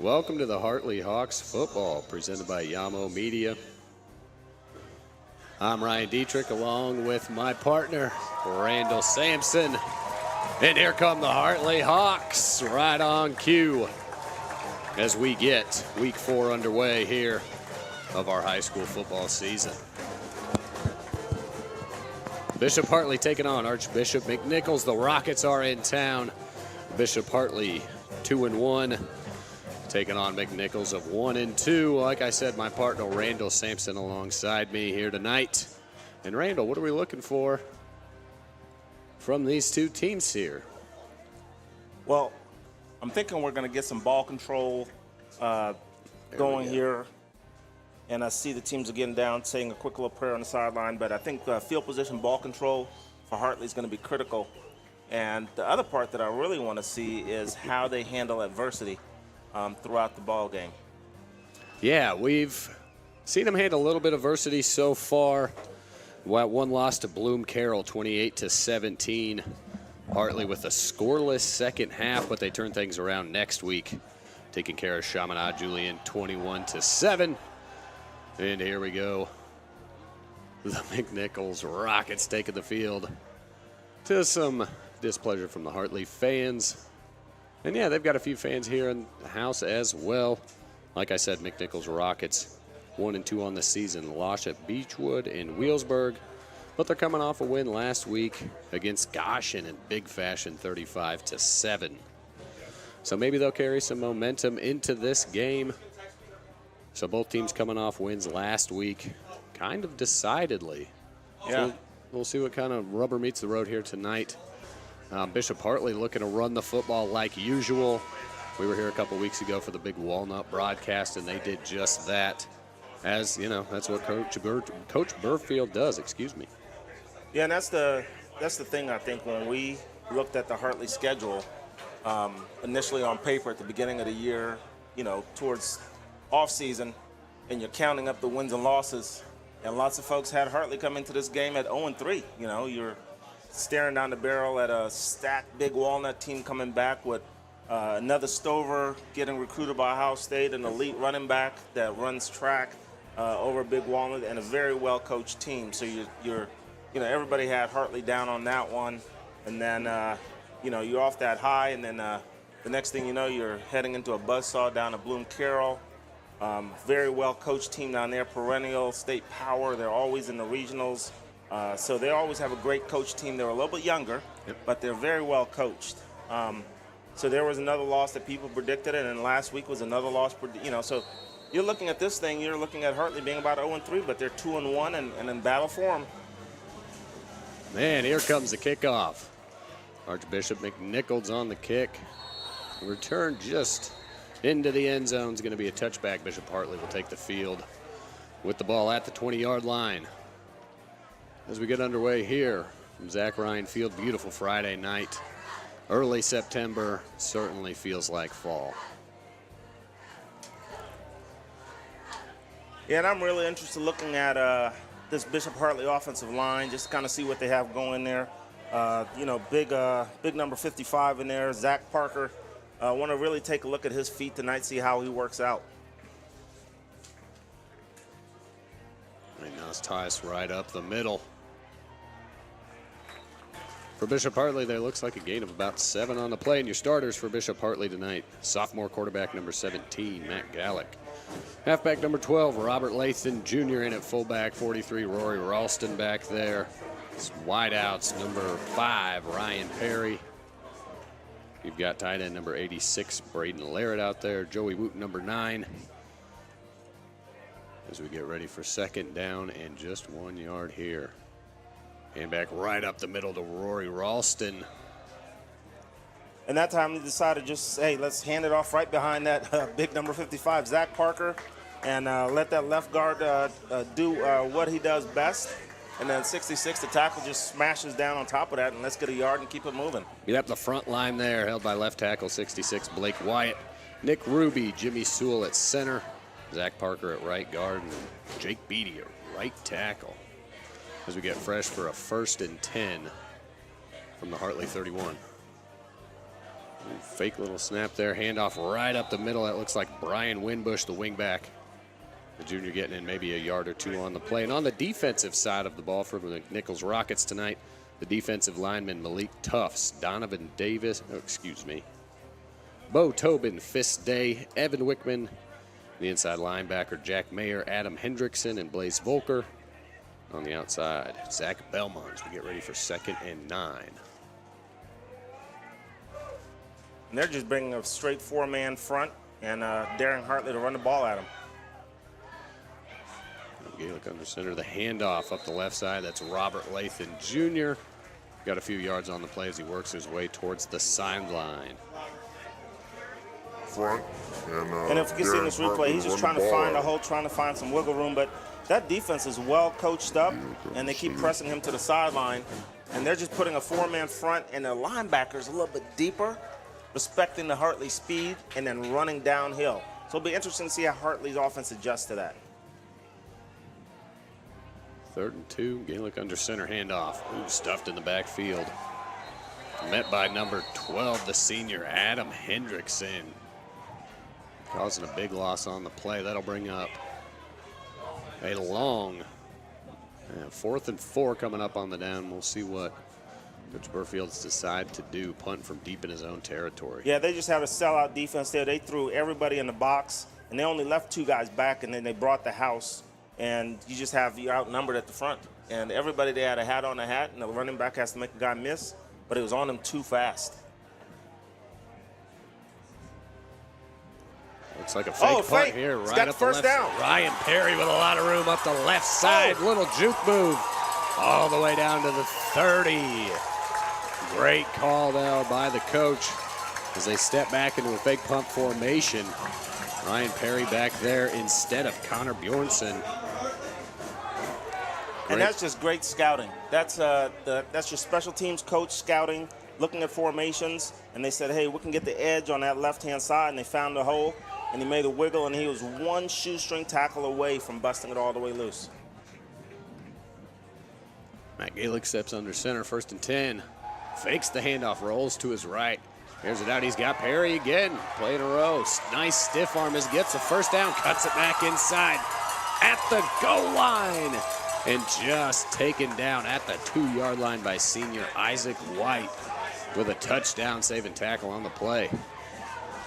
Welcome to the Hartley Hawks football presented by Yamo Media. I'm Ryan Dietrich along with my partner, Randall Sampson. And here come the Hartley Hawks right on cue as we get week 4 underway here of our high school football season. Bishop Hartley taking on Archbishop McNicholas. The Rockets are in town. Bishop Hartley 2-1. Taking on McNicholas of 1-2. Like I said, my partner Randall Sampson alongside me here tonight. And Randall, what are we looking for from these two teams here? Well, I'm thinking we're going to get some ball control going here. And I see the teams are getting down, saying a quick little prayer on the sideline. But I think field position ball control for Hartley is going to be critical. And the other part that I really want to see is how they handle adversity throughout the ball game. Yeah, we've seen them handle a little bit of adversity so far. One loss to Bloom Carroll, 28-17. Hartley with a scoreless second half, but they turn things around next week, taking care of Chaminade-Julienne, 21-7. And here we go. The McNicholas Rockets taking the field to some displeasure from the Hartley fans. And yeah, they've got a few fans here in the house as well. Like I said, McNicholas Rockets 1-2 on the season. Lost at Beechwood and Wheelsburg. But they're coming off a win last week against Goshen in big fashion, 35-7. So maybe they'll carry some momentum into this game. So both teams coming off wins last week, kind of decidedly. Yeah. So we'll see what kind of rubber meets the road here tonight. Bishop Hartley looking to run the football like usual. We were here a couple weeks ago for the big Walnut broadcast, and they did just that. As you know, that's what Coach Burfield does. Excuse me. Yeah, and that's the thing. I think when we looked at the Hartley schedule initially on paper at the beginning of the year, you know, towards off season, and you're counting up the wins and losses, and lots of folks had Hartley come into this game at 0-3. You know, you're staring down the barrel at a stacked big Walnut team coming back with another Stover getting recruited by Ohio State, an elite running back that runs track over Big Walnut, and a very well-coached team. So you're everybody had Hartley down on that one, and then you're off that high, and then the next thing you know, you're heading into a buzzsaw down at Bloom Carroll. Very well-coached team down there, perennial state power. They're always in the regionals. So they always have a great coach team. They're a little bit younger, but they're very well coached. So there was another loss that people predicted, and then last week was another loss. So you're looking at this thing. You're looking at Hartley being about 0-3, but they're 2-1 and in battle for them. Man, here comes the kickoff. Archbishop McNicholas on the kick. Return just into the end zone is going to be a touchback. Bishop Hartley will take the field with the ball at the 20-yard line. As we get underway here from Zach Ryan Field, beautiful Friday night. Early September certainly feels like fall. Yeah, and I'm really interested looking at this Bishop Hartley offensive line, just to kind of see what they have going there. Big number 55 in there, Zach Parker. I want to really take a look at his feet tonight, see how he works out. Right now it's tossed right up the middle. For Bishop Hartley, there looks like a gain of about 7 on the play. And your starters for Bishop Hartley tonight, sophomore quarterback number 17, McElligott. Halfback number 12, Robert Lathan Jr. in at fullback, 43, Rory Ralston back there. It's wideouts, number 5, Ryan Perry. You've got tight end number 86, Braden Larrett out there. Joey Woot, number 9. As we get ready for second down and just 1 yard here. And back right up the middle to Rory Ralston. And that time they decided just, hey, let's hand it off right behind that big number 55, Zach Parker, and let that left guard do what he does best. And then 66, the tackle just smashes down on top of that, and let's get a yard and keep it moving. Yep, the front line there held by left tackle 66, Blake Wyatt. Nick Ruby, Jimmy Sewell at center. Zach Parker at right guard, and Jake Beatty at right tackle. As we get fresh for a 1st and 10 from the Hartley 31. Fake little snap there. Handoff right up the middle. That looks like Brian Winbush, the wingback. The junior getting in maybe a yard or two on the play. And on the defensive side of the ball for the McNicholas Rockets tonight, the defensive lineman Malik Tufts, Donovan Davis, Bo Tobin, Fist Day, Evan Wickman, the inside linebacker Jack Mayer, Adam Hendrickson, and Blaze Volker. On the outside, Zach Belmont as we get ready for 2nd and 9. And they're just bringing a straight 4-man front and daring Hartley to run the ball at him. McElligott under center, the handoff up the left side. That's Robert Lathan Jr. Got a few yards on the play as he works his way towards the sideline. Front. And if you can see in this replay, he's just trying to find a hole, trying to find some wiggle room. But that defense is well coached up, and they keep pressing him to the sideline. And they're just putting a 4-man front, and the linebackers a little bit deeper, respecting the Hartley speed, and then running downhill. So it'll be interesting to see how Hartley's offense adjusts to that. 3rd and 2, McElligott under center handoff. Ooh, stuffed in the backfield. Met by number 12, the senior Adam Hendrickson. Causing a big loss on the play. That'll bring up a long 4th and 4 coming up on the down. We'll see what Coach Burfield's decide to do, punt from deep in his own territory. Yeah, they just had a sellout defense there. They threw everybody in the box, and they only left 2 guys back, and then they brought the house. And you're outnumbered at the front. And everybody, they had a hat on a hat, and the running back has to make a guy miss, but it was on him too fast. Looks like a fake punt here, right up the left. Down. Ryan Perry with a lot of room up the left side. Little juke move all the way down to the 30. Great call there by the coach as they step back into a fake punt formation. Ryan Perry back there instead of Connor Bjornson. And that's just great scouting. That's your special teams coach scouting, looking at formations, and they said, hey, we can get the edge on that left-hand side, and they found the hole, and he made a wiggle, and he was 1 shoestring tackle away from busting it all the way loose. McElligott steps under center, 1st and 10. Fakes the handoff, rolls to his right. Here's it out. He's got Perry again. Play in a row. Nice stiff arm as he gets the 1st down. Cuts it back inside at the goal line. And just taken down at the 2-yard line by senior Isaac White with a touchdown saving tackle on the play.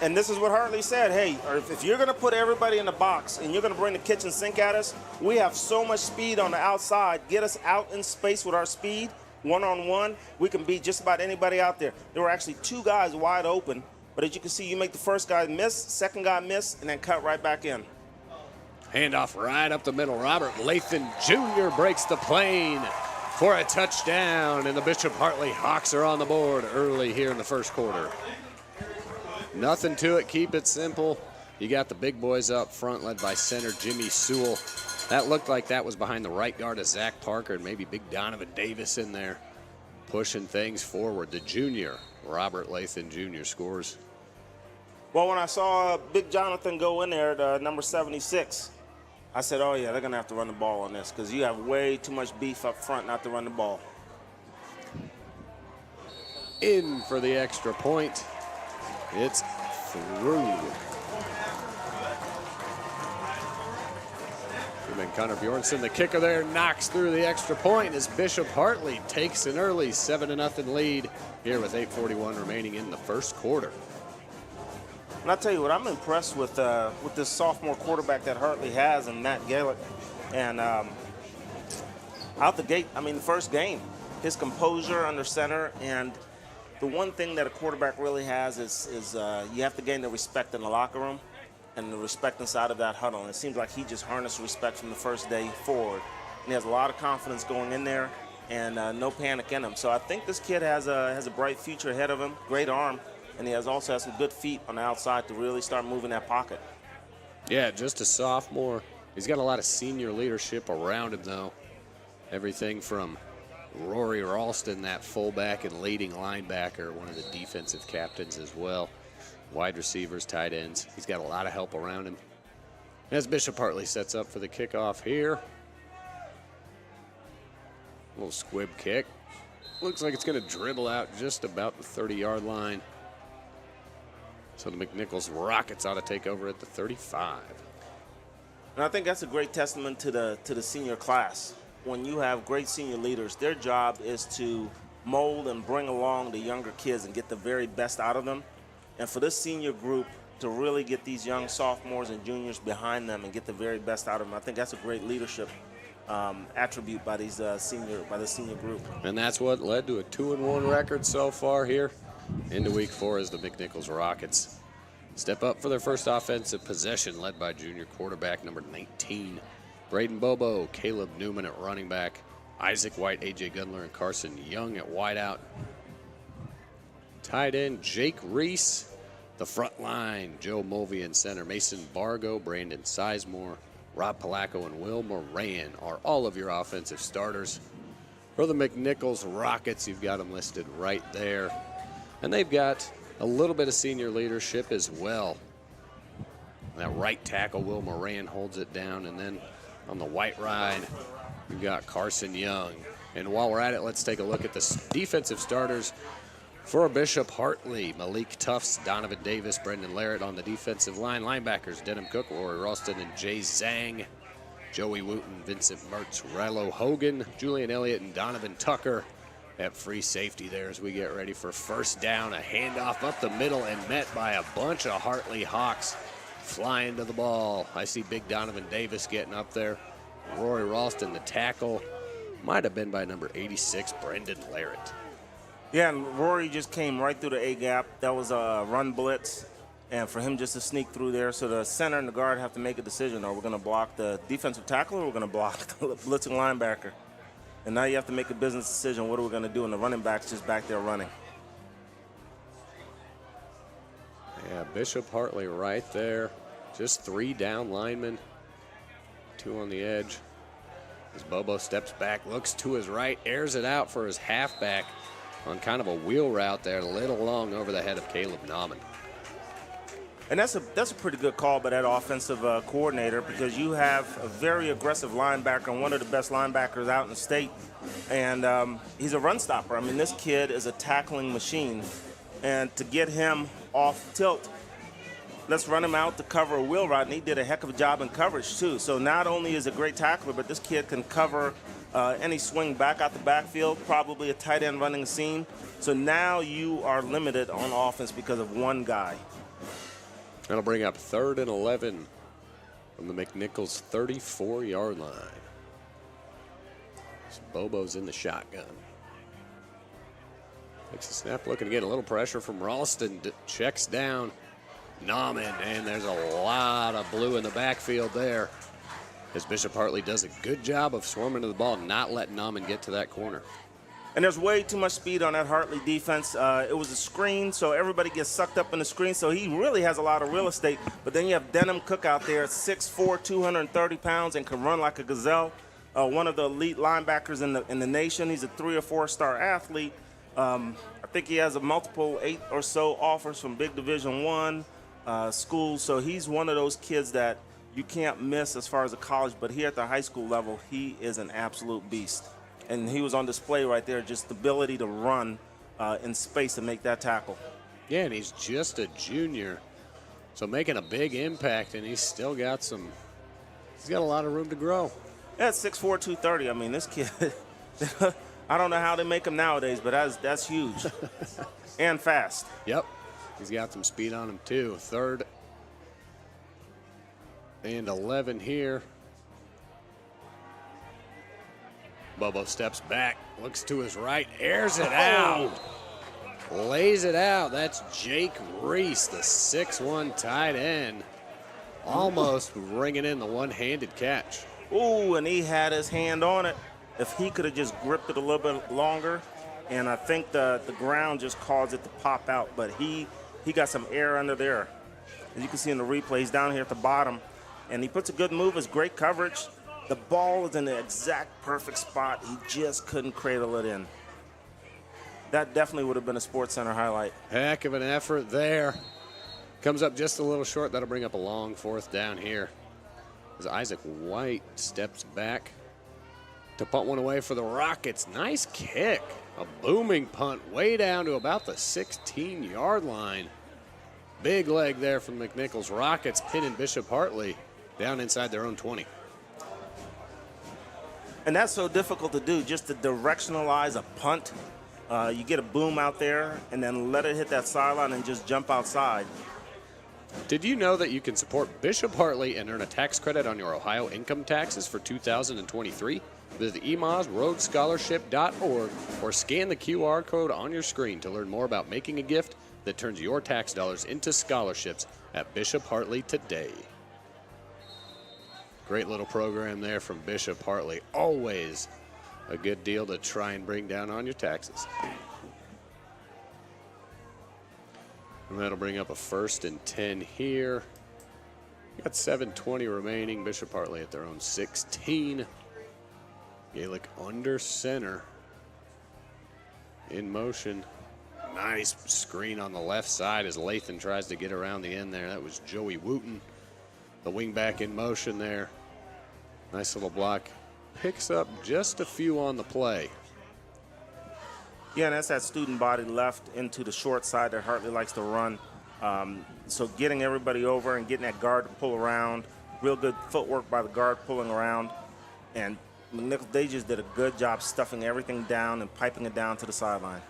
And this is what Hartley said. Hey, if you're going to put everybody in the box and you're going to bring the kitchen sink at us, we have so much speed on the outside. Get us out in space with our speed. One-on-one, we can beat just about anybody out there. There were actually 2 guys wide open, but as you can see, you make the first guy miss, second guy miss, and then cut right back in. Handoff right up the middle. Robert Lathan Jr. breaks the plane for a touchdown, and the Bishop Hartley Hawks are on the board early here in the 1st quarter. Nothing to it, keep it simple. You got the big boys up front led by center Jimmy Sewell. That looked like that was behind the right guard of Zach Parker and maybe big Donovan Davis in there pushing things forward. The junior, Robert Lathan Jr. scores. Well, when I saw Big Jonathan go in there at number 76, I said, oh, yeah, they're going to have to run the ball on this because you have way too much beef up front not to run the ball. In for the extra point. It's through. And then Connor Bjornson, the kicker there, knocks through the extra point as Bishop Hartley takes an early 7-0 lead here with 8:41 remaining in the 1st quarter. And I'll tell you what, I'm impressed with this sophomore quarterback that Hartley has in McElligott. And out the gate, I mean, the first game, his composure under center. And the one thing that a quarterback really has is you have to gain the respect in the locker room and the respect inside of that huddle. And it seems like he just harnessed respect from the first day forward. And he has a lot of confidence going in there and no panic in him. So I think this kid has a bright future ahead of him, great arm, and he also has some good feet on the outside to really start moving that pocket. Yeah, just a sophomore. He's got a lot of senior leadership around him, though. Everything from Rory Ralston, that fullback and leading linebacker, one of the defensive captains as well. Wide receivers, tight ends. He's got a lot of help around him. As Bishop Hartley sets up for the kickoff here. Little squib kick. Looks like it's going to dribble out just about the 30-yard line. So the McNicholas Rockets ought to take over at the 35. And I think that's a great testament to the senior class. When you have great senior leaders, their job is to mold and bring along the younger kids and get the very best out of them. And for this senior group to really get these young sophomores and juniors behind them and get the very best out of them, I think that's a great leadership attribute by these the senior group. And that's what led to a 2-1 record so far here into week 4 as the McNicholas Rockets step up for their first offensive possession, led by junior quarterback number 19, Braden Bobo, Caleb Newman at running back, Isaac White, A.J. Gundler, and Carson Young at wideout. Tight end Jake Reese. The front line, Joe Mulvey in center, Mason Bargo, Brandon Sizemore, Rob Palaco, and Will Moran are all of your offensive starters. For the McNicholas Rockets, you've got them listed right there. And they've got a little bit of senior leadership as well. That right tackle, Will Moran, holds it down. And then on the white ride, you've got Carson Young. And while we're at it, let's take a look at the defensive starters for Bishop Hartley. Malik Tufts, Donovan Davis, Brendan Larrett on the defensive line. Linebackers, Denham Cook, Rory Ralston, and Jay Zhang. Joey Wooten, Vincent Mertz, Rilo Hogan, Julian Elliott, and Donovan Tucker at free safety there as we get ready for first down. A handoff up the middle and met by a bunch of Hartley Hawks flying to the ball. I see big Donovan Davis getting up there. Rory Ralston, the tackle, might have been by number 86, Brendan Larrett. Yeah, and Rory just came right through the A-gap. That was a run blitz, and for him just to sneak through there. So the center and the guard have to make a decision. Are we going to block the defensive tackle or we're going to block the blitzing linebacker? And now you have to make a business decision. What are we going to do? And the running back's just back there running. Yeah, Bishop Hartley right there. Just 3 down linemen, 2 on the edge. As Bobo steps back, looks to his right, airs it out for his halfback on kind of a wheel route there, a little long over the head of Caleb Nauman. And that's a pretty good call by that offensive coordinator, because you have a very aggressive linebacker and one of the best linebackers out in the state. And he's a run stopper. I mean, this kid is a tackling machine. And to get him off tilt, let's run him out to cover a wheel route, and he did a heck of a job in coverage too. So not only is he a great tackler, but this kid can cover any swing back out the backfield, probably a tight end running a seam. So now you are limited on offense because of one guy. That'll bring up 3rd and 11 from the McNicholas 34-yard line. So Bobo's in the shotgun. Takes a snap, looking to get a little pressure from Ralston. Checks down Nauman, and there's a lot of blue in the backfield there, as Bishop Hartley does a good job of swarming to the ball, not letting Nauman get to that corner. And there's way too much speed on that Hartley defense. It was a screen, so everybody gets sucked up in the screen, so he really has a lot of real estate. But then you have Denham Cook out there, 6'4", 230 pounds, and can run like a gazelle. One of the elite linebackers in the nation. He's a 3- or 4-star athlete. I think he has a multiple 8 or so offers from big Division I schools. So he's one of those kids that you can't miss as far as a college, but here at the high school level, he is an absolute beast. And he was on display right there, just the ability to run in space and make that tackle. Yeah, and he's just a junior, so making a big impact, and he's still got he's got a lot of room to grow. Yeah, 6'4", 230. I mean, this kid, I don't know how they make him nowadays, but that's huge and fast. Yep, he's got some speed on him too. 3rd and 11 here. Bobo steps back, looks to his right, airs it out, lays it out. That's Jake Reese, the 6'1" tight end, almost ringing in the one-handed catch. Ooh, and he had his hand on it. If he could have just gripped it a little bit longer, and I think the ground just caused it to pop out, but he got some air under there. As you can see in the replay, he's down here at the bottom, and he puts a good move. It's great coverage. The ball is in the exact perfect spot. He just couldn't cradle it in. That definitely would have been a Sports Center highlight. Heck of an effort there. Comes up just a little short. That'll bring up a long 4th down here, as Isaac White steps back to punt one away for the Rockets. Nice kick. A booming punt way down to about the 16-yard line. Big leg there from McNicholas. Rockets pinning Bishop Hartley down inside their own 20. And that's so difficult to do, just to directionalize a punt. You get a boom out there and then let it hit that sideline and just jump outside. Did you know that you can support Bishop Hartley and earn a tax credit on your Ohio income taxes for 2023? Visit emosroadscholarship.org or scan the QR code on your screen to learn more about making a gift that turns your tax dollars into scholarships at Bishop Hartley today. Great little program there from Bishop Hartley. Always a good deal to try and bring down on your taxes. And that'll bring up a 1st and 10 here. Got 7:20 remaining. Bishop Hartley at their own 16. Gaelic under center. In motion. Nice screen on the left side as Lathan tries to get around the end there. That was Joey Wooten. The wingback in motion there. Nice little block. Picks up just a few on the play. Yeah, and that's that student body left into the short side that Hartley likes to run. So getting everybody over and getting that guard to pull around. Real good footwork by the guard pulling around. And McNicholas, they just did a good job stuffing everything down and piping it down to the sideline.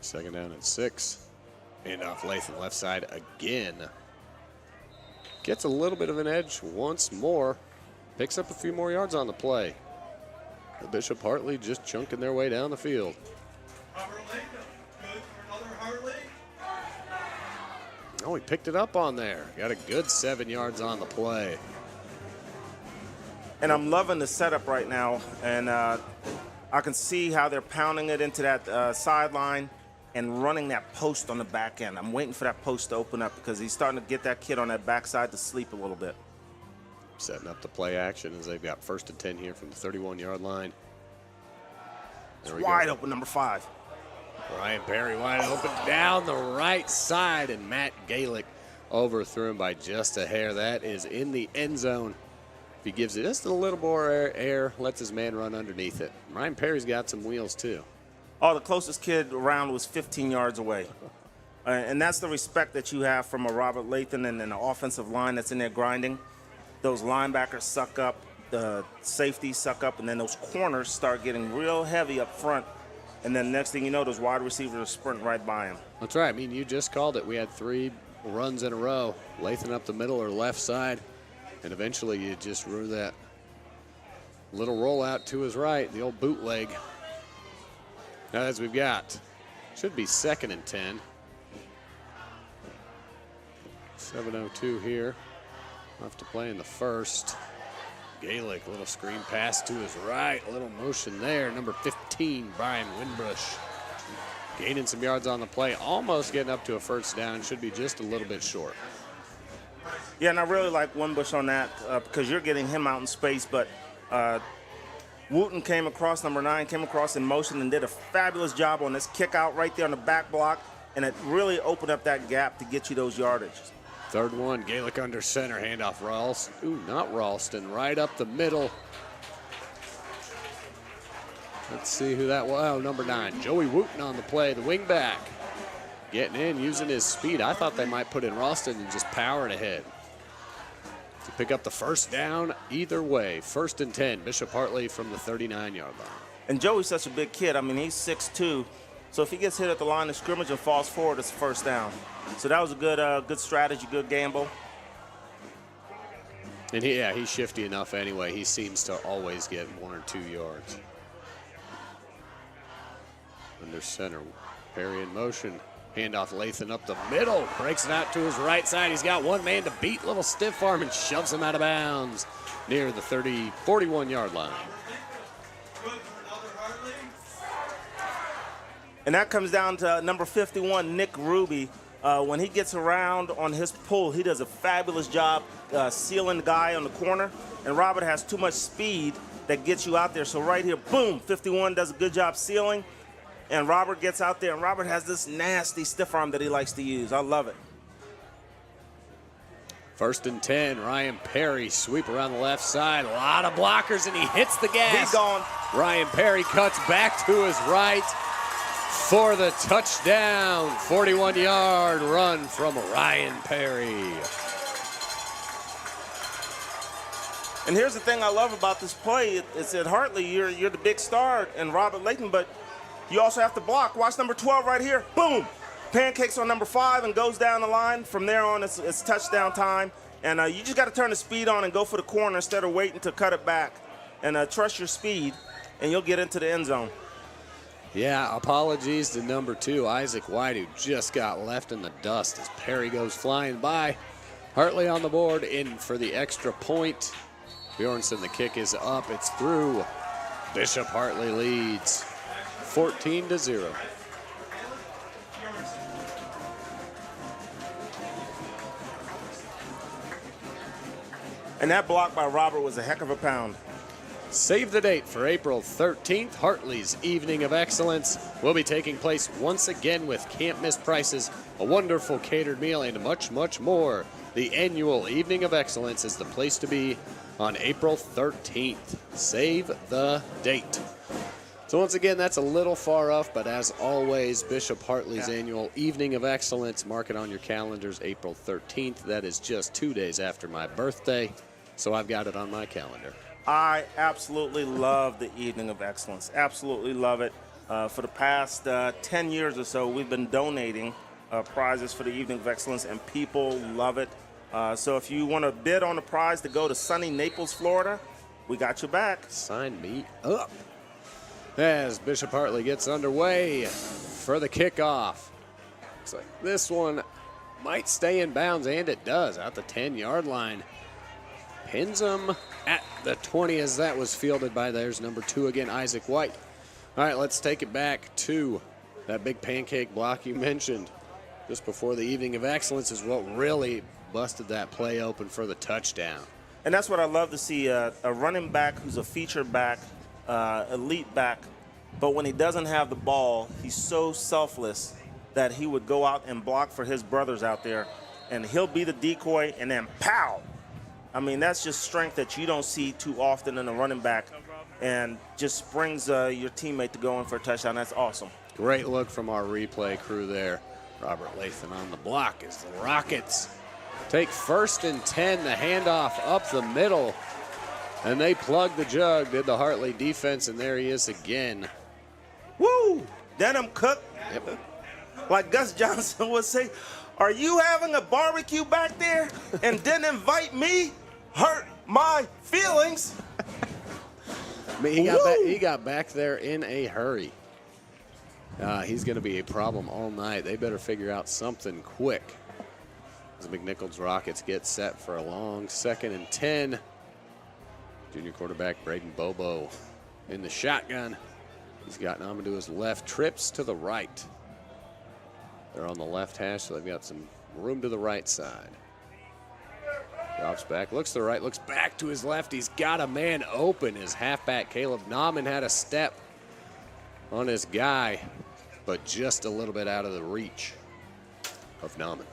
2nd down and 6. And off Lathan left side again. Gets a little bit of an edge once more. Picks up a few more yards on the play. The Bishop Hartley just chunking their way down the field. Oh, he picked it up on there. Got a good 7 yards on the play. And I'm loving the setup right now. And I can see how they're pounding it into that sideline and running that post on the back end. I'm waiting for that post to open up because he's starting to get that kid on that backside to sleep a little bit. Setting up the play action as they've got 1st and 10 here from the 31-yard line. It's wide open, number 5. Ryan Perry wide open down the right side, and Matt Gaelic overthrew him by just a hair. That is in the end zone. If he gives it just a little more air, lets his man run underneath it. Ryan Perry's got some wheels too. Oh, the closest kid around was 15 yards away. And that's the respect that you have from a Robert Lathan and an offensive line that's in there grinding. Those linebackers suck up, the safeties suck up, and then those corners start getting real heavy up front. And then next thing you know, those wide receivers are sprinting right by him. That's right. I mean, you just called it. We had 3 runs in a row. Lathan up the middle or left side. And eventually you just drew that little rollout to his right, the old bootleg. Now as we've got, should be 2nd and 10. 7:02 here. Left to play in the 1st. Gaelic, little screen pass to his right. A little motion there. Number 15, Brian Winbush. Gaining some yards on the play. Almost getting up to a 1st down. Should be just a little bit short. Yeah, and I really like Winbush on that because you're getting him out in space. But Wooten came across, number 9, came across in motion and did a fabulous job on this kick out right there on the back block. And it really opened up that gap to get you those yardage. 3rd and 1, Gaelic under center, handoff Ralston. Ooh, not Ralston, right up the middle. Let's see who that was. Oh, number 9, Joey Wooten on the play, the wing back. Getting in, using his speed. I thought they might put in Ralston and just power it ahead. To pick up the 1st down either way. 1st and 10, Bishop Hartley from the 39-yard line. And Joey's such a big kid. I mean, he's 6'2". So if he gets hit at the line of scrimmage and falls forward, it's a 1st down. So that was a good strategy, good gamble. And he's shifty enough anyway. He seems to always get 1 or 2 yards. Under center, Perry in motion. Handoff Lathan up the middle. Breaks it out to his right side. He's got one man to beat. Little stiff arm and shoves him out of bounds near the 41-yard line. And that comes down to number 51, Nick Ruby. When he gets around on his pull, he does a fabulous job sealing the guy on the corner. And Robert has too much speed that gets you out there. So right here, boom, 51 does a good job sealing. And Robert gets out there, and Robert has this nasty stiff arm that he likes to use. I love it. 1st and 10, Ryan Perry sweep around the left side. A lot of blockers, and he hits the gas. He's gone. Ryan Perry cuts back to his right. for the touchdown. 41-yard run from Ryan Perry. And here's the thing I love about this play. It's at Hartley, you're the big star and Robert Layton, but you also have to block. Watch number 12 right here. Boom. Pancakes on number 5 and goes down the line. From there on, it's touchdown time. And you just got to turn the speed on and go for the corner instead of waiting to cut it back. And trust your speed, and you'll get into the end zone. Yeah, apologies to number 2, Isaac White, who just got left in the dust as Perry goes flying by. Hartley on the board, in for the extra point. Bjornsson, the kick is up. It's through. Bishop Hartley leads 14-0. And that block by Robert was a heck of a pound. Save the date for April 13th. Hartley's Evening of Excellence will be taking place once again with can't miss prices, a wonderful catered meal, and much, much more. The annual Evening of Excellence is the place to be on April 13th. Save the date. So once again, that's a little far off, but as always, Bishop Hartley's annual Evening of Excellence. Mark it on your calendars, April 13th. That is just 2 days after my birthday, so I've got it on my calendar. I absolutely love the Evening of Excellence. Absolutely love it. For the past 10 years or so, we've been donating prizes for the Evening of Excellence, and people love it. So if you want to bid on the prize to go to sunny Naples, Florida, we got your back. Sign me up. As Bishop Hartley gets underway for the kickoff. Looks like this one might stay in bounds, and it does, at the 10-yard line. Pins him at the 20 as that was fielded by there's number 2 again, Isaac White. All right, let's take it back to that big pancake block you mentioned just before the Evening of Excellence is what really busted that play open for the touchdown. And that's what I love to see, a running back who's a feature back, elite back, but when he doesn't have the ball, he's so selfless that he would go out and block for his brothers out there, and he'll be the decoy, and then pow! I mean, that's just strength that you don't see too often in a running back, and just springs your teammate to go in for a touchdown. That's awesome. Great look from our replay crew there. Robert Lathan on the block as the Rockets take 1st and 10, the handoff up the middle, and they plug the jug, did the Hartley defense, and there he is again. Woo! Denim cook. Yep. Like Gus Johnson would say, are you having a barbecue back there and didn't invite me? Hurt my feelings. I mean, he got back there in a hurry. He's going to be a problem all night. They better figure out something quick. As McNicholas Rockets get set for a long 2nd and 10. Junior quarterback Braden Bobo in the shotgun. He's got Nama to his left, trips to the right. They're on the left hash, so they've got some room to the right side. Drops back, looks to the right, looks back to his left. He's got a man open. His halfback Caleb Nauman had a step on his guy, but just a little bit out of the reach of Nauman.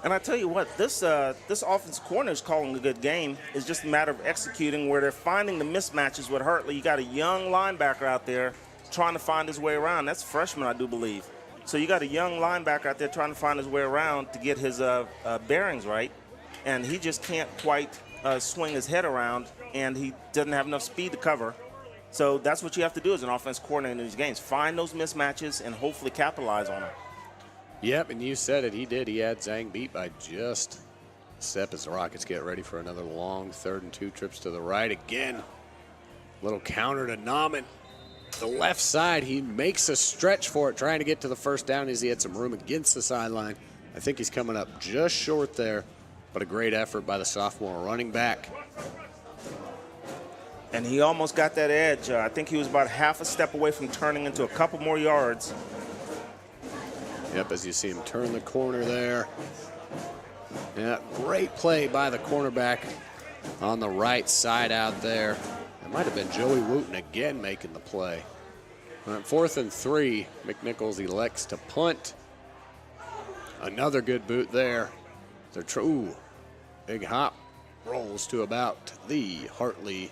And I tell you what, this offense corner is calling a good game. It's just a matter of executing where they're finding the mismatches with Hartley. You got a young linebacker out there trying to find his way around. That's a freshman, I do believe. So you got a young linebacker out there trying to find his way around to get his bearings right, and he just can't quite swing his head around, and he doesn't have enough speed to cover. So that's what you have to do as an offense coordinator in these games. Find those mismatches and hopefully capitalize on them. Yep, and you said it. He did. He had Zhang beat by just a step as the Rockets get ready for another long 3rd and 2, trips to the right again. Little counter to Nauman. The left side, he makes a stretch for it, trying to get to the 1st down as he had some room against the sideline. I think he's coming up just short there, but a great effort by the sophomore running back. And he almost got that edge. I think he was about half a step away from turning into a couple more yards. Yep, as you see him turn the corner there. Yeah, great play by the cornerback on the right side out there. It might have been Joey Wooten again making the play. All right, 4th and 3, McNicholas elects to punt. Another good boot there. Big hop, rolls to about the Hartley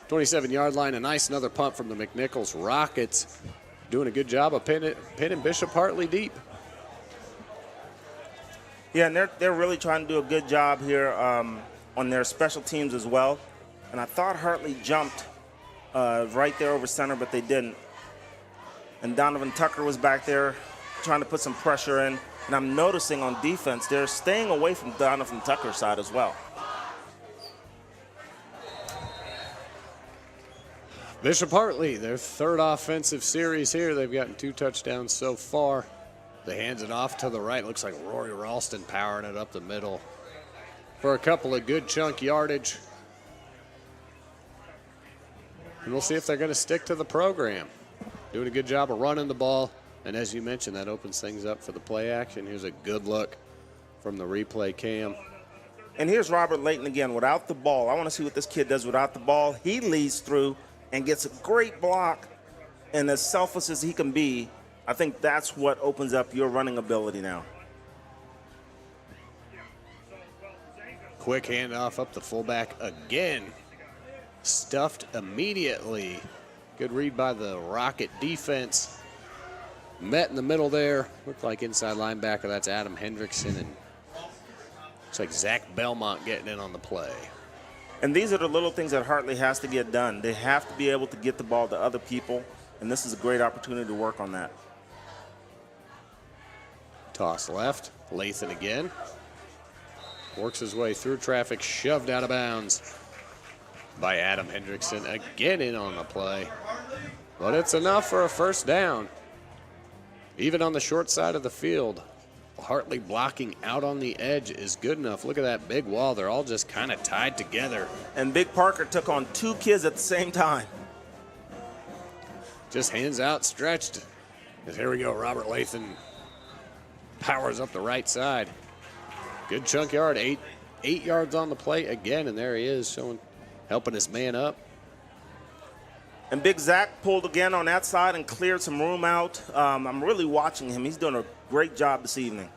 27-yard line. A nice another punt from the McNicholas Rockets. doing a good job of pinning Bishop Hartley deep. Yeah, and they're really trying to do a good job here on their special teams as well. And I thought Hartley jumped right there over center, but they didn't. And Donovan Tucker was back there trying to put some pressure in. And I'm noticing on defense, they're staying away from Donovan Tucker's side as well. Bishop Hartley, their third offensive series here. They've gotten 2 touchdowns so far. They hands it off to the right. Looks like Rory Ralston powering it up the middle for a couple of good chunk yardage. And we'll see if they're going to stick to the program. Doing a good job of running the ball. And as you mentioned, that opens things up for the play action. Here's a good look from the replay cam. And here's Robert Layton again without the ball. I want to see what this kid does without the ball. He leads through and gets a great block. And as selfless as he can be, I think that's what opens up your running ability now. Quick handoff up the fullback again. Stuffed immediately. Good read by the Rocket defense. Met in the middle there. Looked like inside linebacker. That's Adam Hendrickson. And looks like Zach Belmont getting in on the play. And these are the little things that Hartley has to get done. They have to be able to get the ball to other people. And this is a great opportunity to work on that. Toss left. Lathan again. Works his way through traffic. Shoved out of bounds by Adam Hendrickson. Again in on the play. But it's enough for a first down. Even on the short side of the field, Hartley blocking out on the edge is good enough. Look at that big wall. They're all just kind of tied together. And Big Parker took on 2 kids at the same time. Just hands outstretched. And here we go. Robert Lathan powers up the right side. Good chunk yard. 8 yards on the play again. And there he is helping his man up. And Big Zach pulled again on that side and cleared some room out. I'm really watching him. He's doing a great job this evening.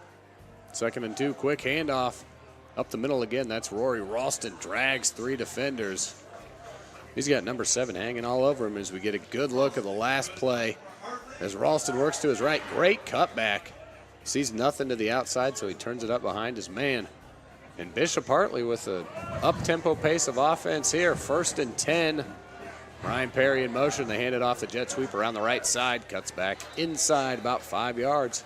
2nd and 2, quick handoff. Up the middle again, that's Rory Ralston. Drags 3 defenders. He's got number 7 hanging all over him as we get a good look at the last play. As Ralston works to his right, great cutback. Sees nothing to the outside, so he turns it up behind his man. And Bishop Hartley with an up-tempo pace of offense here. 1st and 10. Ryan Perry in motion. They hand it off the jet sweep around the right side. Cuts back inside about 5 yards.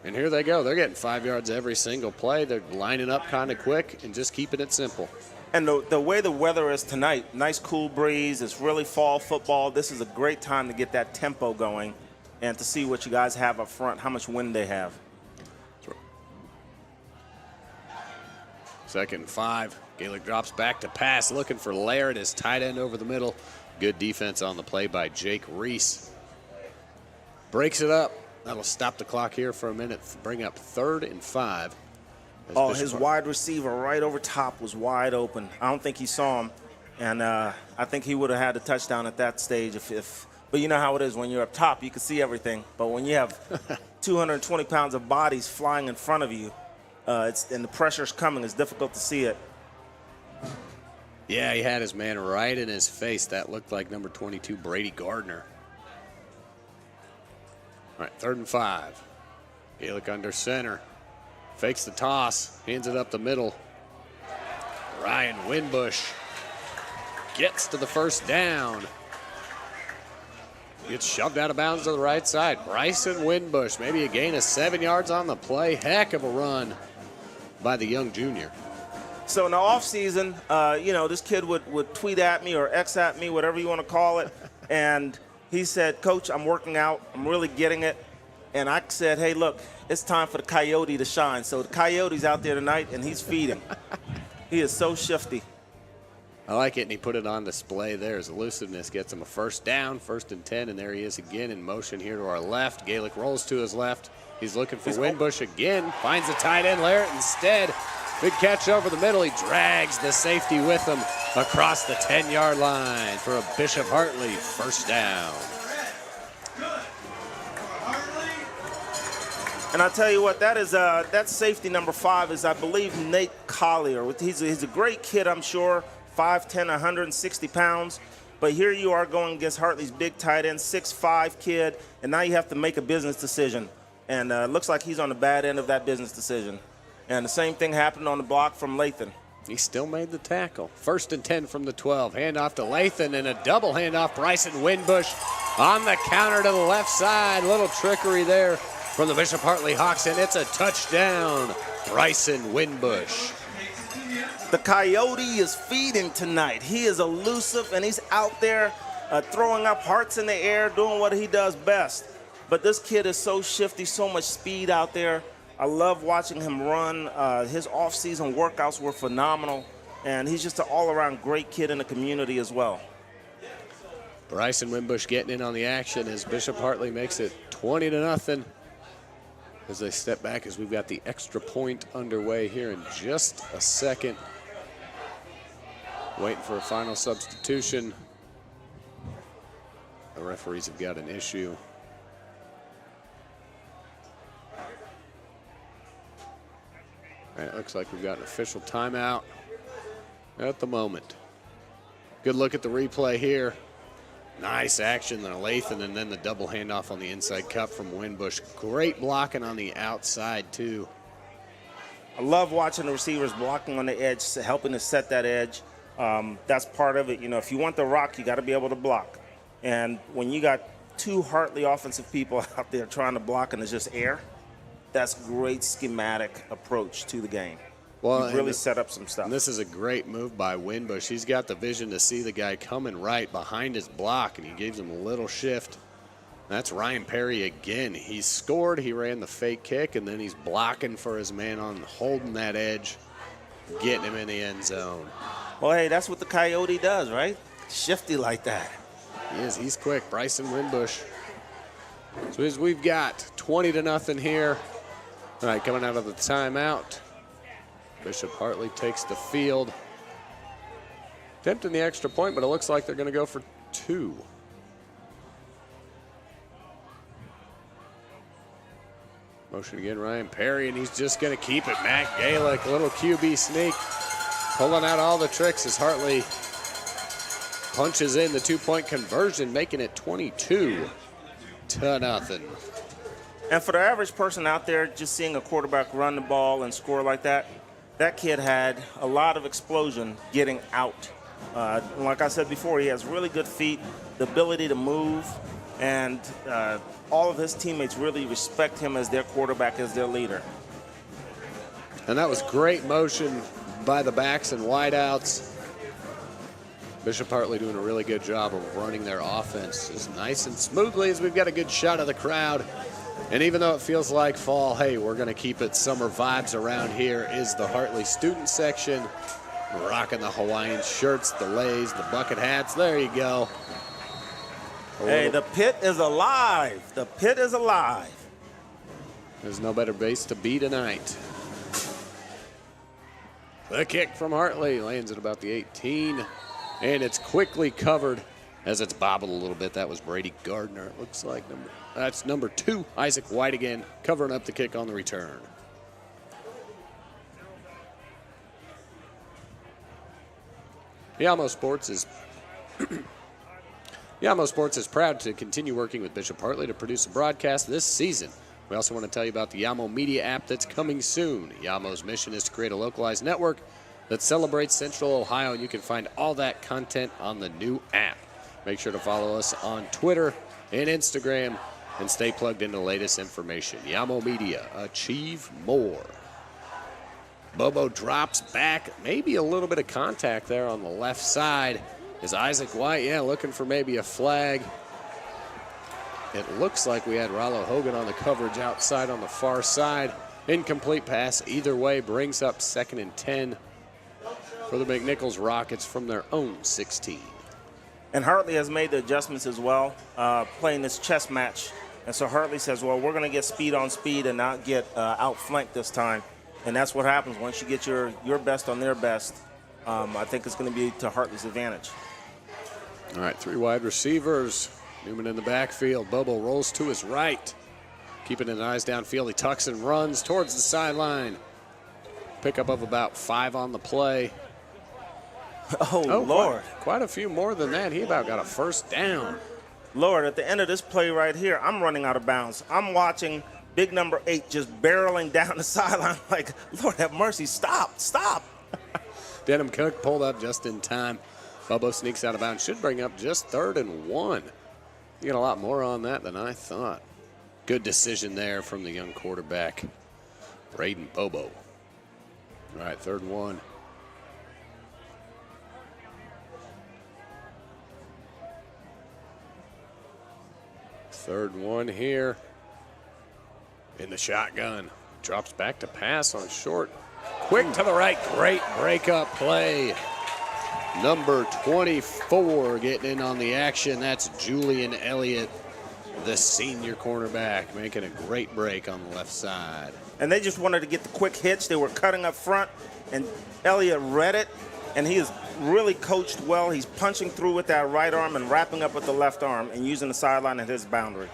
And here they go. They're getting 5 yards every single play. They're lining up kind of quick and just keeping it simple. And the way the weather is tonight, nice cool breeze. It's really fall football. This is a great time to get that tempo going and to see what you guys have up front, how much wind they have. 2nd and 5. Gaelic drops back to pass, looking for Laird, his tight end over the middle. Good defense on the play by Jake Reese. Breaks it up. That'll stop the clock here for a minute. Bring up 3rd and 5. Oh, his wide receiver right over top was wide open. I don't think he saw him. And I think he would have had a touchdown at that stage but you know how it is when you're up top, you can see everything. But when you have 220 pounds of bodies flying in front of you, and the pressure's coming, it's difficult to see it. Yeah, he had his man right in his face. That looked like number 22, Brady Gardner. All right, 3rd and 5. Gaelic under center. Fakes the toss, hands it up the middle. Ryan Winbush gets to the first down. Gets shoved out of bounds to the right side. Bryson Winbush, maybe a gain of 7 yards on the play. Heck of a run by the young junior. So in the offseason, this kid would tweet at me or X at me, whatever you want to call it. And he said, Coach, I'm working out. I'm really getting it. And I said, hey, look, it's time for the coyote to shine. So the coyote's out there tonight, and he's feeding. He is so shifty. I like it, and he put it on display there. His elusiveness gets him a first down, 1st and 10, and there he is again in motion here to our left. Gaelic rolls to his left. He's looking for Winbush again. Finds the tight end, Laird, instead. Big catch over the middle. He drags the safety with him across the 10-yard line for a Bishop Hartley first down. And I'll tell you what, that safety number 5 is, I believe, Nate Collier. He's a great kid, I'm sure, 5'10", 160 pounds. But here you are going against Hartley's big tight end, 6'5" kid, and now you have to make a business decision. And it looks like he's on the bad end of that business decision. And the same thing happened on the block from Lathan. He still made the tackle. 1st and 10 from the 12. Handoff to Lathan and a double handoff. Bryson Winbush on the counter to the left side. Little trickery there from the Bishop Hartley Hawks, and it's a touchdown. Bryson Winbush. The Coyote is feeding tonight. He is elusive, and he's out there throwing up hearts in the air, doing what he does best. But this kid is so shifty, so much speed out there. I love watching him run. His off-season workouts were phenomenal, and he's just an all-around great kid in the community as well. Bryson Winbush getting in on the action as Bishop Hartley makes it 20-0 as they step back, as we've got the extra point underway here in just a second. Waiting for a final substitution. The referees have got an issue. And it looks like we've got an official timeout at the moment. Good look at the replay here. Nice action on Lathan, and then the double handoff on the inside cut from Winbush. Great blocking on the outside, too. I love watching the receivers blocking on the edge, helping to set that edge. That's part of it. You know, if you want the rock, you got to be able to block. And when you got two Hartley offensive people out there trying to block and it's just air, that's great schematic approach to the game. Well, you really set up some stuff. And this is a great move by Winbush. He's got the vision to see the guy coming right behind his block, and he gives him a little shift. That's Ryan Perry again. He scored, he ran the fake kick, and then he's blocking for his man on holding that edge, getting him in the end zone. Well, hey, that's what the Coyote does, right? Shifty like that. He is. He's quick. Bryson Winbush. So as we've got 20-0 here. All right, coming out of the timeout. Bishop Hartley takes the field. Attempting the extra point, but it looks like they're going to go for 2. Motion again, Ryan Perry, and he's just going to keep it. McElligott, little QB sneak, pulling out all the tricks as Hartley punches in the 2-point conversion, making it 22-0. And for the average person out there just seeing a quarterback run the ball and score like that, that kid had a lot of explosion getting out. Like I said before, he has really good feet, the ability to move, and all of his teammates really respect him as their quarterback, as their leader. And that was great motion by the backs and wideouts. Bishop Hartley doing a really good job of running their offense as nice and smoothly as we've got a good shot of the crowd. And even though it feels like fall, hey, we're going to keep it summer vibes around here is the Hartley student section. Rocking the Hawaiian shirts, the leis, the bucket hats. There you go. Hey, the pit is alive. The pit is alive. There's no better base to be tonight. The kick from Hartley lands at about the 18. And it's quickly covered as it's bobbled a little bit. That was Brady Gardner. It looks like that's number 2, Isaac White again, covering up the kick on the return. Yamo Sports is proud to continue working with Bishop Hartley to produce a broadcast this season. We also want to tell you about the Yamo Media app that's coming soon. Yamo's mission is to create a localized network that celebrates Central Ohio, and you can find all that content on the new app. Make sure to follow us on Twitter and Instagram and stay plugged into the latest information. Yamo Media, achieve more. Bobo drops back, maybe a little bit of contact there on the left side. Is Isaac White, looking for maybe a flag. It looks like we had Rollo Hogan on the coverage outside on the far side. Incomplete pass either way brings up 2nd and 10 for the McNicholas Rockets from their own 16. And Hartley has made the adjustments as well, playing this chess match. And so Hartley says, well, we're going to get speed on speed and not get outflanked this time. And that's what happens once you get your best on their best. I think it's going to be to Hartley's advantage. All right, 3 wide receivers. Newman in the backfield. Bobo rolls to his right. Keeping his eyes downfield. He tucks and runs towards the sideline. Pickup of about 5 on the play. Oh, Lord. Quite a few more than that. He about got a first down. Lord, at the end of this play right here, I'm running out of bounds. I'm watching big number 8 just barreling down the sideline like, Lord have mercy, stop. Denham Cook pulled up just in time. Bobo sneaks out of bounds. Should bring up just 3rd and 1. You get a lot more on that than I thought. Good decision there from the young quarterback, Braden Bobo. All right, 3rd and 1. Third and 1 here. In the shotgun. Drops back to pass on short. Quick to the right. Great breakup play. Number 24 getting in on the action. That's Julian Elliott, the senior cornerback, making a great break on the left side. And they just wanted to get the quick hitch. They were cutting up front, and Elliott read it, and he is really coached well. He's punching through with that right arm and wrapping up with the left arm and using the sideline at his boundary.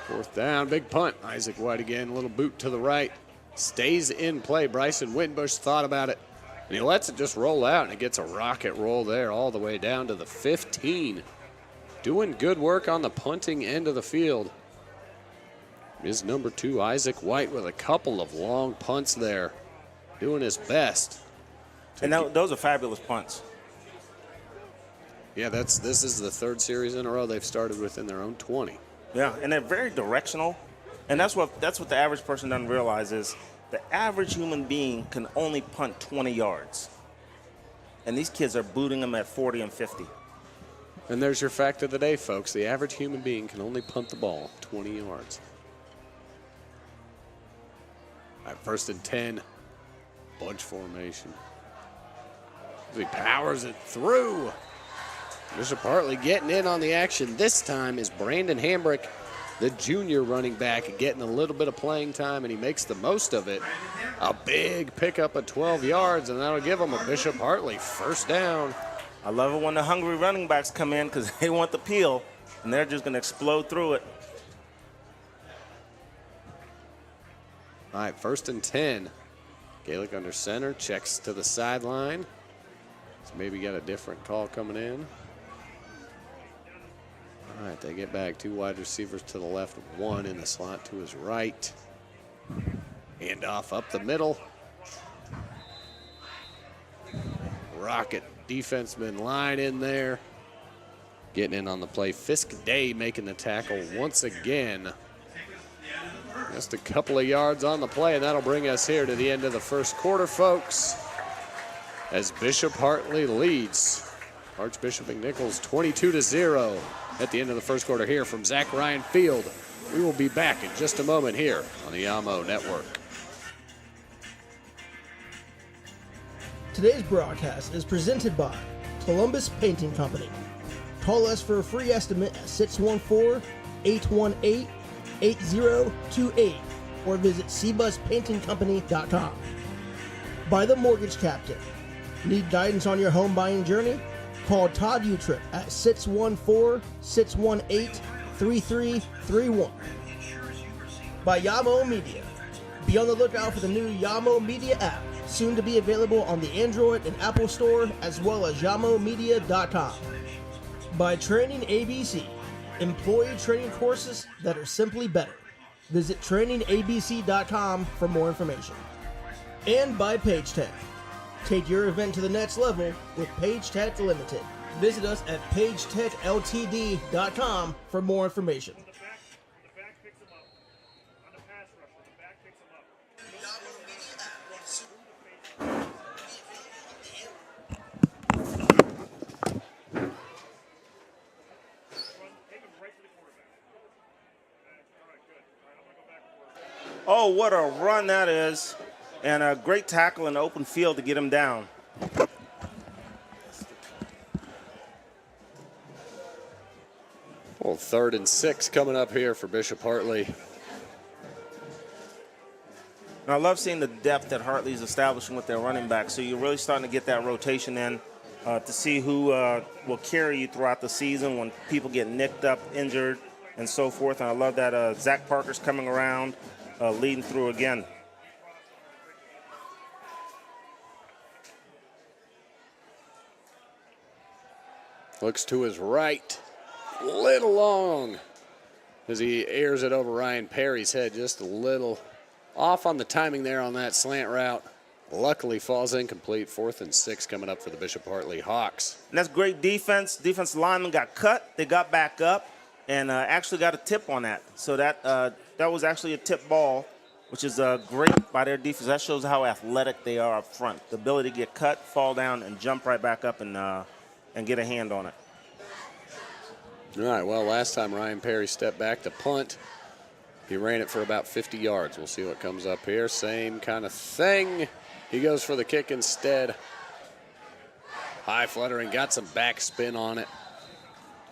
Fourth down, big punt. Isaac White again, a little boot to the right. Stays in play. Bryson Wittenbush thought about it, and he lets it just roll out, and it gets a rocket roll there all the way down to the 15. Doing good work on the punting end of the field is number 2, Isaac White, with a couple of long punts there. Doing his best. And those are fabulous punts. Yeah, this is the 3rd series in a row they've started within their own 20. Yeah, and they're very directional. And that's what the average person doesn't realize is the average human being can only punt 20 yards. And these kids are booting them at 40 and 50. And there's your fact of the day, folks. The average human being can only punt the ball 20 yards. All right, 1st and 10. Bunch formation. He powers it through. Bishop Hartley getting in on the action. This time is Brandon Hambrick, the junior running back, getting a little bit of playing time, and he makes the most of it. A big pickup of 12 yards, and that'll give him a Bishop Hartley first down. I love it when the hungry running backs come in because they want the peel, and they're just going to explode through it. All right, 1st and 10. Gaelic under center, checks to the sideline. So maybe got a different call coming in. All right, they get back 2 wide receivers to the left, 1 in the slot to his right. Hand off up the middle. Rocket defenseman line in there. Getting in on the play. Fisk Day making the tackle once again. Just a couple of yards on the play, and that'll bring us here to the end of the first quarter, folks, as Bishop Hartley leads Archbishop McNicholas 22-0 at the end of the first quarter here from Zach Ryan Field. We will be back in just a moment here on the Yamo Network. Today's broadcast is presented by Columbus Painting Company. Call us for a free estimate at 614-818-8028 or visit cbuspaintingcompany.com. By the Mortgage Captain. Need guidance on your home buying journey? Call Todd Utrip at 614-618-3331. By Yamo Media. Be on the lookout for the new Yamo Media app, soon to be available on the Android and Apple Store, as well as yamomedia.com. By Training ABC. Employee training courses that are simply better. Visit trainingabc.com for more information. And by Page Tech. Take your event to the next level with Page Tech Limited. Visit us at pagetechltd.com for more information. Oh, what a run that is. And a great tackle in the open field to get him down. Well, 3rd and 6 coming up here for Bishop Hartley. And I love seeing the depth that Hartley's establishing with their running back. So you're really starting to get that rotation in. to see who will carry you throughout the season when people get nicked up, injured, and so forth. And I love that Zach Parker's coming around, leading through again. Looks to his right, little long, as he airs it over Ryan Perry's head, just a little off on the timing there on that slant route. Luckily falls incomplete. 4th and 6 coming up for the Bishop Hartley Hawks. And that's great defense. Defensive lineman got cut. They got back up and actually got a tip on that. So that was actually a tip ball, which is great by their defense. That shows how athletic they are up front. The ability to get cut, fall down, and jump right back up and get a hand on it. All right, well, last time Ryan Perry stepped back to punt, he ran it for about 50 yards. We'll see what comes up here. Same kind of thing. He goes for the kick instead. High fluttering, got some backspin on it.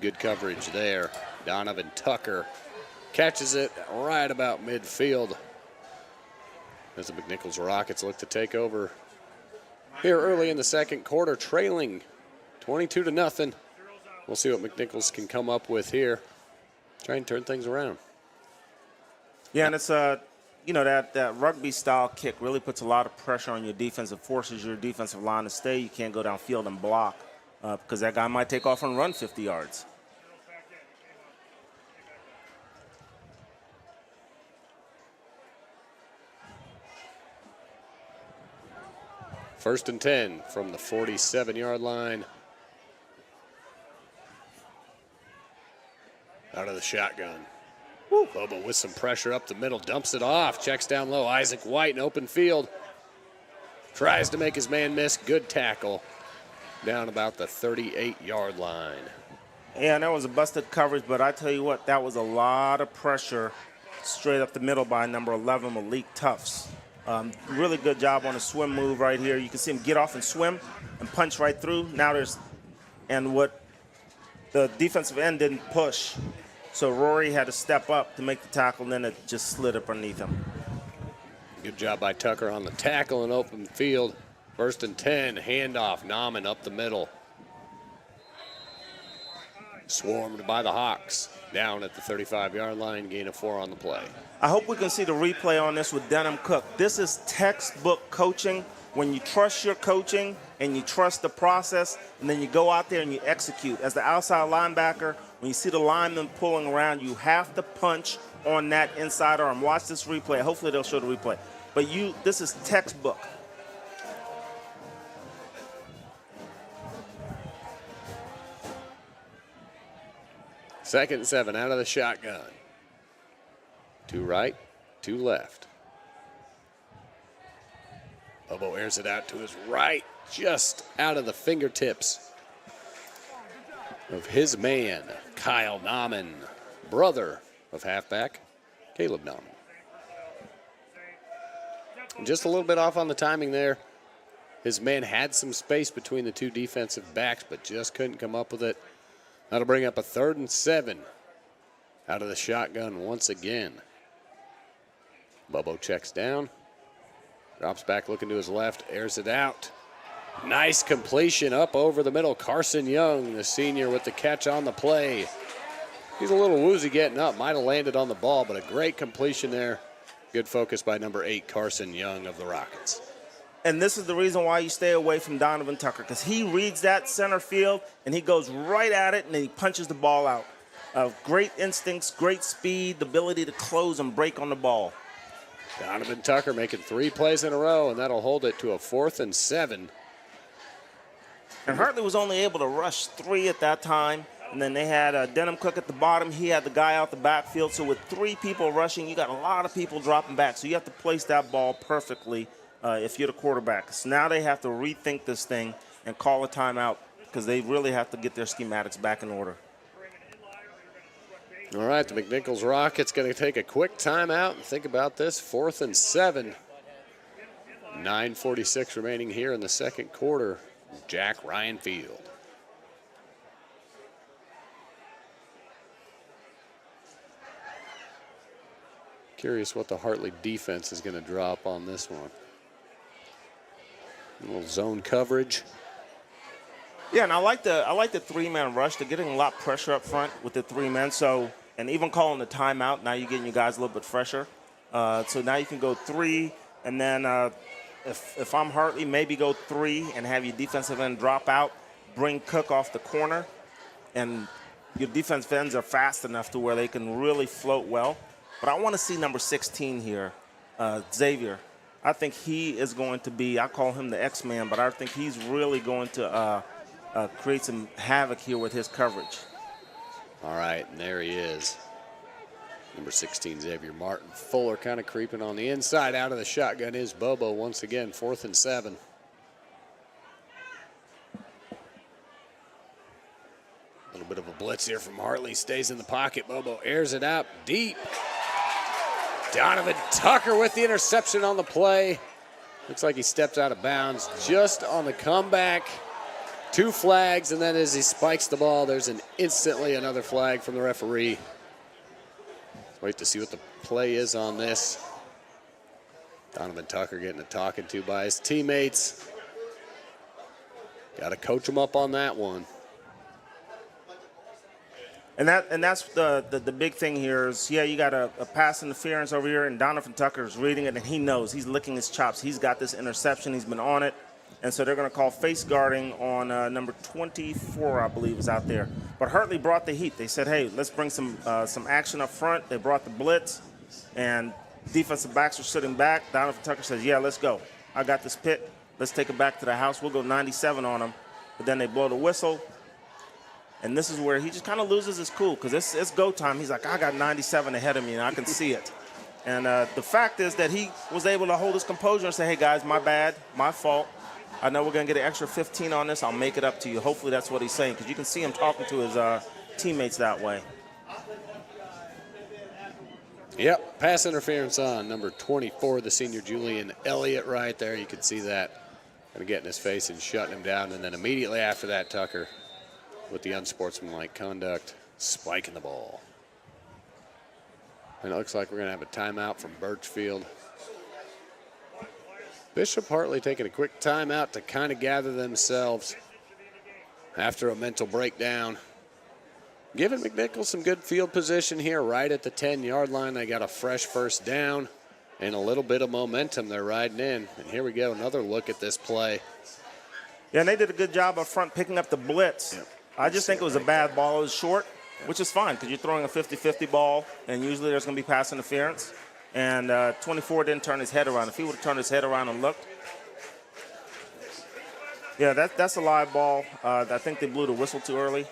Good coverage there. Donovan Tucker catches it right about midfield as the McNicholas Rockets look to take over here early in the second quarter, trailing 22-0. We'll see what McNicholas can come up with here. Try and turn things around. Yeah, and it's that rugby style kick really puts a lot of pressure on your defense. It forces your defensive line to stay. You can't go downfield and block because that guy might take off and run 50 yards. First and 10 from the 47-yard line. Out of the shotgun. Bobo with some pressure up the middle, dumps it off, checks down low. Isaac White in open field. Tries to make his man miss. Good tackle. Down about the 38-yard line. Yeah, and that was a busted coverage, but I tell you what, that was a lot of pressure straight up the middle by number 11, Malik Tufts. Really good job on a swim move right here. You can see him get off and swim and punch right through. What the defensive end didn't push. So Rory had to step up to make the tackle, and then it just slid up underneath him. Good job by Tucker on the tackle in open field. First and 10, handoff, Nauman up the middle. Swarmed by the Hawks. Down at the 35-yard line, gain of 4 on the play. I hope we can see the replay on this with Denham Cook. This is textbook coaching. When you trust your coaching and you trust the process, and then you go out there and you execute. As the outside linebacker, when you see the lineman pulling around, you have to punch on that inside arm. Watch this replay. Hopefully they'll show the replay. But this is textbook. Second and 7 out of the shotgun. 2 right, 2 left. Bobo airs it out to his right, just out of the fingertips of his man, Kyle Nauman, brother of halfback Caleb Nauman. Just a little bit off on the timing there. His man had some space between the 2 defensive backs, but just couldn't come up with it. That'll bring up a 3rd and 7 out of the shotgun once again. Bobo checks down. Drops back looking to his left, airs it out. Nice completion up over the middle. Carson Young, the senior, with the catch on the play. He's a little woozy getting up. Might have landed on the ball, but a great completion there. Good focus by number 8, Carson Young of the Rockets. And this is the reason why you stay away from Donovan Tucker, because he reads that center field, and he goes right at it, and then he punches the ball out. Great instincts, great speed, the ability to close and break on the ball. Donovan Tucker making 3 plays in a row, and that'll hold it to a 4th and 7. And Hartley was only able to rush 3 at that time. And then they had Denham Cook at the bottom. He had the guy out the backfield. So with 3 people rushing, you got a lot of people dropping back. So you have to place that ball perfectly if you're the quarterback. So now they have to rethink this thing and call a timeout because they really have to get their schematics back in order. All right, the McNicholas Rockets going to take a quick timeout and think about this. 4th and 7. 9:46 remaining here in the second quarter. Jack Ryan Field. Curious what the Hartley defense is going to drop on this one. A little zone coverage. Yeah, and I like the three-man rush. They're getting a lot of pressure up front with the three men. So, and even calling the timeout, now you're getting your guys a little bit fresher. So now you can go three, and then if I'm Hartley, maybe go three and have your defensive end drop out, bring Cook off the corner, and your defensive ends are fast enough to where they can really float well. But I want to see number 16 here, Xavier. I think he is going to be, I call him the X-Man, but I think he's really going to create some havoc here with his coverage. All right, and there he is. Number 16, Xavier Martin. Fuller kind of creeping on the inside. Out of the shotgun is Bobo once again, 4th and 7. A little bit of a blitz here from Hartley. Stays in the pocket. Bobo airs it out deep. Donovan Tucker with the interception on the play. Looks like he stepped out of bounds just on the comeback. 2 flags, and then as he spikes the ball, there's instantly another flag from the referee. Let's wait to see what the play is on this. Donovan Tucker getting a talking to by his teammates. Got to coach him up on that one. And that's the big thing here is, yeah, you got a pass interference over here, and Donovan Tucker is reading it, and he knows. He's licking his chops. He's got this interception. He's been on it. And so they're going to call face guarding on number 24, I believe, is out there. But Hartley brought the heat. They said, hey, let's bring some action up front. They brought the blitz, and defensive backs are sitting back. Donovan Tucker says, yeah, let's go. I got this pit. Let's take it back to the house. We'll go 97 on them. But then they blow the whistle. And this is where he just kind of loses his cool because it's go time. He's like, I got 97 ahead of me, and I can see it. And the fact is that he was able to hold his composure and say, hey, guys, my bad, my fault. I know we're going to get an extra 15 on this. I'll make it up to you. Hopefully that's what he's saying because you can see him talking to his teammates that way. Yep, pass interference on number 24, the senior Julian Elliott right there. You can see that kind of getting his face and shutting him down. And then immediately after that, Tucker with the unsportsmanlike conduct, spiking the ball. And it looks like we're going to have a timeout from Birchfield. Bishop Hartley taking a quick timeout to kind of gather themselves after a mental breakdown. Giving McNicholas some good field position here right at the 10-yard line. They got a fresh first down and a little bit of momentum they're riding in. And here we go, another look at this play. Yeah, and they did a good job up front picking up the blitz. Yep. I just think it was a bad ball. It was short, which is fine because you're throwing a 50-50 ball, and usually there's going to be pass interference. And 24 didn't turn his head around. If he would have turned his head around and looked. Yeah, that's a live ball. I think they blew the whistle too early.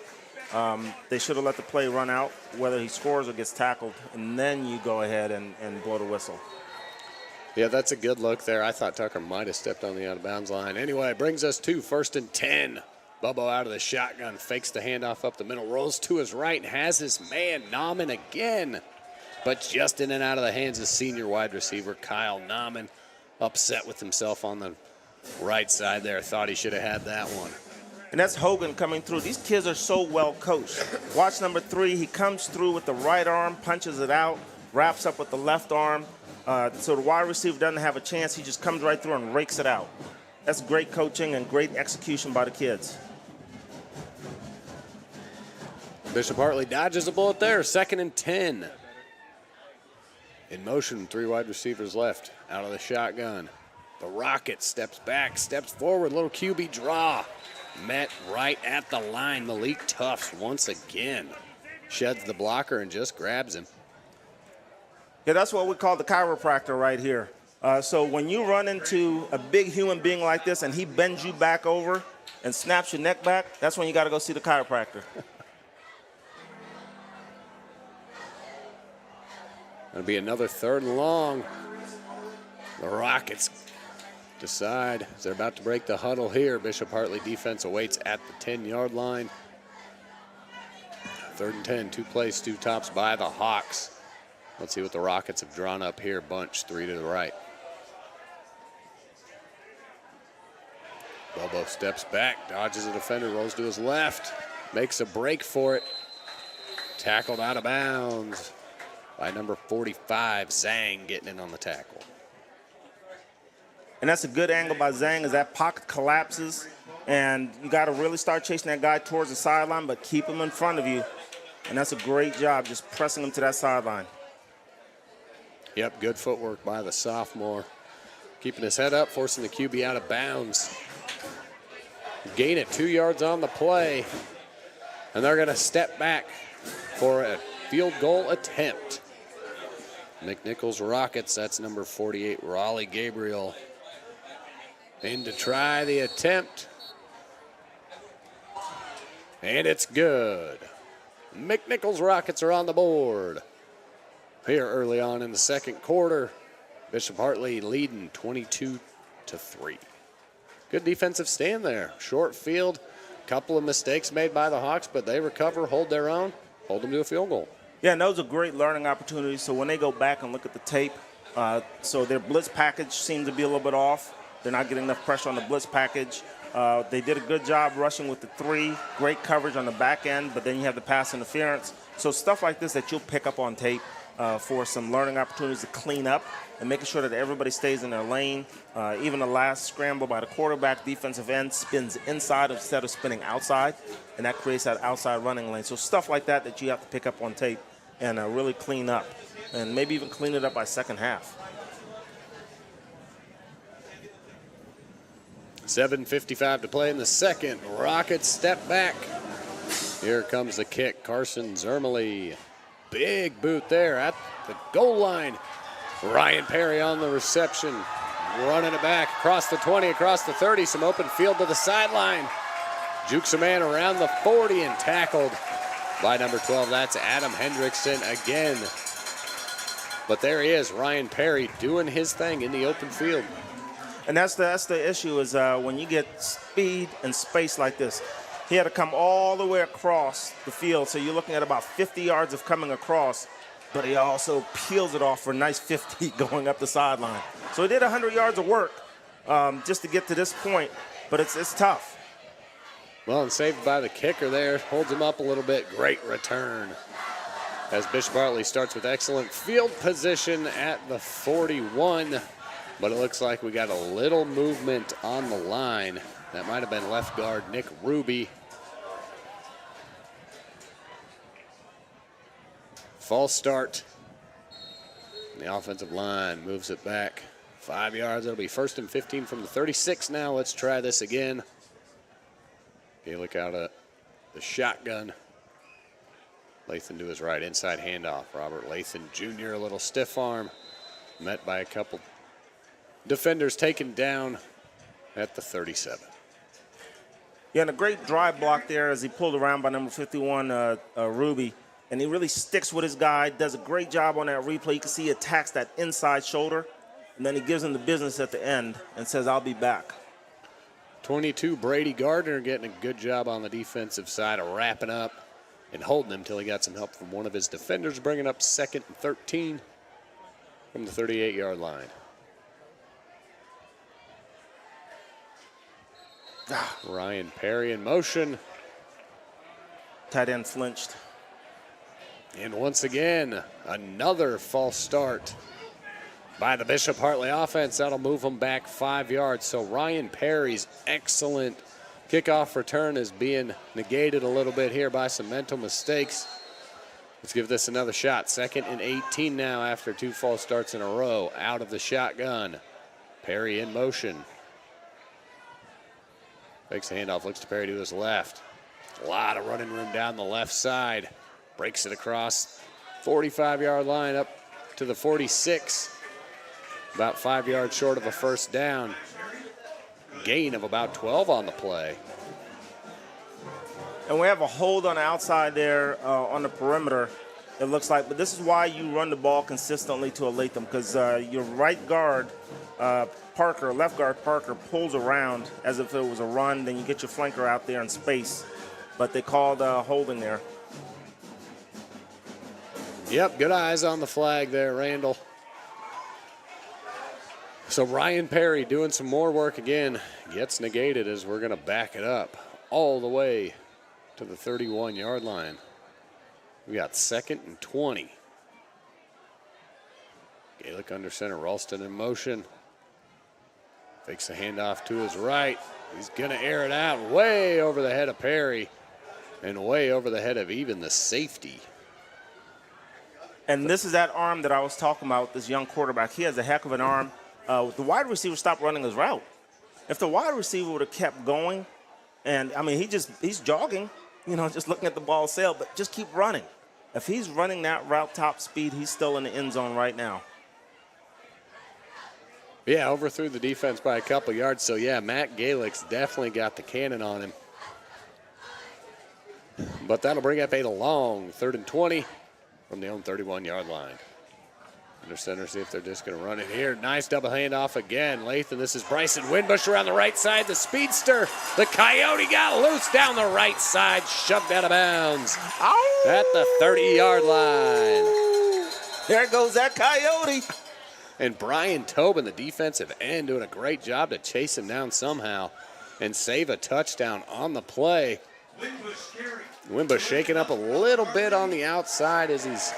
They should have let the play run out, whether he scores or gets tackled, and then you go ahead and blow the whistle. Yeah, that's a good look there. I thought Tucker might have stepped on the out-of-bounds line. Anyway, it brings us to 1st and 10. Bubbo out of the shotgun, fakes the handoff up the middle, rolls to his right, and has his man Nauman again. But just in and out of the hands of senior wide receiver Kyle Nauman. Upset with himself on the right side there. Thought he should have had that one. And that's Hogan coming through. These kids are so well coached. Watch number 3. He comes through with the right arm, punches it out, wraps up with the left arm. So the wide receiver doesn't have a chance. He just comes right through and rakes it out. That's great coaching and great execution by the kids. Bishop Hartley dodges a bullet there. 2nd and 10. In motion, 3 wide receivers left. Out of the shotgun. The Rocket steps back, steps forward. Little QB draw. Met right at the line. Malik Tufts once again sheds the blocker and just grabs him. Yeah, that's what we call the chiropractor right here. So when you run into a big human being like this and he bends you back over and snaps your neck back, that's when you got to go see the chiropractor. It'll be another 3rd and long. The Rockets decide they're about to break the huddle here. Bishop Hartley defense awaits at the 10-yard line. 3rd and 10, 2 plays, 2 tops by the Hawks. Let's see what the Rockets have drawn up here. Bunch, 3 to the right. Bobo steps back, dodges a defender, rolls to his left, makes a break for it. Tackled out of bounds by number 45, Zhang, getting in on the tackle. And that's a good angle by Zhang as that pocket collapses. And you got to really start chasing that guy towards the sideline, but keep him in front of you. And that's a great job, just pressing him to that sideline. Yep, good footwork by the sophomore. Keeping his head up, forcing the QB out of bounds. Gain it 2 yards on the play. And they're going to step back for a field goal attempt. McNicholas Rockets, that's number 48, Raleigh Gabriel. In to try the attempt. And it's good. McNicholas Rockets are on the board. Here early on in the second quarter, Bishop Hartley leading 22-3. Good defensive stand there. Short field, couple of mistakes made by the Hawks, but they recover, hold their own, hold them to a field goal. Yeah, and those are great learning opportunities. So when they go back and look at the tape, so their blitz package seems to be a little bit off. They're not getting enough pressure on the blitz package. They did a good job rushing with the 3, great coverage on the back end, but then you have the pass interference. So stuff like this that you'll pick up on tape for some learning opportunities to clean up and making sure that everybody stays in their lane. Even the last scramble by the quarterback, defensive end spins inside instead of spinning outside, and that creates that outside running lane. So stuff like that that you have to pick up on tape and really clean up, and maybe even clean it up by second half. 7:55 to play in the second. Rockets step back. Here comes the kick. Carson Zermely. Big boot there at the goal line. Ryan Perry on the reception. Running it back across the 20, across the 30. Some open field to the sideline. Jukes a man around the 40 and tackled by number 12. That's Adam Hendrickson again. But there he is, Ryan Perry doing his thing in the open field. And that's the issue is when you get speed and space like this. He had to come all the way across the field, so you're looking at about 50 yards of coming across, but he also peels it off for a nice 50 going up the sideline. So he did 100 yards of work just to get to this point, but it's tough. Well, and saved by the kicker there, holds him up a little bit. Great return as Bishop Hartley starts with excellent field position at the 41. But it looks like we got a little movement on the line. That might have been left guard Nick Ruby. False start. The offensive line moves it back 5 yards. It'll be 1st and 15 from the 36 now. Let's try this again. You look out at the shotgun. Lathan to his right, inside handoff. Robert Lathan Jr., a little stiff arm. Met by a couple defenders, taken down at the 37. Yeah, and a great drive block there as he pulled around by number 51, Ruby. And he really sticks with his guy, does a great job on that replay. You can see he attacks that inside shoulder, and then he gives him the business at the end and says, I'll be back. 22, Brady Gardner getting a good job on the defensive side of wrapping up and holding him until he got some help from one of his defenders, bringing up 2nd and 13 from the 38-yard line. Ryan Perry in motion. Tight end flinched. And once again, another false start by the Bishop Hartley offense. That'll move them back 5 yards. So Ryan Perry's excellent kickoff return is being negated a little bit here by some mental mistakes. Let's give this another shot. 2nd and 18 now after 2 false starts in a row. Out of the shotgun. Perry in motion. Fakes the handoff, looks to Perry to his left. A lot of running room down the left side. Breaks it across 45-yard line up to the 46. About 5 yards short of a first down. Gain of about 12 on the play. And we have a hold on the outside there on the perimeter, it looks like. But this is why you run the ball consistently to a Latham, because your right guard, Parker, left guard Parker, pulls around as if it was a run. Then you get your flanker out there in space. But they called holding there. Yep, good eyes on the flag there, Randall. So Ryan Perry doing some more work again. Gets negated as we're going to back it up all the way to the 31-yard line. We got 2nd and 20. Gaelic under center, Ralston in motion. Fakes the handoff to his right. He's going to air it out way over the head of Perry and way over the head of even the safety. And this is that arm that I was talking about, this young quarterback. He has a heck of an arm. The wide receiver stopped running his route. If the wide receiver would have kept going, and, I mean, he's jogging, you know, just looking at the ball sail, but just keep running. If he's running that route top speed, he's still in the end zone right now. Yeah, overthrew the defense by a couple yards. So, yeah, McElligott's definitely got the cannon on him. But that'll bring up a long 3rd and 20 from the own 31-yard line. Under center, see if they're just going to run it here. Nice double handoff again. Lathan, this is Bryson Winbush around the right side. The speedster, the Coyote got loose down the right side, shoved out of bounds at the 30-yard line. There goes that Coyote. And Brian Tobin, the defensive end, doing a great job to chase him down somehow and save a touchdown on the play. Winbush shaking up a little bit on the outside as he's...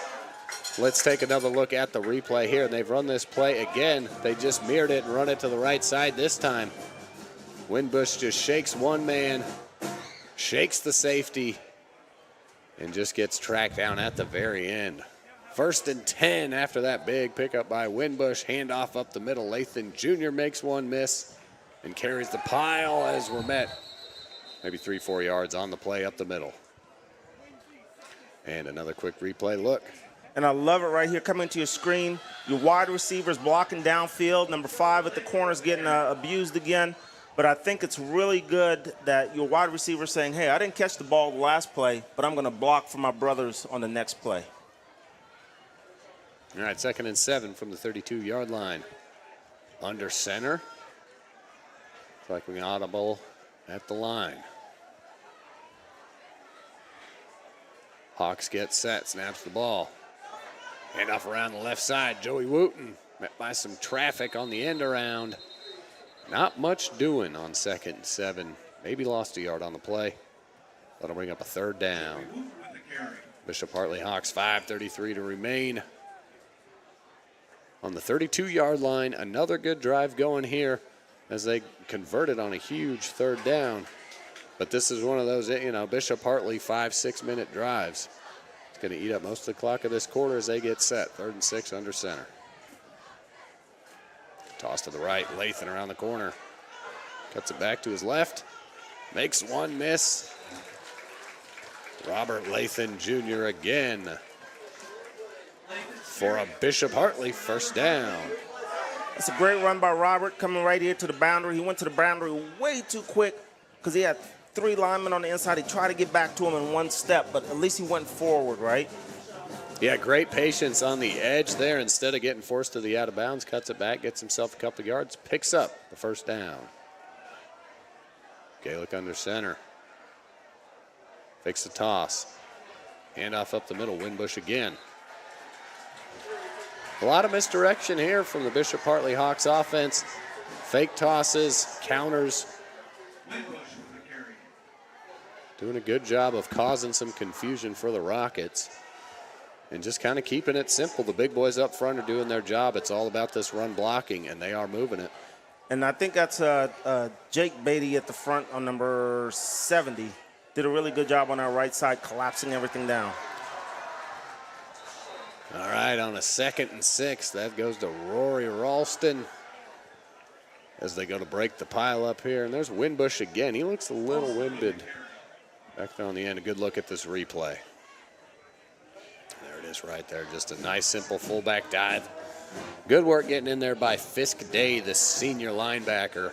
Let's take another look at the replay here. They've run this play again. They just mirrored it and run it to the right side this time. Winbush just shakes one man, shakes the safety, and just gets tracked down at the very end. 1st and 10 after that big pickup by Winbush. Handoff up the middle. Lathan Jr. makes one miss and carries the pile as we're met. Maybe 3-4 yards on the play up the middle. And another quick replay look. And I love it right here, coming to your screen. Your wide receivers blocking downfield. Number 5 at the corner is getting abused again. But I think it's really good that your wide receiver is saying, hey, I didn't catch the ball the last play, but I'm going to block for my brothers on the next play. All right, 2nd and 7 from the 32-yard line. Under center. It's like we audible at the line. Hawks get set, snaps the ball. Handoff around the left side. Joey Wooten met by some traffic on the end around. Not much doing on 2nd and 7. Maybe lost a yard on the play. That'll bring up a 3rd down. Bishop Hartley Hawks, 5:33 to remain. On the 32-yard line, another good drive going here as they converted on a huge 3rd down. But this is one of those, you know, Bishop Hartley 5-6 minute drives. It's going to eat up most of the clock of this quarter as they get set. 3rd and 6 under center. Toss to the right. Lathan around the corner. Cuts it back to his left. Makes one miss. Robert Lathan Jr. again for a Bishop Hartley 1st down. That's a great run by Robert coming right here to the boundary. He went to the boundary way too quick because he had 3 linemen on the inside. He tried to get back to him in one step, but at least he went forward, right? Yeah, great patience on the edge there. Instead of getting forced to the out of bounds, cuts it back, gets himself a couple of yards, picks up the 1st down. Gaelic under center. Fakes the toss. Handoff up the middle, Winbush again. A lot of misdirection here from the Bishop Hartley Hawks offense. Fake tosses, counters. Doing a good job of causing some confusion for the Rockets. And just kind of keeping it simple. The big boys up front are doing their job. It's all about this run blocking, and they are moving it. And I think that's Jake Beatty at the front on number 70. Did a really good job on our right side, collapsing everything down. All right, on a 2nd and 6, that goes to Rory Ralston as they go to break the pile up here. And there's Winbush again. He looks a little winded back there on the end. A good look at this replay. There it is right there. Just a nice, simple fullback dive. Good work getting in there by Fisk Day, the senior linebacker.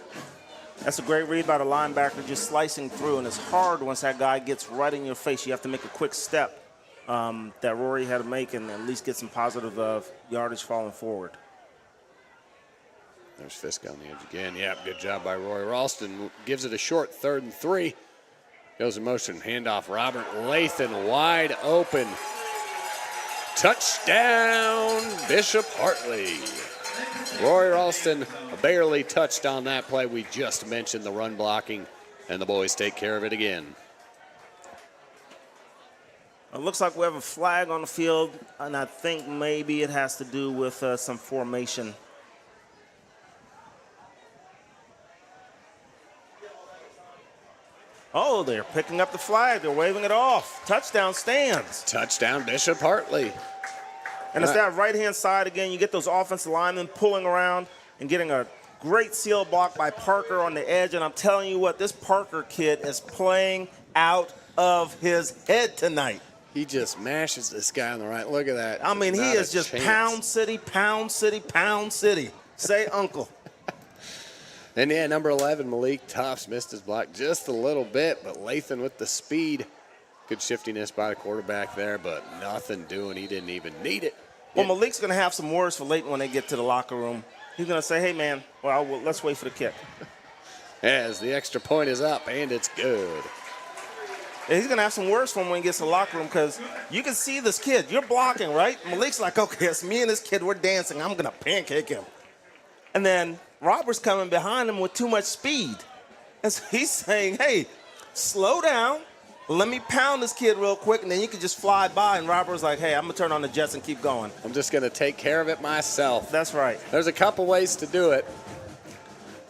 That's a great read by the linebacker, just slicing through. And it's hard once that guy gets right in your face. You have to make a quick step that Rory had to make and at least get some positive yardage falling forward. There's Fisk on the edge again. Yeah, good job by Rory Ralston. Gives it a short 3rd and 3. Goes in motion, handoff. Robert Lathan wide open. Touchdown, Bishop Hartley. Rory Ralston barely touched on that play. We just mentioned the run blocking, and the boys take care of it again. It looks like we have a flag on the field, and I think maybe it has to do with some formation. Oh, they're picking up the flag. They're waving it off. Touchdown stands. Touchdown, Bishop Hartley. And it's that right-hand side again. You get those offensive linemen pulling around and getting a great seal block by Parker on the edge. And I'm telling you what, this Parker kid is playing out of his head tonight. He just mashes this guy on the right. Look at that. I mean, he Not is a just chance. pound city, pound city, pound city. Say uncle. And yeah, number 11, Malik Tufts missed his block just a little bit, but Lathan with the speed. Good shiftiness by the quarterback there, but nothing doing. He didn't even need it. Well, Malik's going to have some words for Layton when they get to the locker room. He's going to say, hey, man, well, let's wait for the kick. As the extra point is up, and it's good. And he's going to have some words for him when he gets to the locker room because you can see this kid. You're blocking, right? Malik's like, okay, it's me and this kid. We're dancing. I'm going to pancake him. And then Robert's coming behind him with too much speed. And so he's saying, hey, slow down. Let me pound this kid real quick, and then you can just fly by. And Robert's like, hey, I'm going to turn on the jets and keep going. I'm just going to take care of it myself. That's right. There's a couple ways to do it.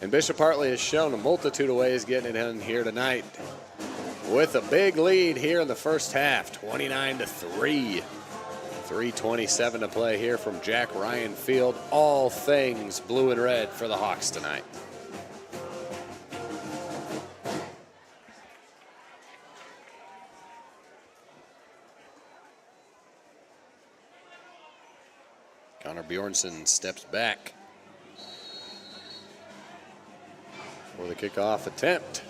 And Bishop Hartley has shown a multitude of ways getting it in here tonight. With a big lead here in the first half, 29-3. 3:27 to play here from Jack Ryan Field. All things blue and red for the Hawks tonight. Connor Bjornsson steps back for the kickoff attempt.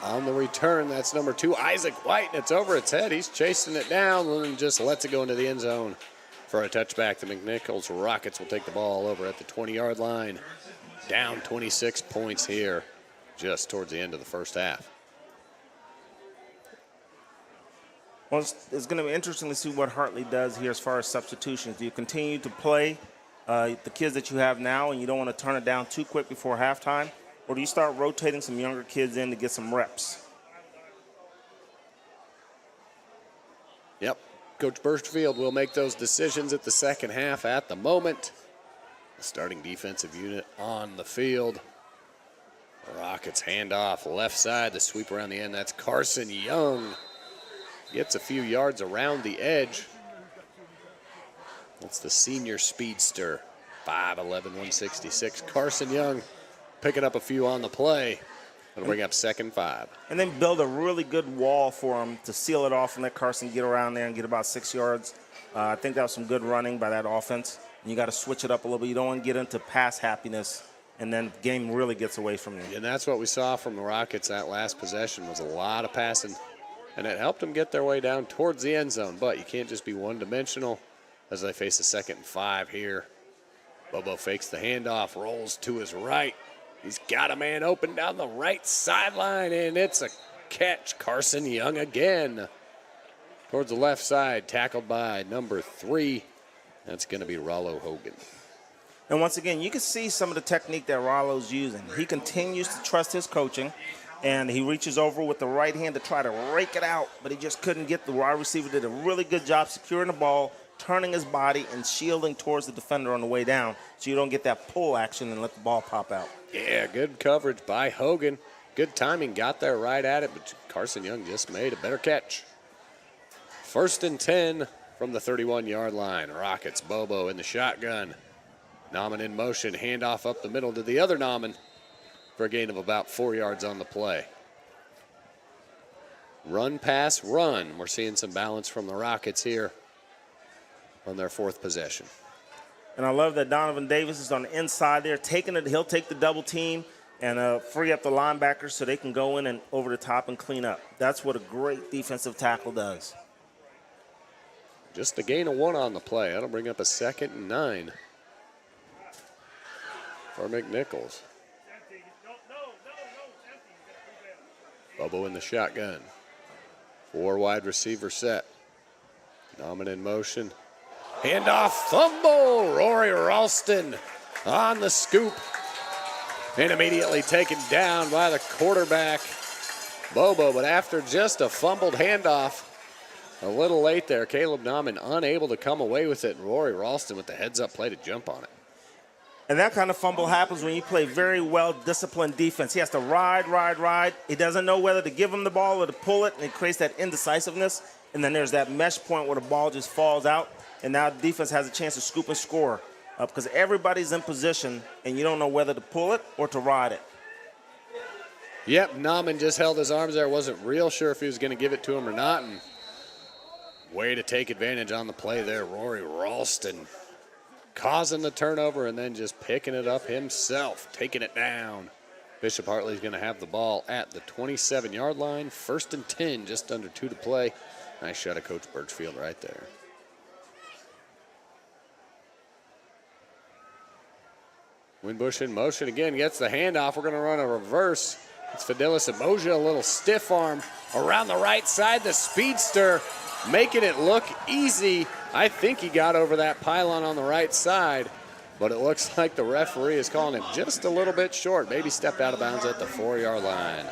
On the return, that's number 2, Isaac White, and it's over its head. He's chasing it down and just lets it go into the end zone for a touchback. The McNicholas Rockets will take the ball over at the 20-yard line. Down 26 points here just towards the end of the first half. Well, it's going to be interesting to see what Hartley does here as far as substitutions. Do you continue to play the kids that you have now and you don't want to turn it down too quick before halftime? Or do you start rotating some younger kids in to get some reps? Yep. Coach Burstfield will make those decisions at the second half. At the moment, the starting defensive unit on the field. Rockets handoff left side, the sweep around the end. That's Carson Young. Gets a few yards around the edge. That's the senior speedster, 5'11", 166. Carson Young picking up a few on the play. It'll bring up 2nd 5. And then build a really good wall for him to seal it off and let Carson get around there and get about 6 yards. I think that was some good running by that offense. And you got to switch it up a little bit. You don't want to get into pass happiness, and then the game really gets away from you. And that's what we saw from the Rockets that last possession was a lot of passing. And it helped them get their way down towards the end zone. But you can't just be one-dimensional as they face a 2nd and 5 here. Bobo fakes the handoff, rolls to his right. He's got a man open down the right sideline, and it's a catch. Carson Young again. Towards the left side, tackled by number 3. That's going to be Rollo Hogan. And once again, you can see some of the technique that Rollo's using. He continues to trust his coaching, and he reaches over with the right hand to try to rake it out, but he just couldn't get the wide receiver. Did a really good job securing the ball, turning his body, and shielding towards the defender on the way down so you don't get that pull action and let the ball pop out. Yeah, good coverage by Hogan. Good timing, got there right at it, but Carson Young just made a better catch. 1st and 10 from the 31-yard line. Rockets, Bobo in the shotgun. Nauman in motion, handoff up the middle to the other Nauman for a gain of about 4 yards on the play. Run, pass, run. We're seeing some balance from the Rockets here on their 4th possession. And I love that Donovan Davis is on the inside there, taking it. He'll take the double team and free up the linebackers so they can go in and over the top and clean up. That's what a great defensive tackle does. Just a gain of 1 on the play. That'll bring up a 2nd and 9 for McNicholas. Bobo in the shotgun. 4 wide receiver set. Nauman in motion. Handoff, fumble. Rory Ralston on the scoop. And immediately taken down by the quarterback, Bobo. But after just a fumbled handoff, a little late there, Caleb Nauman unable to come away with it. And Rory Ralston with the heads-up play to jump on it. And that kind of fumble happens when you play very well-disciplined defense. He has to ride. He doesn't know whether to give him the ball or to pull it, and it creates that indecisiveness. And then there's that mesh point where the ball just falls out, and now the defense has a chance to scoop and score because everybody's in position, and you don't know whether to pull it or to ride it. Yep, Nauman just held his arms there. Wasn't real sure if he was going to give it to him or not. And way to take advantage on the play there, Rory Ralston. Causing the turnover and then just picking it up himself, taking it down. Bishop Hartley's going to have the ball at the 27-yard line. 1st and 10, just under 2 to play. Nice shot of Coach Birchfield right there. Winbush in motion again, gets the handoff. We're going to run a reverse. It's Fidelis Emoja, a little stiff arm around the right side. The speedster making it look easy. I think he got over that pylon on the right side, but it looks like the referee is calling him just a little bit short. Maybe stepped out of bounds at the 4-yard line.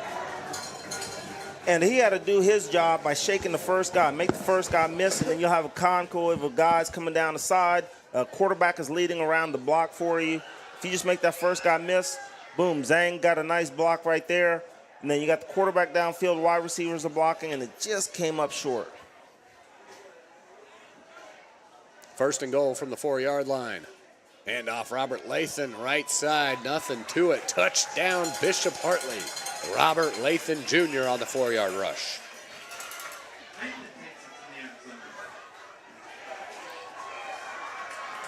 And he had to do his job by shaking the first guy, make the first guy miss, and then you'll have a concourse of guys coming down the side. Quarterback is leading around the block for you. If you just make that first guy miss, boom, Zhang got a nice block right there. And then you got the quarterback downfield, wide receivers are blocking, and it just came up short. 1st and goal from the 4-yard line. Hand off Robert Lathan, right side, nothing to it. Touchdown, Bishop Hartley. Robert Lathan Jr. on the 4-yard rush.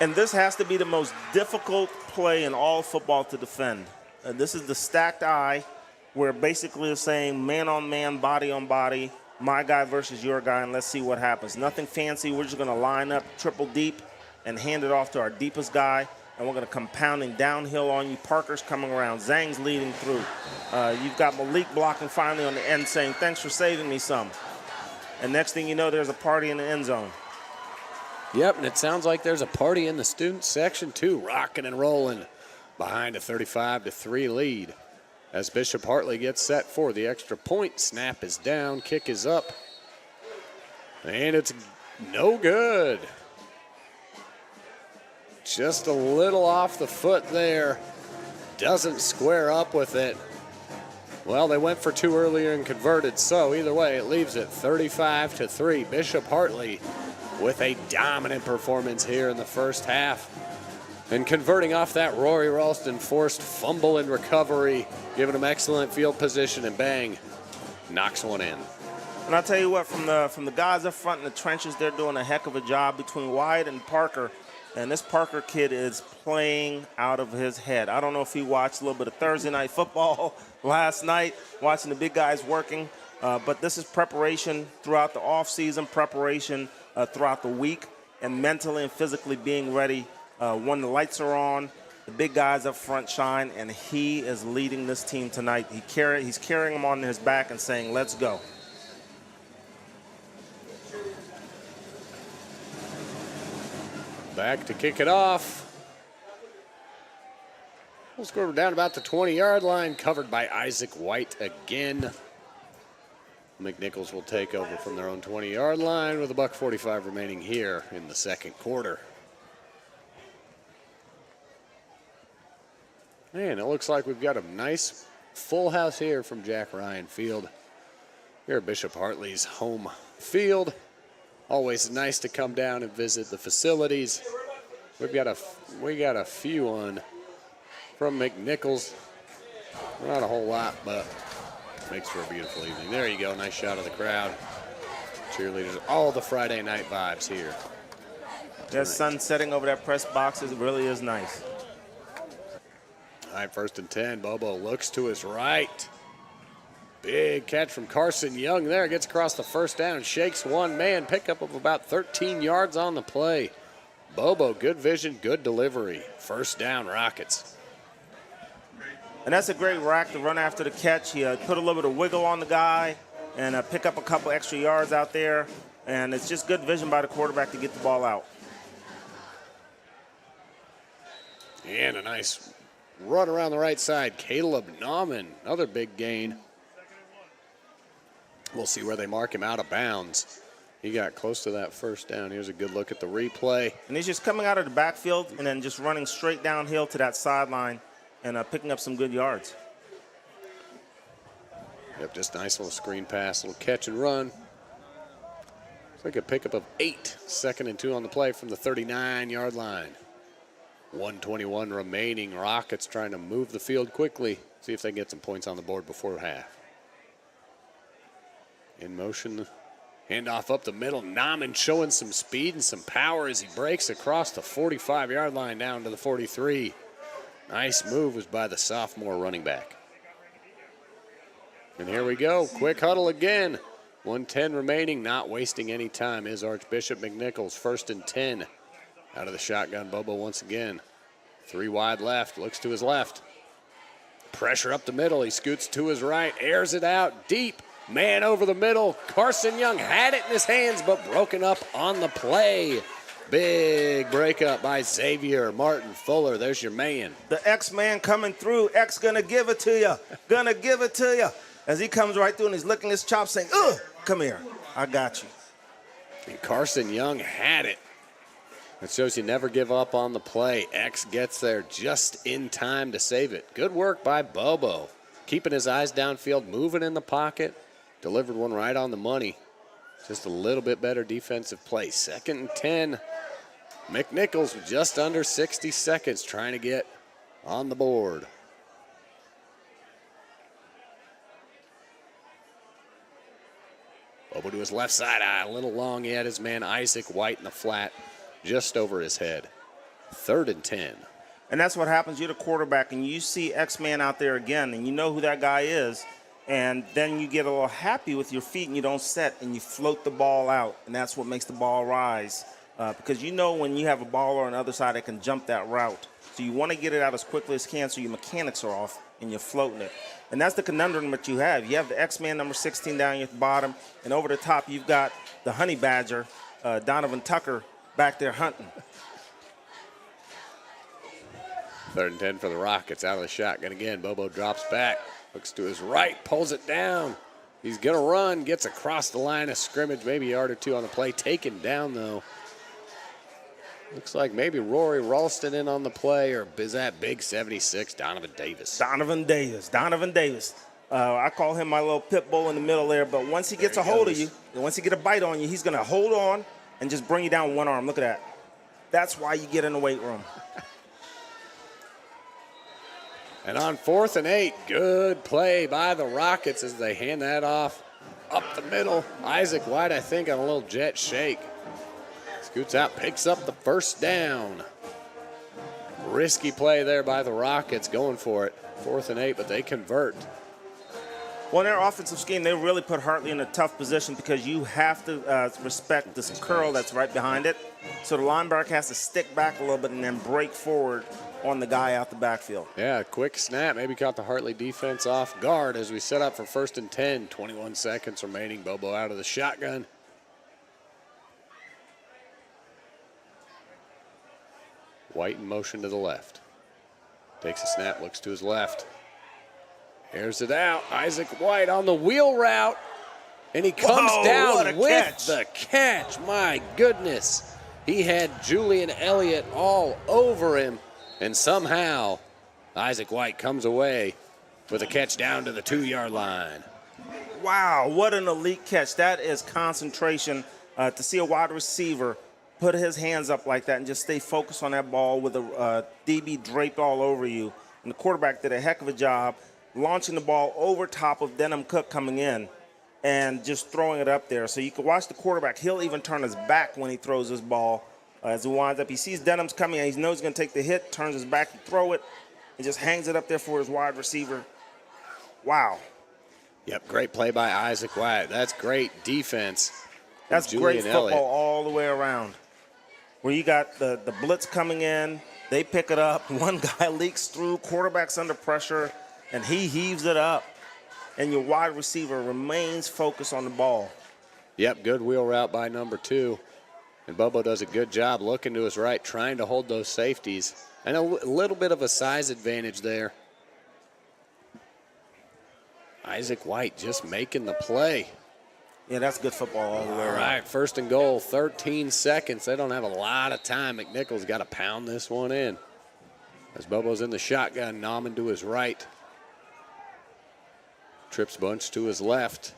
And this has to be the most difficult play in all football to defend. This is the stacked eye, where basically it's saying man on man, body on body, my guy versus your guy, and let's see what happens. Nothing fancy. We're just going to line up triple deep and hand it off to our deepest guy, and we're going to come pounding downhill on you. Parker's coming around. Zhang's leading through. You've got Malik blocking finally on the end saying, thanks for saving me some. And next thing you know, there's a party in the end zone. Yep, and it sounds like there's a party in the student section too, rocking and rolling behind a 35-3 lead. As Bishop Hartley gets set for the extra point. Snap is down, kick is up, and it's no good. Just a little off the foot there. Doesn't square up with it. Well, they went for 2 earlier and converted, so either way, it leaves it 35-3. Bishop Hartley with a dominant performance here in the first half. And converting off that Rory Ralston forced fumble and recovery, giving him excellent field position, and bang, knocks one in. And I'll tell you what, from the guys up front in the trenches, they're doing a heck of a job between Wyatt and Parker. And this Parker kid is playing out of his head. I don't know if he watched a little bit of Thursday night football last night, watching the big guys working. But this is preparation throughout the offseason, preparation throughout the week, and mentally and physically being ready when the lights are on. The big guys up front shine, and he is leading this team tonight. He's carrying them on his back and saying, let's go. Back to kick it off. We'll score down about the 20-yard line, covered by Isaac White again. McNicholas will take over from their own 20-yard line with $1:45 remaining here in the second quarter. Man, it looks like we've got a nice full house here from Jack Ryan Field. Here at Bishop Hartley's home field. Always nice to come down and visit the facilities. We got a few on from McNicholas. Not a whole lot, but makes for a beautiful evening. There you go, nice shot of the crowd. Cheerleaders, all the Friday night vibes here. That sun setting over that press box, it really is nice. All right, 1st and 10. Bobo looks to his right. Big catch from Carson Young there. Gets across the first down, shakes one man. Pickup of about 13 yards on the play. Bobo, good vision, good delivery. First down, Rockets. And that's a great rack to run after the catch. He put a little bit of wiggle on the guy and pick up a couple extra yards out there. And it's just good vision by the quarterback to get the ball out. And a nice run around the right side. Caleb Nauman, another big gain. We'll see where they mark him out of bounds. He got close to that first down. Here's a good look at the replay. And he's just coming out of the backfield and then just running straight downhill to that sideline and picking up some good yards. Yep, just nice little screen pass, little catch and run. Looks like a pickup of 8, 2nd and 2 on the play from the 39-yard line. 1:21 remaining. Rockets trying to move the field quickly. See if they can get some points on the board before half. In motion, handoff up the middle. Naaman showing some speed and some power as he breaks across the 45-yard line down to the 43. Nice move was by the sophomore running back. And here we go, quick huddle again. 1:10 remaining, not wasting any time is Archbishop. McNicholas, 1st and 10. Out of the shotgun, Bobo once again. 3 wide left, looks to his left. Pressure up the middle, he scoots to his right, airs it out deep. Man over the middle, Carson Young had it in his hands, but broken up on the play. Big breakup by Xavier Martin Fuller. There's your man. The X-Man coming through. X gonna give it to you. Gonna give it to you. As he comes right through and he's licking his chops saying, ugh, come here. I got you. And Carson Young had it. It shows you never give up on the play. X gets there just in time to save it. Good work by Bobo. Keeping his eyes downfield, moving in the pocket. Delivered one right on the money. Just a little bit better defensive play. 2nd and 10. McNicholas with just under 60 seconds trying to get on the board. Bobo to his left side, a little long. He had his man Isaac White in the flat just over his head. 3rd and 10. And that's what happens. You're the quarterback, and you see X-Man out there again, and you know who that guy is. And then you get a little happy with your feet, and you don't set, and you float the ball out. And that's what makes the ball rise. Because you know when you have a baller on the other side that can jump that route. So you want to get it out as quickly as you can so your mechanics are off, and you're floating it. And that's the conundrum that you have. You have the X-Man number 16 down at the bottom, and over the top you've got the honey badger, Donovan Tucker, back there hunting. 3rd and 10 for the Rockets. Out of the shotgun again. Bobo drops back, looks to his right, pulls it down. He's going to run, gets across the line of scrimmage, maybe a yard or 2 on the play. Taken down, though. Looks like maybe Rory Ralston in on the play, or is that big 76, Donovan Davis? Donovan Davis. I call him my little pit bull in the middle there, but once he gets a hold of you, and once he get a bite on you, he's going to hold on and just bring you down with one arm. Look at that. That's why you get in the weight room. And on 4th and 8, good play by the Rockets as they hand that off up the middle. Isaac White, I think, on a little jet shake. Scoots out, picks up the 1st down. Risky play there by the Rockets, going for it. 4th and 8, but they convert. Well, in their offensive scheme, they really put Hartley in a tough position because you have to respect this curl that's right behind it. So the linebacker has to stick back a little bit and then break forward on the guy out the backfield. Yeah, quick snap. Maybe caught the Hartley defense off guard as we set up for 1st and 10. 21 seconds remaining. Bobo out of the shotgun. White in motion to the left. Takes a snap, looks to his left. Airs it out. Isaac White on the wheel route. And he comes down with the catch. My goodness. He had Julian Elliott all over him. And somehow Isaac White comes away with a catch down to the 2-yard line. Wow, what an elite catch. That is concentration. To see a wide receiver put his hands up like that and just stay focused on that ball with a DB draped all over you. And the quarterback did a heck of a job launching the ball over top of Denham Cook coming in and just throwing it up there. So you can watch the quarterback. He'll even turn his back when he throws this ball. As he winds up, he sees Denham's coming and he knows he's going to take the hit, turns his back, he throw it, and just hangs it up there for his wide receiver. Wow. Yep, great play by Isaac White. That's great defense. That's great football Elliott all the way around. Where you got the blitz coming in, they pick it up, one guy leaks through, quarterback's under pressure, and he heaves it up. And your wide receiver remains focused on the ball. Yep, good wheel route by number 2. And Bobo does a good job looking to his right, trying to hold those safeties. And a little bit of a size advantage there. Isaac White just making the play. Yeah, that's good football all the way All around. right, first and goal, 13 seconds. They don't have a lot of time. McNicholas got to pound this one in. As Bobo's in the shotgun, Nauman to his right. Trips Bunch to his left.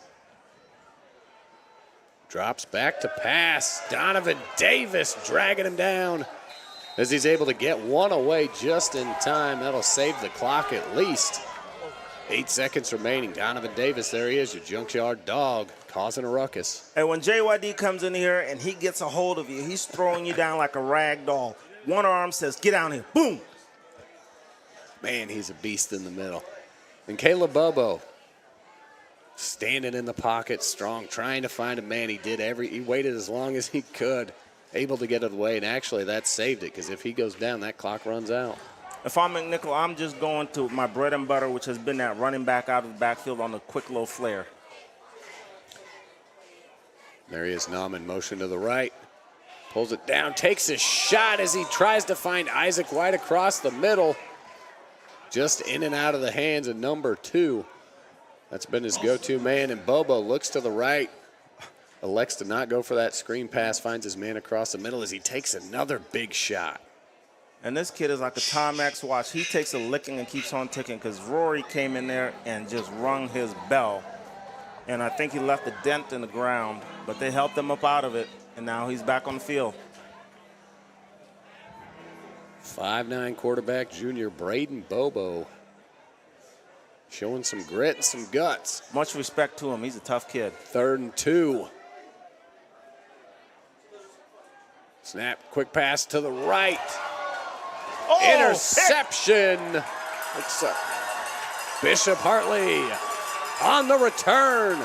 Drops back to pass. Donovan Davis dragging him down as he's able to get one away just in time. That'll save the clock at least. 8 seconds remaining. Donovan Davis, there he is, your junkyard dog, causing a ruckus. And when JYD comes in here and he gets a hold of you, he's throwing you down like a rag doll. One arm says, get down here. Boom. Man, he's a beast in the middle. And Caleb Bobo, standing in the pocket, strong, trying to find a man. He waited as long as he could, able to get it away, and actually that saved it, because if he goes down, that clock runs out. If I'm McNicholas, I'm just going to my bread and butter, which has been that running back out of the backfield on a quick low flare. There he is, Nauman, motion to the right. Pulls it down, takes a shot as he tries to find Isaac White across the middle. Just in and out of the hands of number 2. That's been his go-to man, and Bobo looks to the right. Elects to not go for that screen pass, finds his man across the middle as he takes another big shot. And this kid is like a Timex watch. He takes a licking and keeps on ticking, because Rory came in there and just rung his bell. And I think he left a dent in the ground, but they helped him up out of it, and now he's back on the field. 5'9" quarterback, junior Braden Bobo. Showing some grit and some guts. Much respect to him. He's a tough kid. 3rd and 2. Snap, quick pass to the right. Oh, Interception. Looks up. Bishop Hartley on the return.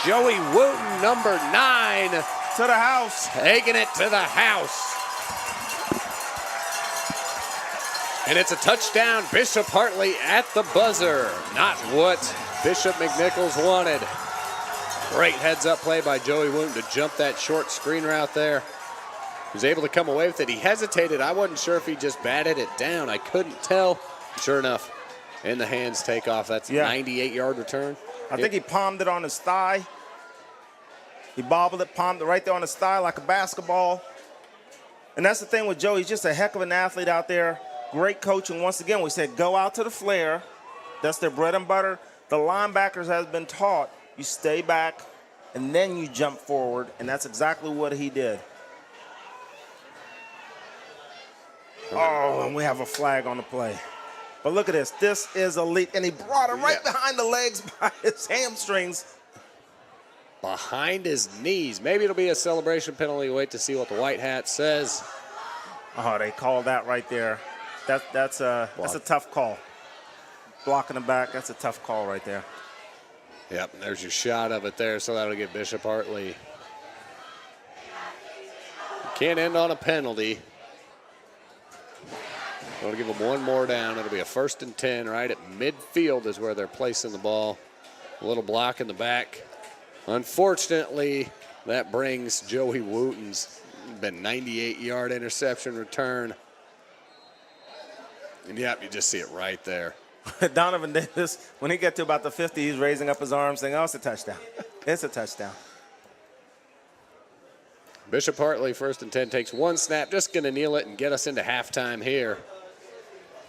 Joey Wooten, number 9. To the house. Taking it to the house. And it's a touchdown, Bishop Hartley at the buzzer. Not what Bishop McNicholas wanted. Great heads-up play by Joey Wooten to jump that short screen route there. He was able to come away with it. He hesitated. I wasn't sure if he just batted it down. I couldn't tell. Sure enough, in the hands, takeoff. That's a 98-yard return. I think he palmed it on his thigh. He bobbled it, palmed it right there on his thigh like a basketball. And that's the thing with Joey. He's just a heck of an athlete out there. Great coaching. Once again, we said go out to the flare. That's their bread and butter. The linebackers has been taught you stay back and then you jump forward, and that's exactly what he did. Oh, and we have a flag on the play. But look at this. This is elite, and he brought it right behind the legs by his hamstrings. Behind his knees. Maybe it'll be a celebration penalty. Wait to see what the white hat says. Oh, they called that right there. That's a tough call. Blocking the back, that's a tough call right there. Yep, and there's your shot of it there, so that'll get Bishop Hartley. Can't end on a penalty. Going to give them one more down. It'll be a 1st and 10 right at midfield is where they're placing the ball. A little block in the back. Unfortunately, that brings Joey Wooten's been 98-yard interception return. And yep, you just see it right there. Donovan Davis, when he gets to about the 50, he's raising up his arms saying, oh, it's a touchdown. It's a touchdown. Bishop Hartley, 1st and 10, takes one snap, just going to kneel it and get us into halftime here.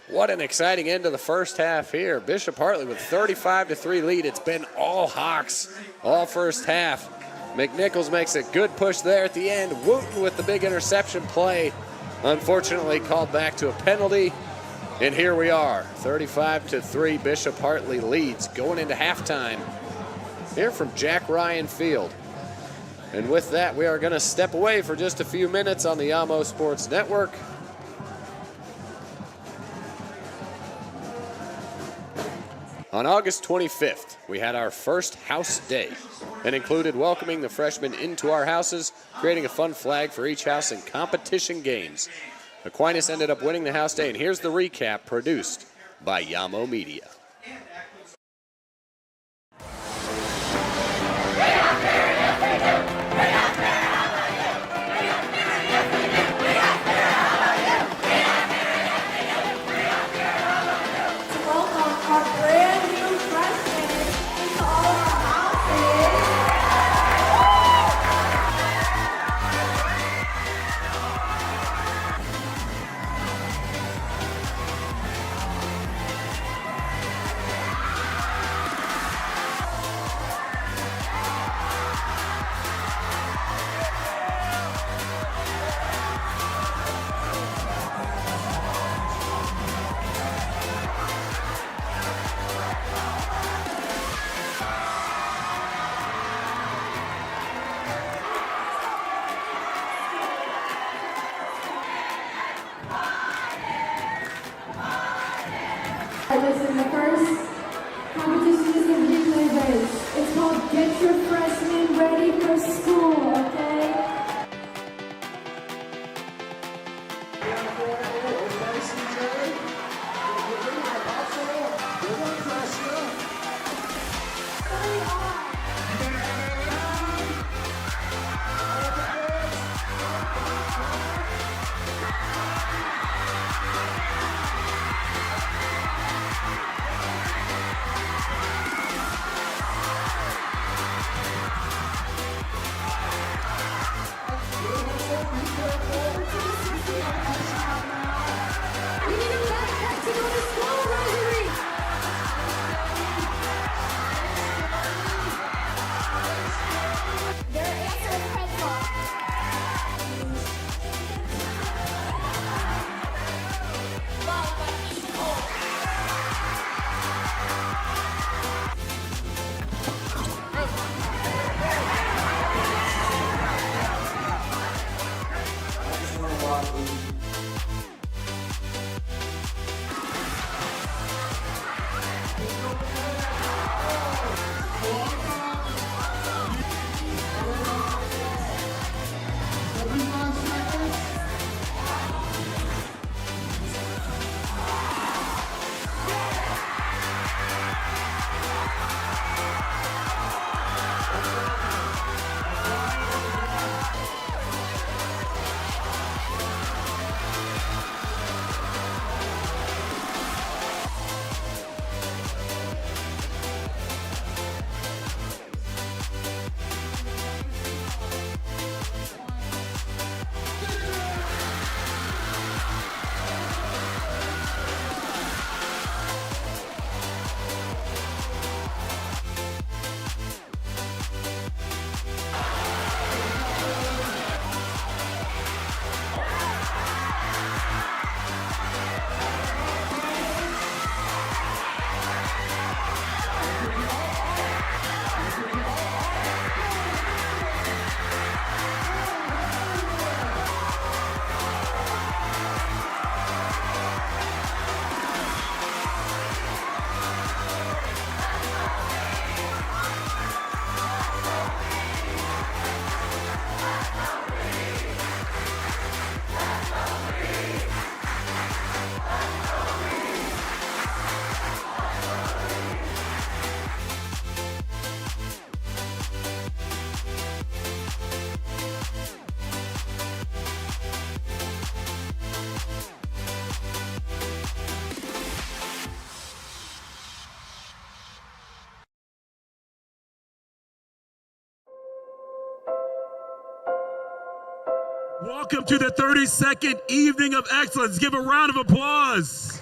What an exciting end to the first half here. Bishop Hartley with 35-3 lead. It's been all Hawks all first half. McNicholas makes a good push there at the end. Wooten with the big interception play. Unfortunately called back to a penalty. And here we are, 35-3, Bishop Hartley leads going into halftime here from Jack Ryan Field. And with that, we are going to step away for just a few minutes on the Yamo Sports Network. On August 25th, we had our first house day and included welcoming the freshmen into our houses, creating a fun flag for each house and competition games. Aquinas ended up winning the house day, and here's the recap produced by Yamo Media. Welcome to the 32nd Evening of Excellence. Give a round of applause.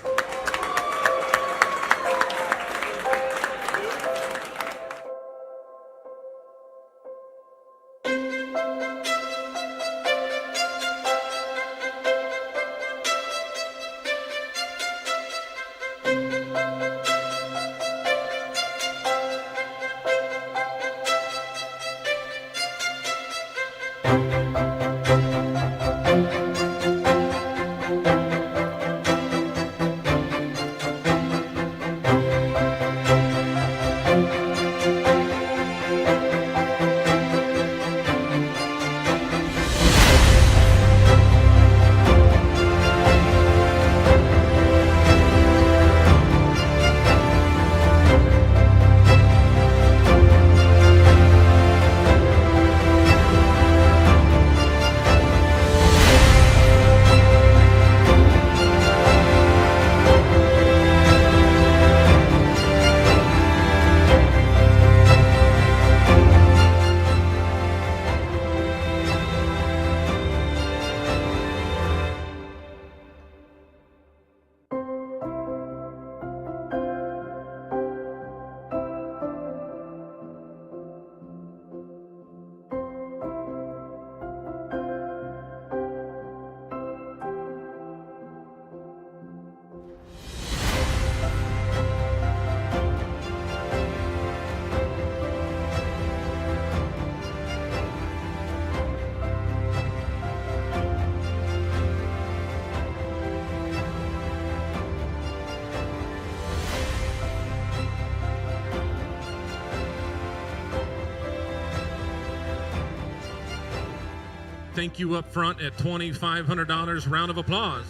Thank you up front at $2,500. Round of applause.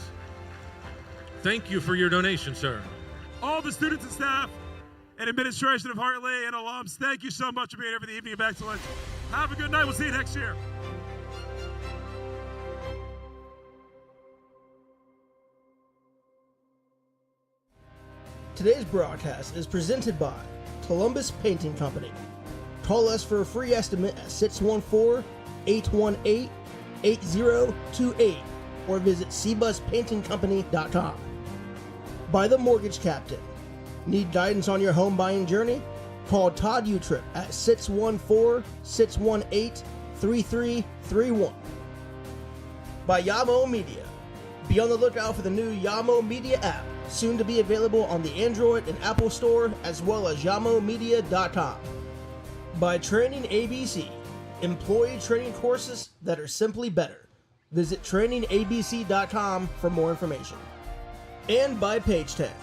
Thank you for your donation, sir. All the students and staff and administration of Hartley and alums, thank you so much for being here for the Evening of Excellence. Have a good night. We'll see you next year. Today's broadcast is presented by Columbus Painting Company. Call us for a free estimate at 614-818-8028 or visit cbuspaintingcompany.com. By The Mortgage Captain. Need guidance on your home buying journey? Call Todd Utrip at 614-618-3331. By Yamo Media. Be on the lookout for the new Yamo Media app, soon to be available on the Android and Apple Store, as well as yamomedia.com. By Training ABC. Employee training courses that are simply better. Visit trainingabc.com for more information. And by Page Tech.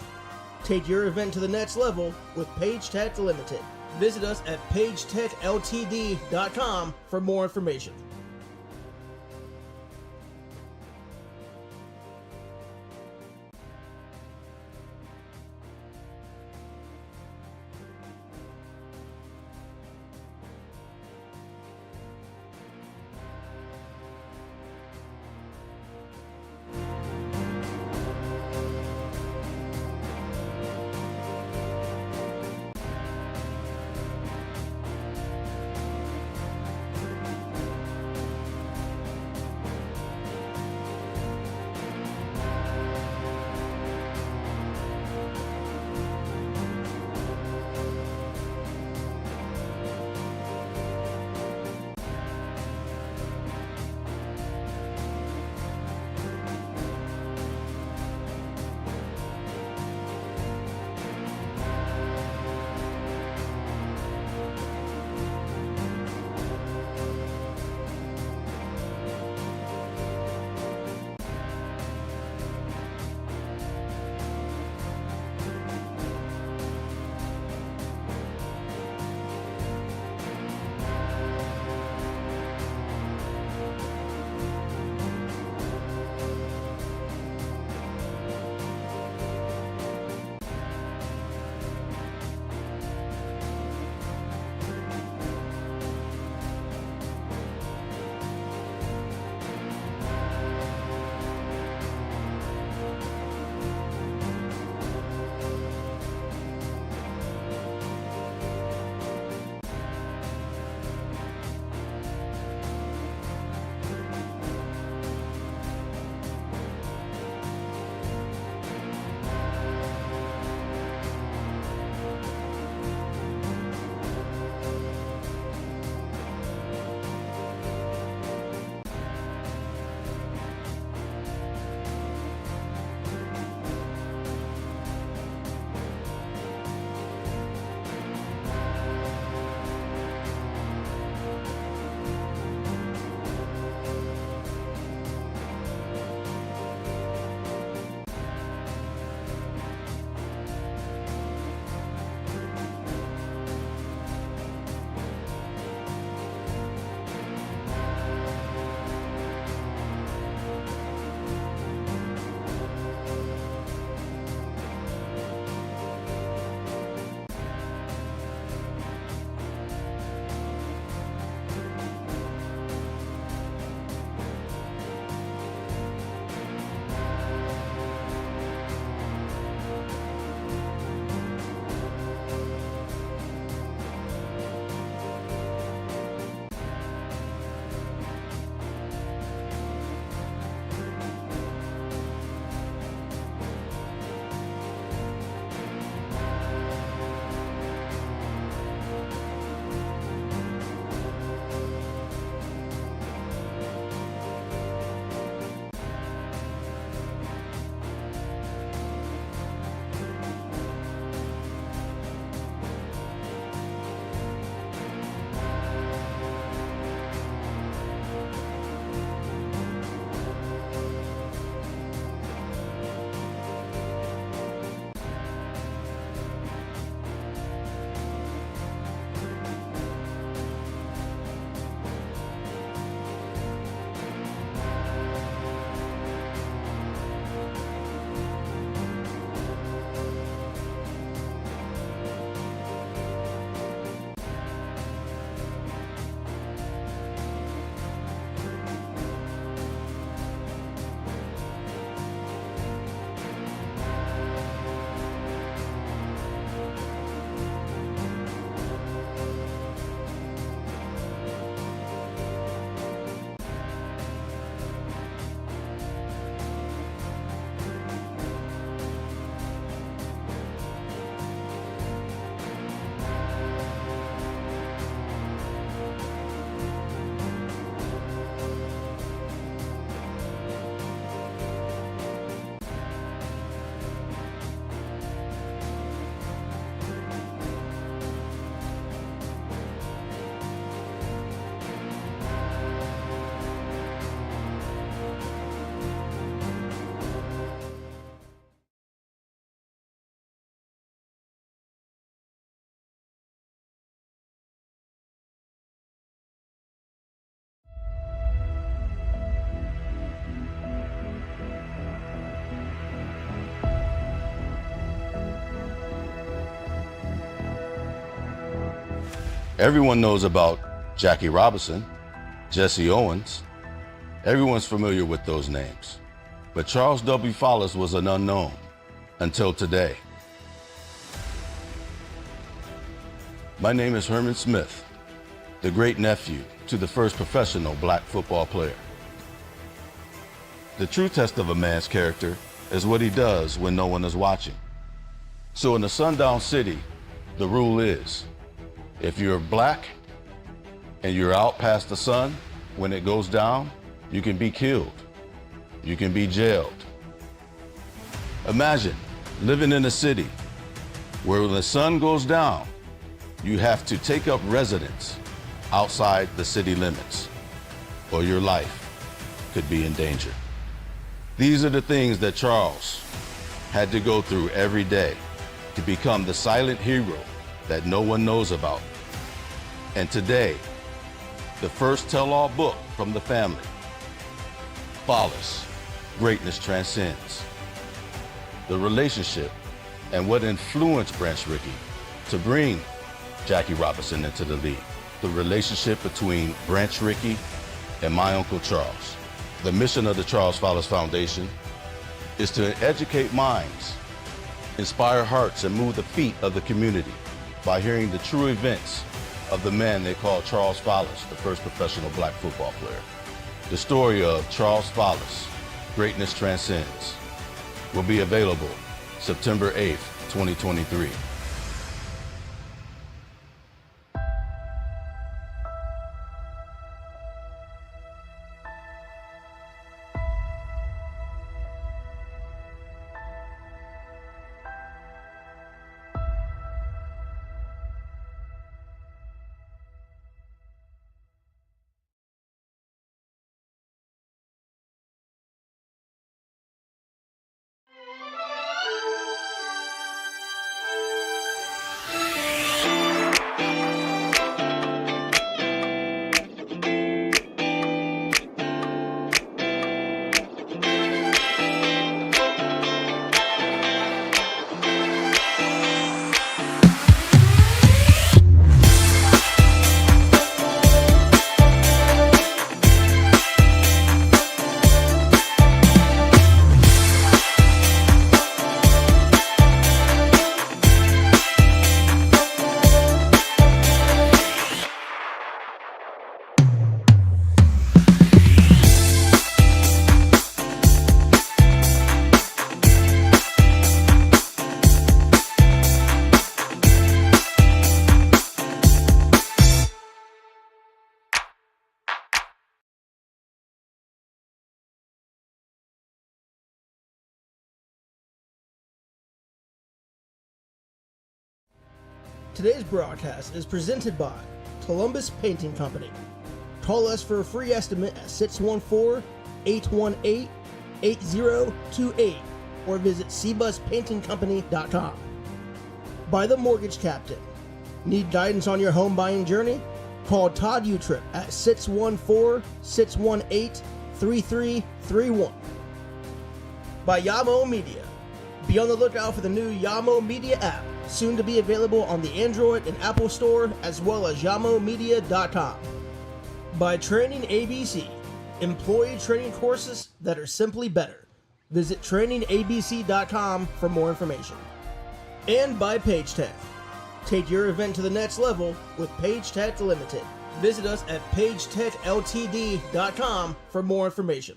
Take your event to the next level with Page Tech Limited. Visit us at pagetechltd.com for more information. Everyone knows about Jackie Robinson, Jesse Owens. Everyone's familiar with those names. But Charles W. Follis was an unknown until today. My name is Herman Smith, the great nephew to the first professional black football player. The true test of a man's character is what he does when no one is watching. So in a sundown city, the rule is, if you're black and you're out past the sun, when it goes down, you can be killed. You can be jailed. Imagine living in a city where when the sun goes down, you have to take up residence outside the city limits, or your life could be in danger. These are the things that Charles had to go through every day to become the silent hero that no one knows about. And today, the first tell-all book from the family, Follis, Greatness Transcends. The relationship and what influenced Branch Rickey to bring Jackie Robinson into the league. The relationship between Branch Rickey and my Uncle Charles. The mission of the Charles Follis Foundation is to educate minds, inspire hearts, and move the feet of the community by hearing the true events of the man they call Charles Follis, the first professional black football player. The story of Charles Follis, Greatness Transcends, will be available September 8th, 2023. Today's broadcast is presented by Columbus Painting Company. Call us for a free estimate at 614-818-8028 or visit cbuspaintingcompany.com. By The Mortgage Captain. Need guidance on your home buying journey? Call Todd Utrip at 614-618-3331. By Yamo Media. Be on the lookout for the new Yamo Media app, soon to be available on the Android and Apple Store, as well as yamomedia.com. By Training ABC, employee training courses that are simply better. Visit trainingabc.com for more information. And by Page Tech. Take your event to the next level with Page Tech Limited. Visit us at pagetechltd.com for more information.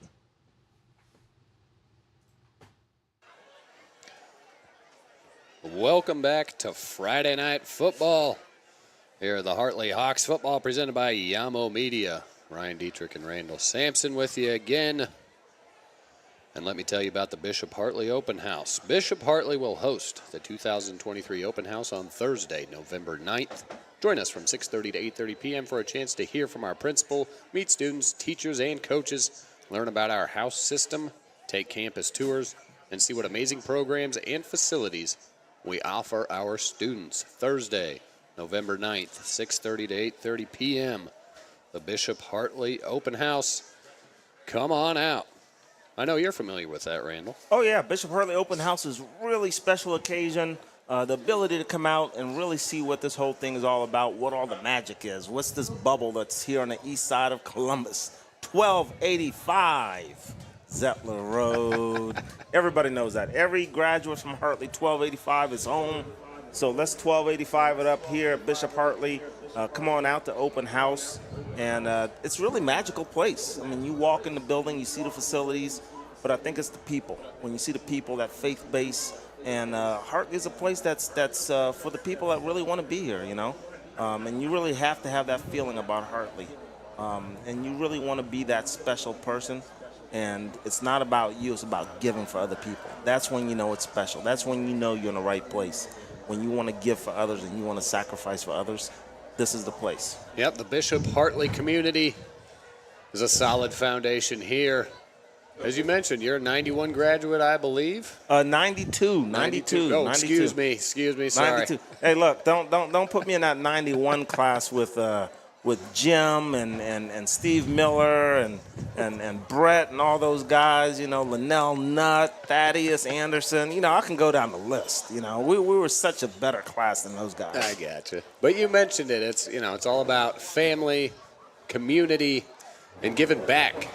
Welcome back to Friday Night Football. Here are the Hartley Hawks football presented by Yamo Media. Ryan Dietrich and Randall Sampson with you again. And let me tell you about the Bishop Hartley Open House. Bishop Hartley will host the 2023 Open House on Thursday, November 9th. Join us from 6:30 to 8:30 p.m. for a chance to hear from our principal, meet students, teachers, and coaches, learn about our house system, take campus tours, and see what amazing programs and facilities we offer our students. Thursday, November 9th, 6:30 to 8:30 p.m. The Bishop Hartley Open House. Come on out. I know you're familiar with that, Randall. Oh, yeah. Bishop Hartley Open House is a really special occasion. the ability to come out and really see what this whole thing is all about, what all the magic is. What's this bubble that's here on the east side of Columbus? 1285 Zettler Road. Everybody knows that. Every graduate from Hartley, 1285 is home. So let's 1285 it up here at Bishop Hartley. Come on out to open house. And it's really a magical place. I mean, you walk in the building, you see the facilities, but I think it's the people. When you see the people, that faith base. And Hartley is a place that's for the people that really want to be here, you know. And you really have to have that feeling about Hartley. And you really want to be that special person. And it's not about you, it's about giving for other people. That's when you know it's special. That's when you know you're in the right place. When you want to give for others and you want to sacrifice for others, this is the place. Yep, the Bishop Hartley community is a solid foundation here. As you mentioned, you're a 91 graduate, I believe. 92. Oh, 92. excuse me, sorry. 92. Hey, look, don't put me in that 91 class with Jim and Steve Miller and Brett and all those guys. You know, Linnell Nutt, Thaddeus Anderson. You know, I can go down the list. You know, we were such a better class than those guys. I gotcha. But you mentioned it. It's all about family, community, and giving back,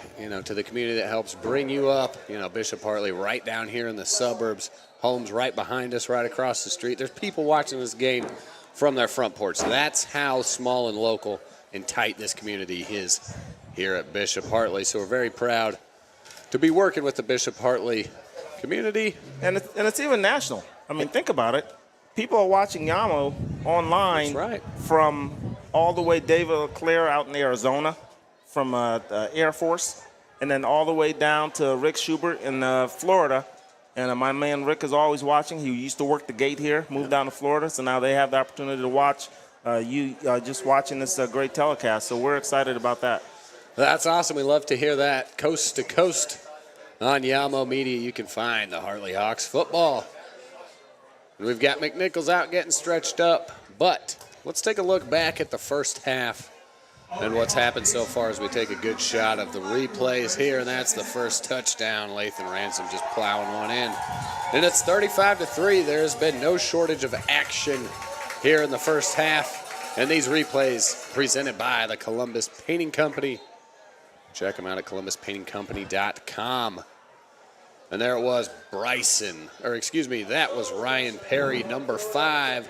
to the community that helps bring you up. Bishop Hartley right down here in the suburbs, homes right behind us, right across the street. There's people watching this game from their front porch. That's how small and local and tight this community is here at Bishop Hartley. So we're very proud to be working with the Bishop Hartley community. And it's even national. I mean, think about it. People are watching Yamo online. That's right. From all the way David LeClaire out in Arizona, from the Air Force, and then all the way down to Rick Schubert in Florida. And my man Rick is always watching. He used to work the gate here, moved down to Florida, so now they have the opportunity to watch you just watching this great telecast. So we're excited about that. That's awesome. We love to hear that. Coast to coast on Yamo Media, you can find the Hartley Hawks football. And we've got McNicholas out getting stretched up, but let's take a look back at the first half and what's happened so far as we take a good shot of the replays here, and that's the first touchdown. Lathan Ransom just plowing one in. And it's 35-3. There's been no shortage of action here in the first half. And these replays presented by the Columbus Painting Company. Check them out at columbuspaintingcompany.com. And there it was, that was Ryan Perry, number 5.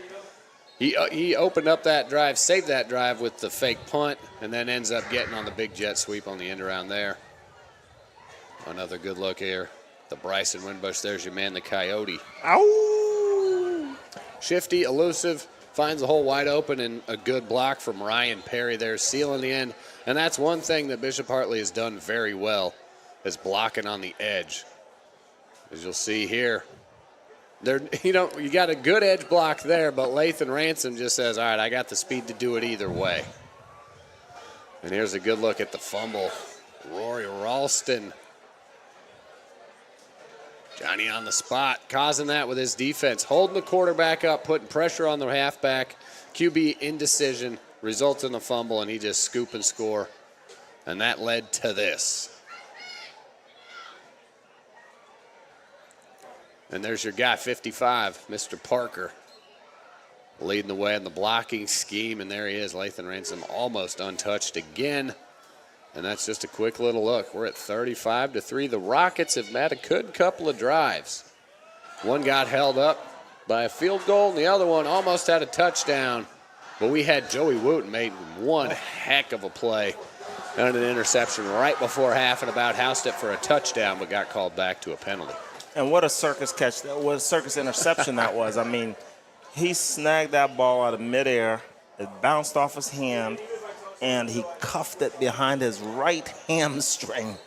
He opened up that drive, saved that drive with the fake punt, and then ends up getting on the big jet sweep on the end around there. Another good look here. The Bryson Winbush, there's your man, the Coyote. Ow! Shifty, elusive, finds the hole wide open, and a good block from Ryan Perry there, sealing the end. And that's one thing that Bishop Hartley has done very well, is blocking on the edge. As you'll see here. You got a good edge block there, but Lathan Ransom just says, all right, I got the speed to do it either way. And here's a good look at the fumble. Rory Ralston. Johnny on the spot, causing that with his defense, holding the quarterback up, putting pressure on the halfback. QB indecision, results in the fumble, and he just scoop and score. And that led to this. And there's your guy, 55, Mr. Parker, leading the way in the blocking scheme. And there he is, Lathan Ransom, almost untouched again. And that's just a quick little look. We're at 35-3. The Rockets have had a good couple of drives. One got held up by a field goal, and the other one almost had a touchdown. But we had Joey Wooten made one heck of a play on an interception right before half and about housed it for a touchdown, but got called back to a penalty. And what a circus catch, what a circus interception that was. I mean, he snagged that ball out of midair. It bounced off his hand, and he cuffed it behind his right hamstring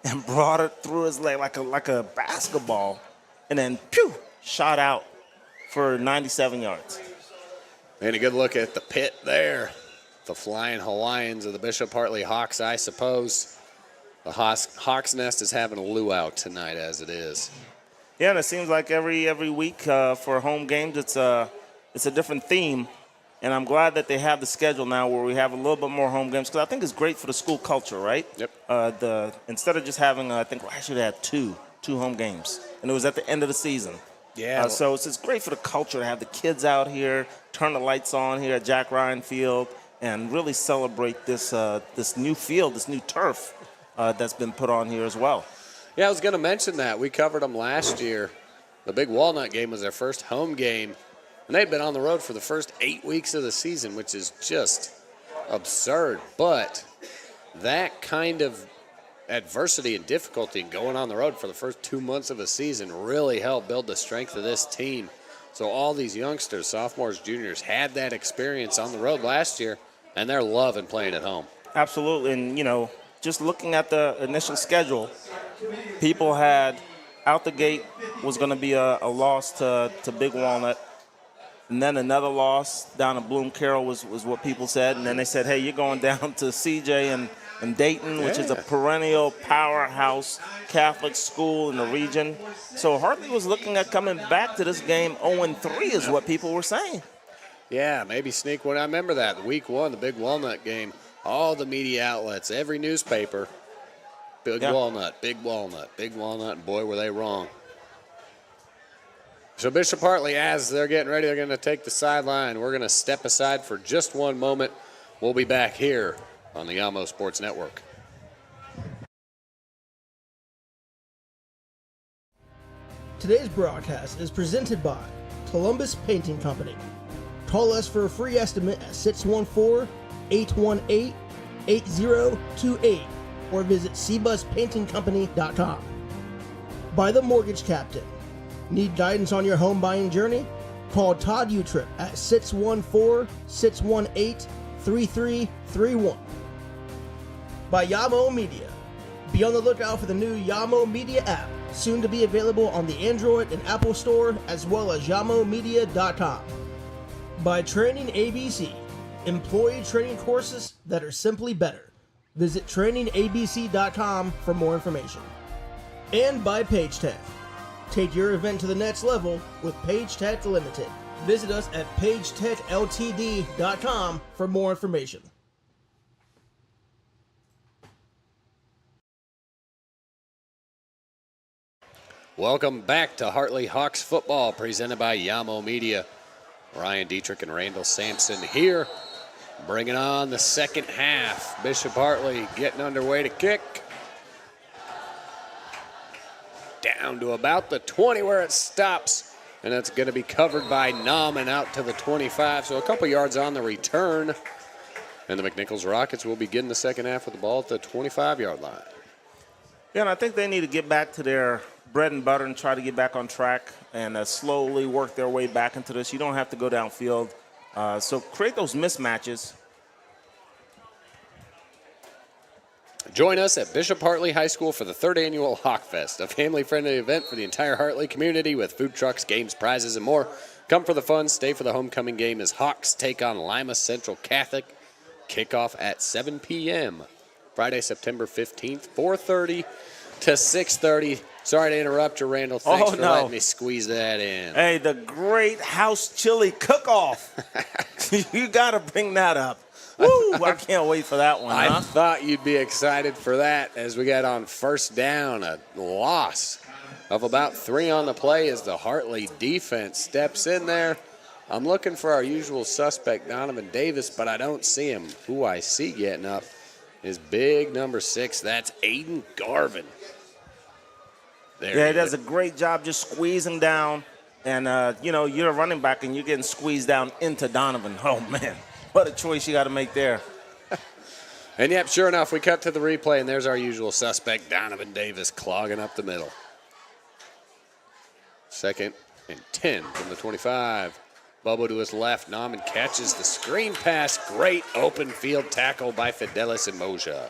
and brought it through his leg like a basketball, and then, pew, shot out for 97 yards. And a good look at the pit there. The Flying Hawaiians of the Bishop Hartley Hawks, I suppose. The Hawks Nest is having a luau tonight as it is. Yeah, and it seems like every week for home games it's a different theme. And I'm glad that they have the schedule now where we have a little bit more home games because I think it's great for the school culture, right? Yep. Instead of just having, I think last year they had two home games, and it was at the end of the season. Yeah. So it's great for the culture to have the kids out here, turn the lights on here at Jack Ryan Field, and really celebrate this this new field, this new turf that's been put on here as well. Yeah, I was going to mention that. We covered them last year. The Big Walnut game was their first home game, and they'd been on the road for the first 8 weeks of the season, which is just absurd. But that kind of adversity and difficulty in going on the road for the first 2 months of a season really helped build the strength of this team. So all these youngsters, sophomores, juniors, had that experience on the road last year, and they're loving playing at home. Absolutely, and just looking at the initial schedule, people had out the gate was going to be a loss to Big Walnut, and then another loss down at Bloom Carroll was what people said, and then they said, hey, you're going down to CJ and Dayton, which is a perennial powerhouse Catholic school in the region. So Hartley was looking at coming back to this game 0-3 is what people were saying. Yeah, maybe sneak one. I remember that. Week 1, the Big Walnut game, all the media outlets, every newspaper, Big Walnut, Big Walnut, Big Walnut, and boy, were they wrong. So Bishop Hartley, as they're getting ready, they're going to take the sideline. We're going to step aside for just one moment. We'll be back here on the Yamo Sports Network. Today's broadcast is presented by Columbus Painting Company. Call us for a free estimate at 614-818-8028 or visit cbuspaintingcompany.com. By the Mortgage Captain. Need guidance on your home buying journey? Call Todd Utrip at 614-618-3331. By Yamo Media. Be on the lookout for the new Yamo Media app, soon to be available on the Android and Apple Store, as well as yamomedia.com. By Training ABC. Employee training courses that are simply better. Visit trainingabc.com for more information. And by Page Tech. Take your event to the next level with Page Tech Limited. Visit us at pagetechltd.com for more information. Welcome back to Hartley Hawks football, presented by Yamo Media. Ryan Dietrich and Randall Sampson here, bringing on the second half. Bishop Hartley getting underway to kick. Down to about the 20 where it stops, and that's going to be covered by Nauman out to the 25, so a couple yards on the return. And the McNicholas Rockets will begin the second half with the ball at the 25-yard line. Yeah, and I think they need to get back to their bread and butter and try to get back on track and slowly work their way back into this. You don't have to go downfield. So create those mismatches. Join us at Bishop Hartley High School for the 3rd annual Hawk Fest, a family-friendly event for the entire Hartley community with food trucks, games, prizes, and more. Come for the fun, stay for the homecoming game as Hawks take on Lima Central Catholic. Kickoff at 7 p.m. Friday, September 15th, 4:30 to 6:30. Sorry to interrupt you, Randall. Thanks for letting me squeeze that in. Hey, the great house chili cook-off. You got to bring that up. Woo, I can't wait for that one. I thought you'd be excited for that as we got on first down, a loss of about 3 on the play as the Hartley defense steps in there. I'm looking for our usual suspect, Donovan Davis, but I don't see him. Who I see getting up is big number 6. That's Aiden Garvin. Yeah, he does a great job just squeezing down. And, you're a running back and you're getting squeezed down into Donovan. Oh, man. What a choice you got to make there. And, yep, sure enough, we cut to the replay, and there's our usual suspect, Donovan Davis, clogging up the middle. 2nd and 10 from the 25. Bubba to his left. Nauman catches the screen pass. Great open field tackle by Fidelis and Moja.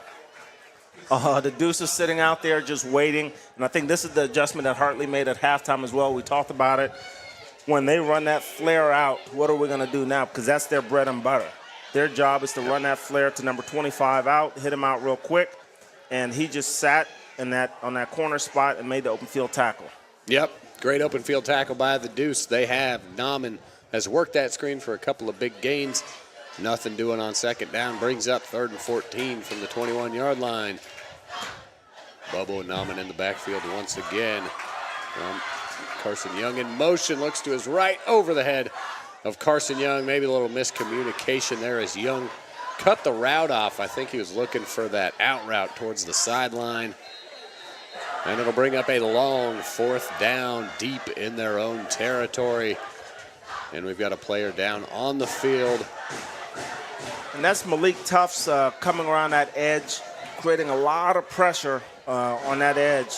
The Deuce is sitting out there just waiting. And I think this is the adjustment that Hartley made at halftime as well. We talked about it. When they run that flare out, what are we going to do now? Because that's their bread and butter. Their job is to run that flare to number 25 out, hit him out real quick. And he just sat on that corner spot and made the open field tackle. Yep, great open field tackle by the Deuce. They have. Nauman has worked that screen for a couple of big gains. Nothing doing on second down. Brings up 3rd and 14 from the 21-yard line. Bubba and Nauman in the backfield once again. Carson Young in motion, looks to his right, over the head of Carson Young. Maybe a little miscommunication there as Young cut the route off. I think he was looking for that out route towards the sideline. And it'll bring up a long 4th down deep in their own territory. And we've got a player down on the field. And that's Malik Tufts coming around that edge, creating a lot of pressure on that edge.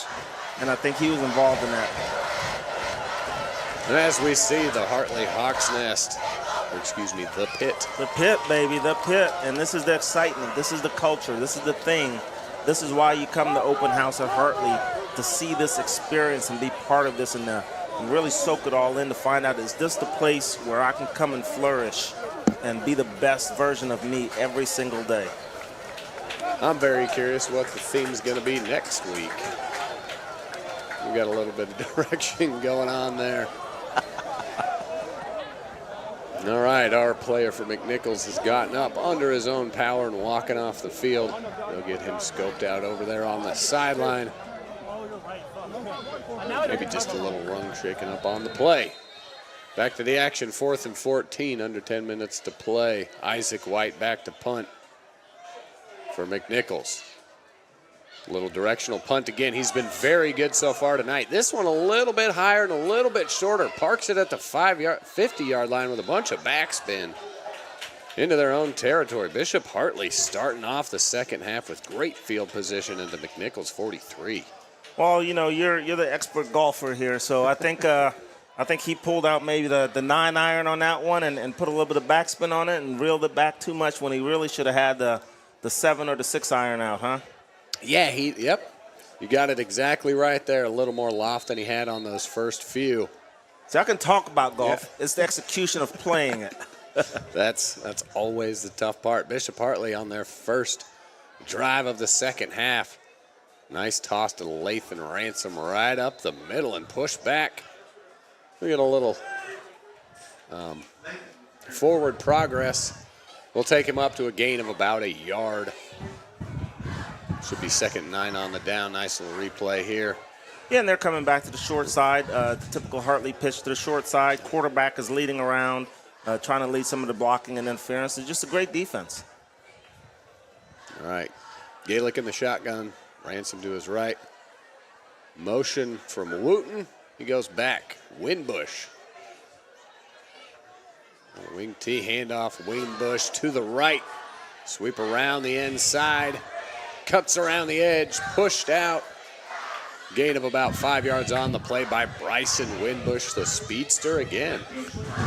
And I think he was involved in that. And as we see the Hartley Hawks Nest, or excuse me, the Pit. The Pit, baby, the Pit. And this is the excitement. This is the culture. This is the thing. This is why you come to open house at Hartley, to see this experience and be part of this and really soak it all in, to find out, is this the place where I can come and flourish and be the best version of me every single day? I'm very curious what the theme's going to be next week. We got a little bit of direction going on there. All right, our player for McNicholas has gotten up under his own power and walking off the field. They'll get him scoped out over there on the sideline. Maybe just a little rung shaken up on the play. Back to the action, 4th and 14, under 10 minutes to play. Isaac White back to punt for McNicholas. Little directional punt again. He's been very good so far tonight. This one a little bit higher and a little bit shorter. Parks it at the 50-yard line with a bunch of backspin into their own territory. Bishop Hartley starting off the second half with great field position into McNicholas 43. Well, you know, you're the expert golfer here, so I think he pulled out maybe the 9-iron on that one and put a little bit of backspin on it and reeled it back too much when he really should have had the 7 or the 6-iron out, huh? Yeah, yep. You got it exactly right there. A little more loft than he had on those first few. See, I can talk about golf. Yeah. It's the execution of playing it. That's always the tough part. Bishop Hartley on their first drive of the second half. Nice toss to Lathan Ransom right up the middle and push back. We get a little forward progress. We'll take him up to a gain of about a yard. Should be 2nd and 9 on the down. Nice little replay here. Yeah, and they're coming back to the short side. The typical Hartley pitch to the short side. Quarterback is leading around, trying to lead some of the blocking and interference. It's just a great defense. All right. Gaelic in the shotgun. Ransom to his right. Motion from Wooten. He goes back. Winbush. Wing T handoff. Winbush to the right. Sweep around the inside. Cuts around the edge. Pushed out. Gain of about 5 yards on the play by Bryson Winbush, the speedster again.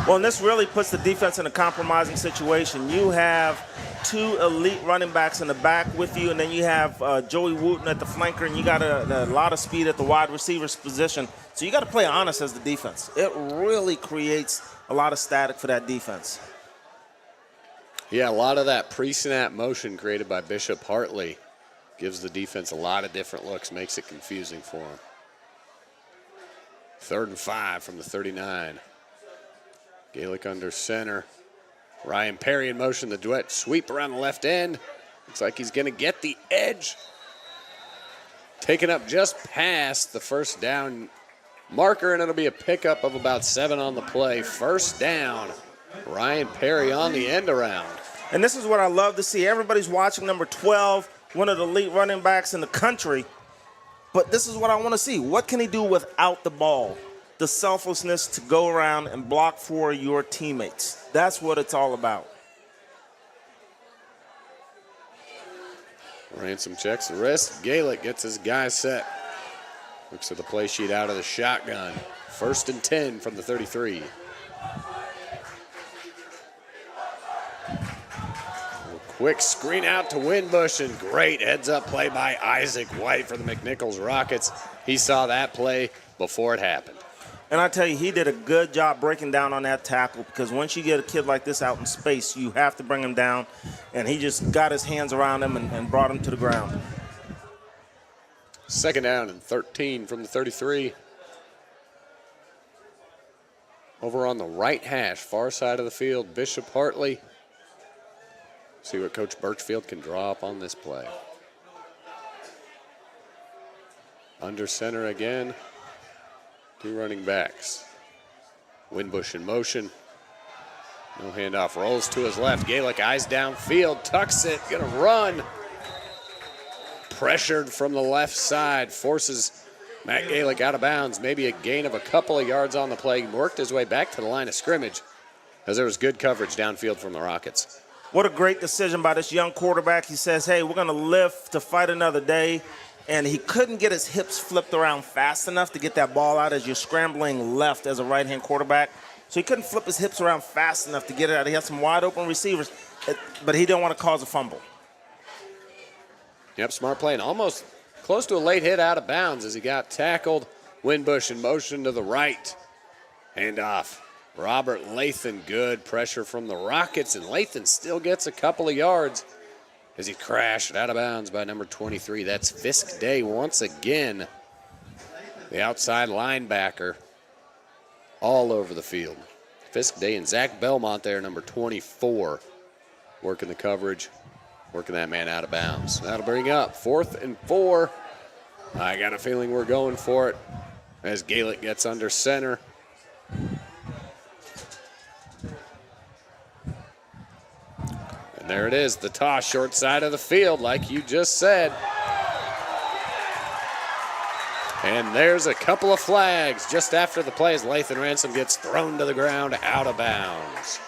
Well, and this really puts the defense in a compromising situation. You have 2 elite running backs in the back with you, and then you have Joey Wooten at the flanker, and you got a lot of speed at the wide receiver's position. So you got to play honest as the defense. It really creates a lot of static for that defense. Yeah, a lot of that pre-snap motion created by Bishop Hartley gives the defense a lot of different looks, makes it confusing for them. 3rd and 5 from the 39. Gaelic under center. Ryan Perry in motion, the duet sweep around the left end. Looks like he's going to get the edge. Taken up just past the first down marker, and it'll be a pickup of about 7 on the play. First down. Ryan Perry on the end around. And this is what I love to see. Everybody's watching number 12, one of the elite running backs in the country. But this is what I want to see. What can he do without the ball? The selflessness to go around and block for your teammates. That's what it's all about. Ransom checks the wrist. Gaelic gets his guy set. Looks at the play sheet out of the shotgun. 1st and 10 from the 33. Quick screen out to Winbush, and great heads-up play by Isaac White for the McNicholas Rockets. He saw that play before it happened. And I tell you, he did a good job breaking down on that tackle, because once you get a kid like this out in space, you have to bring him down. And he just got his hands around him and brought him to the ground. 2nd down and 13 from the 33. Over on the right hash, far side of the field, Bishop Hartley. See what Coach Birchfield can draw up on this play. Under center again. Two running backs. Winbush in motion. No handoff. Rolls to his left. Gaelic eyes downfield. Tucks it. Gonna run. Pressured from the left side. Forces Matt Gaelic out of bounds. Maybe a gain of a couple of yards on the play. Worked his way back to the line of scrimmage as there was good coverage downfield from the Rockets. What a great decision by this young quarterback. He says, hey, we're going to live to fight another day. And he couldn't get his hips flipped around fast enough to get that ball out as you're scrambling left as a right-hand quarterback. So he couldn't flip his hips around fast enough to get it out. He had some wide-open receivers, but he didn't want to cause a fumble. Yep, smart play. And almost close to a late hit out of bounds as he got tackled. Winbush in motion to the right. Handoff. Robert Lathan, good pressure from the Rockets, and Lathan still gets a couple of yards as he crashed out of bounds by number 23. That's Fisk Day once again. The outside linebacker all over the field. Fisk Day and Zach Belmont there, number 24, working the coverage, working that man out of bounds. That'll bring up 4th and 4. I got a feeling we're going for it as Gaelic gets under center. And there it is, the toss, short side of the field, like you just said. And there's a couple of flags just after the play as Lathan Ransom gets thrown to the ground out of bounds.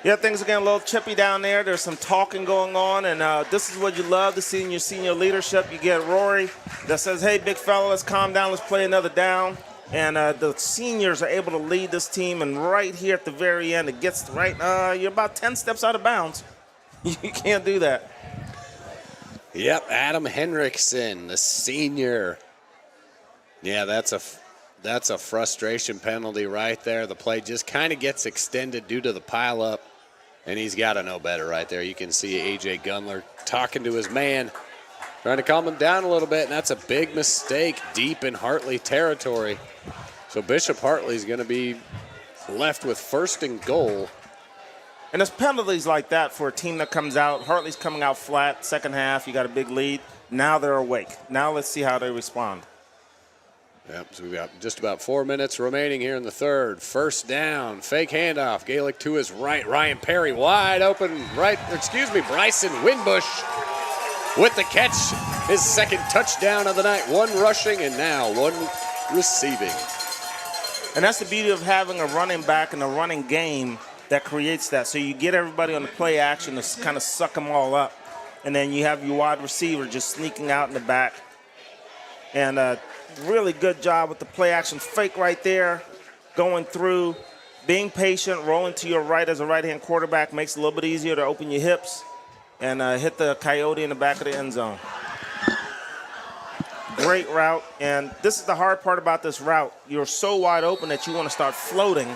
Yeah, things are getting a little chippy down there. There's some talking going on, and this is what you love to see in your senior leadership. You get Rory that says, hey, big fella, let's calm down, let's play another down. And the seniors are able to lead this team, and right here at the very end, it gets right, you're about 10 steps out of bounds. You can't do that. Yep, Adam Henriksen, the senior. Yeah, that's a frustration penalty right there. The play just kind of gets extended due to the pileup, and he's got to know better right there. You can see A.J. Gunler talking to his man, trying to calm him down a little bit, and that's a big mistake deep in Hartley territory. So Bishop Hartley's going to be left with 1st and goal. And it's penalties like that for a team that comes out. Hartley's coming out flat, second half, you got a big lead. Now they're awake. Now let's see how they respond. Yep, so we've got just about 4 minutes remaining here in the third. 1st down, fake handoff. Gaelic to his right. Ryan Perry wide open Bryson Winbush with the catch. His 2nd touchdown of the night. 1 rushing and now 1 receiving. And that's the beauty of having a running back and a running game that creates that. So you get everybody on the play action to kind of suck them all up. And then you have your wide receiver just sneaking out in the back. And really good job with the play action fake right there, going through, being patient, rolling to your right as a right-hand quarterback makes it a little bit easier to open your hips and hit the coyote in the back of the end zone. Great route, and this is the hard part about this route. You're so wide open that you want to start floating,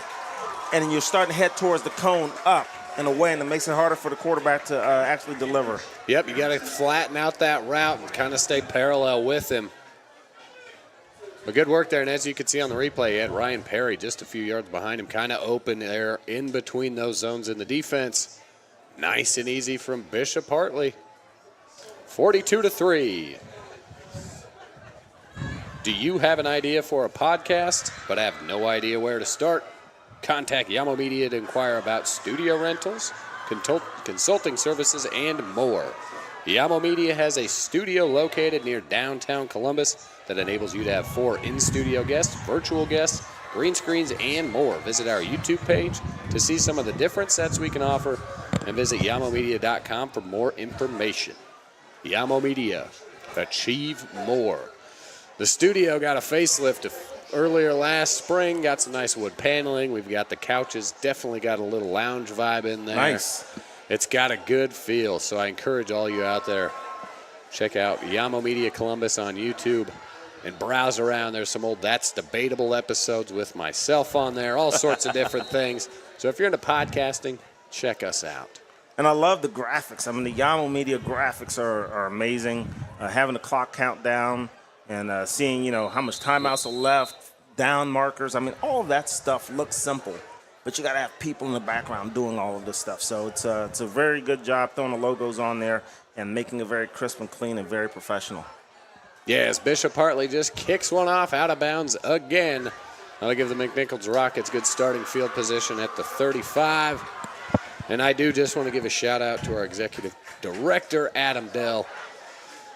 and you're starting to head towards the cone up and away, and it makes it harder for the quarterback to actually deliver. Yep, you got to flatten out that route and kind of stay parallel with him. But good work there, and as you can see on the replay, you had Ryan Perry just a few yards behind him, kind of open there in between those zones in the defense. Nice and easy from Bishop Hartley. 42-3. Do you have an idea for a podcast but have no idea where to start? Contact Yamo Media to inquire about studio rentals, consulting services, and more. Yamo Media has a studio located near downtown Columbus that enables you to have 4 in-studio guests, virtual guests, green screens, and more. Visit our YouTube page to see some of the different sets we can offer, and visit yamomedia.com for more information. Yamo Media, achieve more. The studio got a facelift earlier last spring, got some nice wood paneling. We've got the couches, definitely got a little lounge vibe in there. Nice. It's got a good feel, so I encourage all you out there, check out Yamo Media Columbus on YouTube and browse around. There's some old That's Debatable episodes with myself on there, all sorts of different things. So if you're into podcasting, check us out. And I love the graphics. I mean, the Yamo Media graphics are amazing. Having the clock countdown and seeing, how much timeouts are left, down markers. I mean, all of that stuff looks simple, but you got to have people in the background doing all of this stuff. So it's a very good job throwing the logos on there and making it very crisp and clean and very professional. Yes, Bishop Hartley just kicks one off out of bounds again. That'll give the McNicholas Rockets good starting field position at the 35. And I do just want to give a shout out to our executive director, andRandaal,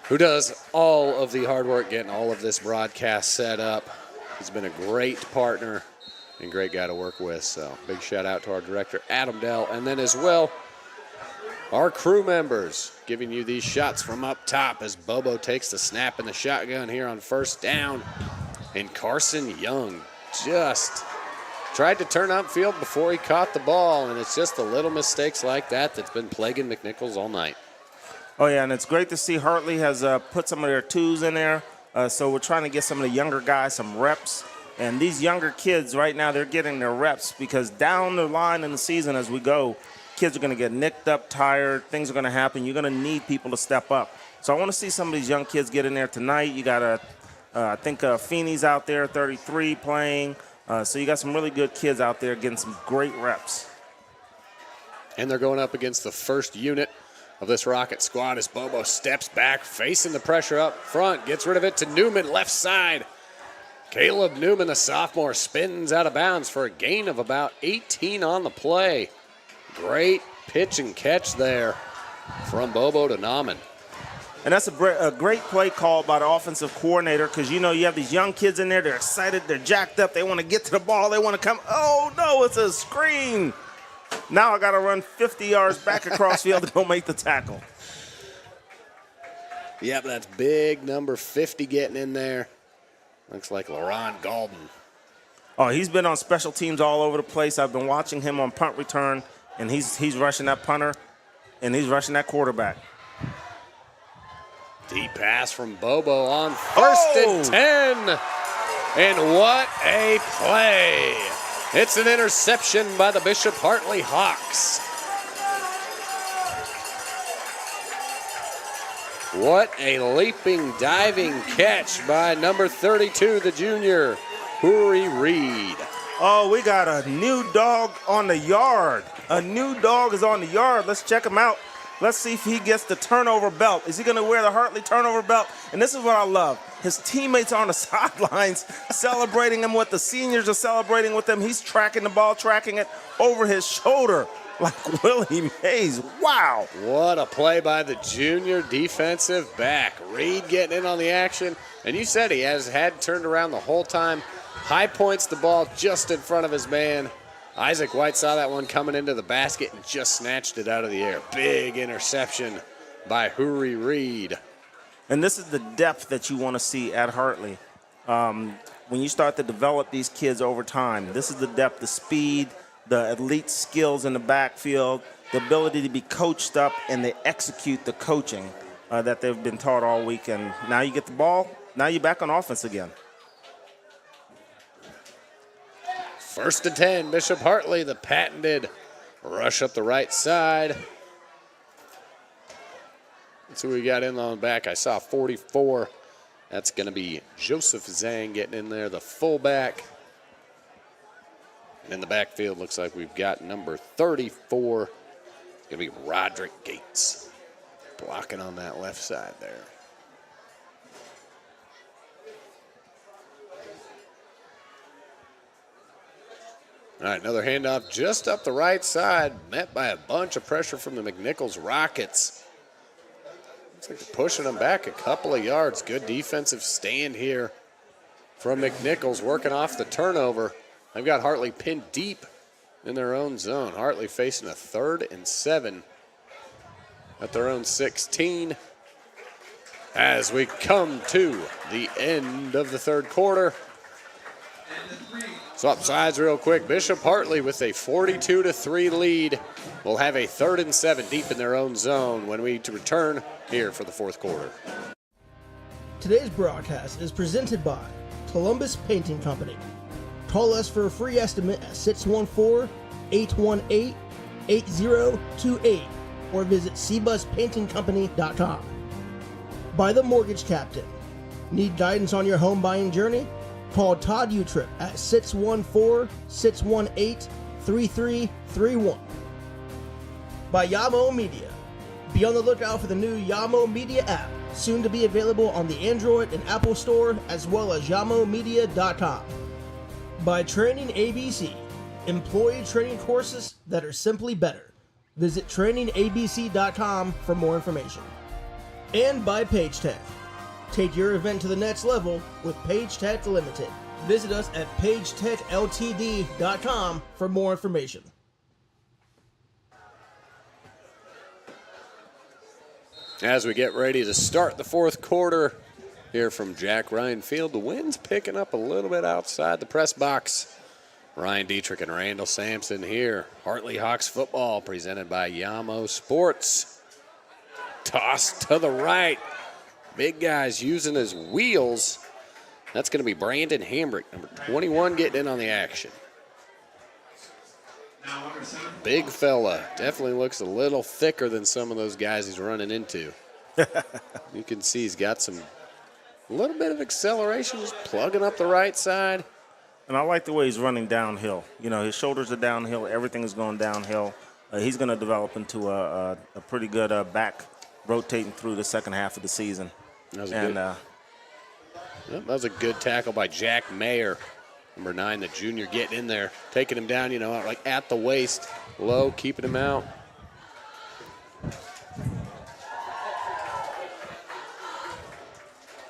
who does all of the hard work getting all of this broadcast set up. He's been a great partner and great guy to work with. So big shout out to our director, andRandaal. And then as well, our crew members giving you these shots from up top as Bobo takes the snap in the shotgun here on first down. And Carson Young just tried to turn upfield before he caught the ball, and it's just the little mistakes like that that's been plaguing McNicholas all night. Oh, yeah, and it's great to see Hartley has put some of their twos in there. So we're trying to get some of the younger guys some reps. And these younger kids right now, they're getting their reps because down the line in the season as we go, kids are going to get nicked up, tired, things are going to happen. You're going to need people to step up. So I want to see some of these young kids get in there tonight. You got, I think Feeney's out there, 33, playing. So you got some really good kids out there getting some great reps. And they're going up against the first unit of this Rocket squad as Bobo steps back, facing the pressure up front, gets rid of it to Newman, left side. Caleb Newman, the sophomore, spins out of bounds for a gain of about 18 on the play. Great pitch and catch there from Bobo to Nauman. And that's a great play call by the offensive coordinator because, you know, you have these young kids in there. They're excited. They're jacked up. They want to get to the ball. They want to come. Oh, no, it's a screen. Now I got to run 50 yards back across field to go make the tackle. Yep, that's big number 50 getting in there. Looks like LaRon Galden. Oh, he's been on special teams all over the place. I've been watching him on punt return, and he's rushing that punter, and he's rushing that quarterback. Deep pass from Bobo on first and 10. And what a play. It's an interception by the Bishop Hartley Hawks. What a leaping, diving catch by number 32, the junior, Huri Reed. Oh, we got a new dog on the yard. A new dog is on the yard. Let's check him out. Let's see if he gets the turnover belt. Is he going to wear the Hartley turnover belt? And this is what I love. His teammates are on the sidelines celebrating him. What the seniors are celebrating with him. He's tracking the ball, tracking it over his shoulder like Willie Mays. Wow. What a play by the junior defensive back. Reed getting in on the action. And you said he had turned around the whole time. High points the ball just in front of his man. Isaac White saw that one coming into the basket and just snatched it out of the air. Big interception by Huri Reed. And this is the depth that you want to see at Hartley. When you start to develop these kids over time, this is the depth, the speed, the elite skills in the backfield, the ability to be coached up, and they execute the coaching that they've been taught all week. And now you get the ball, now you're back on offense again. First and 10, Bishop Hartley, the patented rush up the right side. Let's see what we got in on the back. I saw 44. That's going to be Joseph Zhang getting in there, the fullback. And in the backfield, looks like we've got number 34. It's going to be Roderick Gates blocking on that left side there. All right, another handoff just up the right side, met by a bunch of pressure from the McNicholas Rockets. Looks like they're pushing them back a couple of yards. Good defensive stand here from McNicholas, working off the turnover. They've got Hartley pinned deep in their own zone. Hartley facing a 3rd and 7 at their own 16 as we come to the end of the third quarter. Swap sides real quick. Bishop Hartley with a 42-3 lead will have a 3rd and 7 deep in their own zone when we return here for the fourth quarter. Today's broadcast is presented by Columbus Painting Company. Call us for a free estimate at 614-818-8028 or visit cbuspaintingcompany.com. By the Mortgage Captain. Need guidance on your home buying journey? Call Todd Utrip at 614-618-3331. By Yamo Media. Be on the lookout for the new Yamo Media app, soon to be available on the Android and Apple Store, as well as YamoMedia.com. By Training ABC, employee training courses that are simply better. Visit trainingabc.com for more information. And by PageTech. Take your event to the next level with PageTech Limited. Visit us at pagetechltd.com for more information. As we get ready to start the fourth quarter, here from Jack Ryan Field, the wind's picking up a little bit outside the press box. Ryan Dietrich and Randall Sampson here. Hartley Hawks football presented by Yamo Sports. Toss to the right. Big guy's using his wheels. That's going to be Brandon Hambrick, number 21, getting in on the action. Big fella. Definitely looks a little thicker than some of those guys he's running into. You can see he's got a little bit of acceleration, just plugging up the right side. And I like the way he's running downhill. You know, his shoulders are downhill. Everything is going downhill. He's going to develop into a pretty good back rotating through the second half of the season. That was a good tackle by Jack Mayer, number 9, the junior, getting in there, taking him down, like at the waist, low, keeping him out.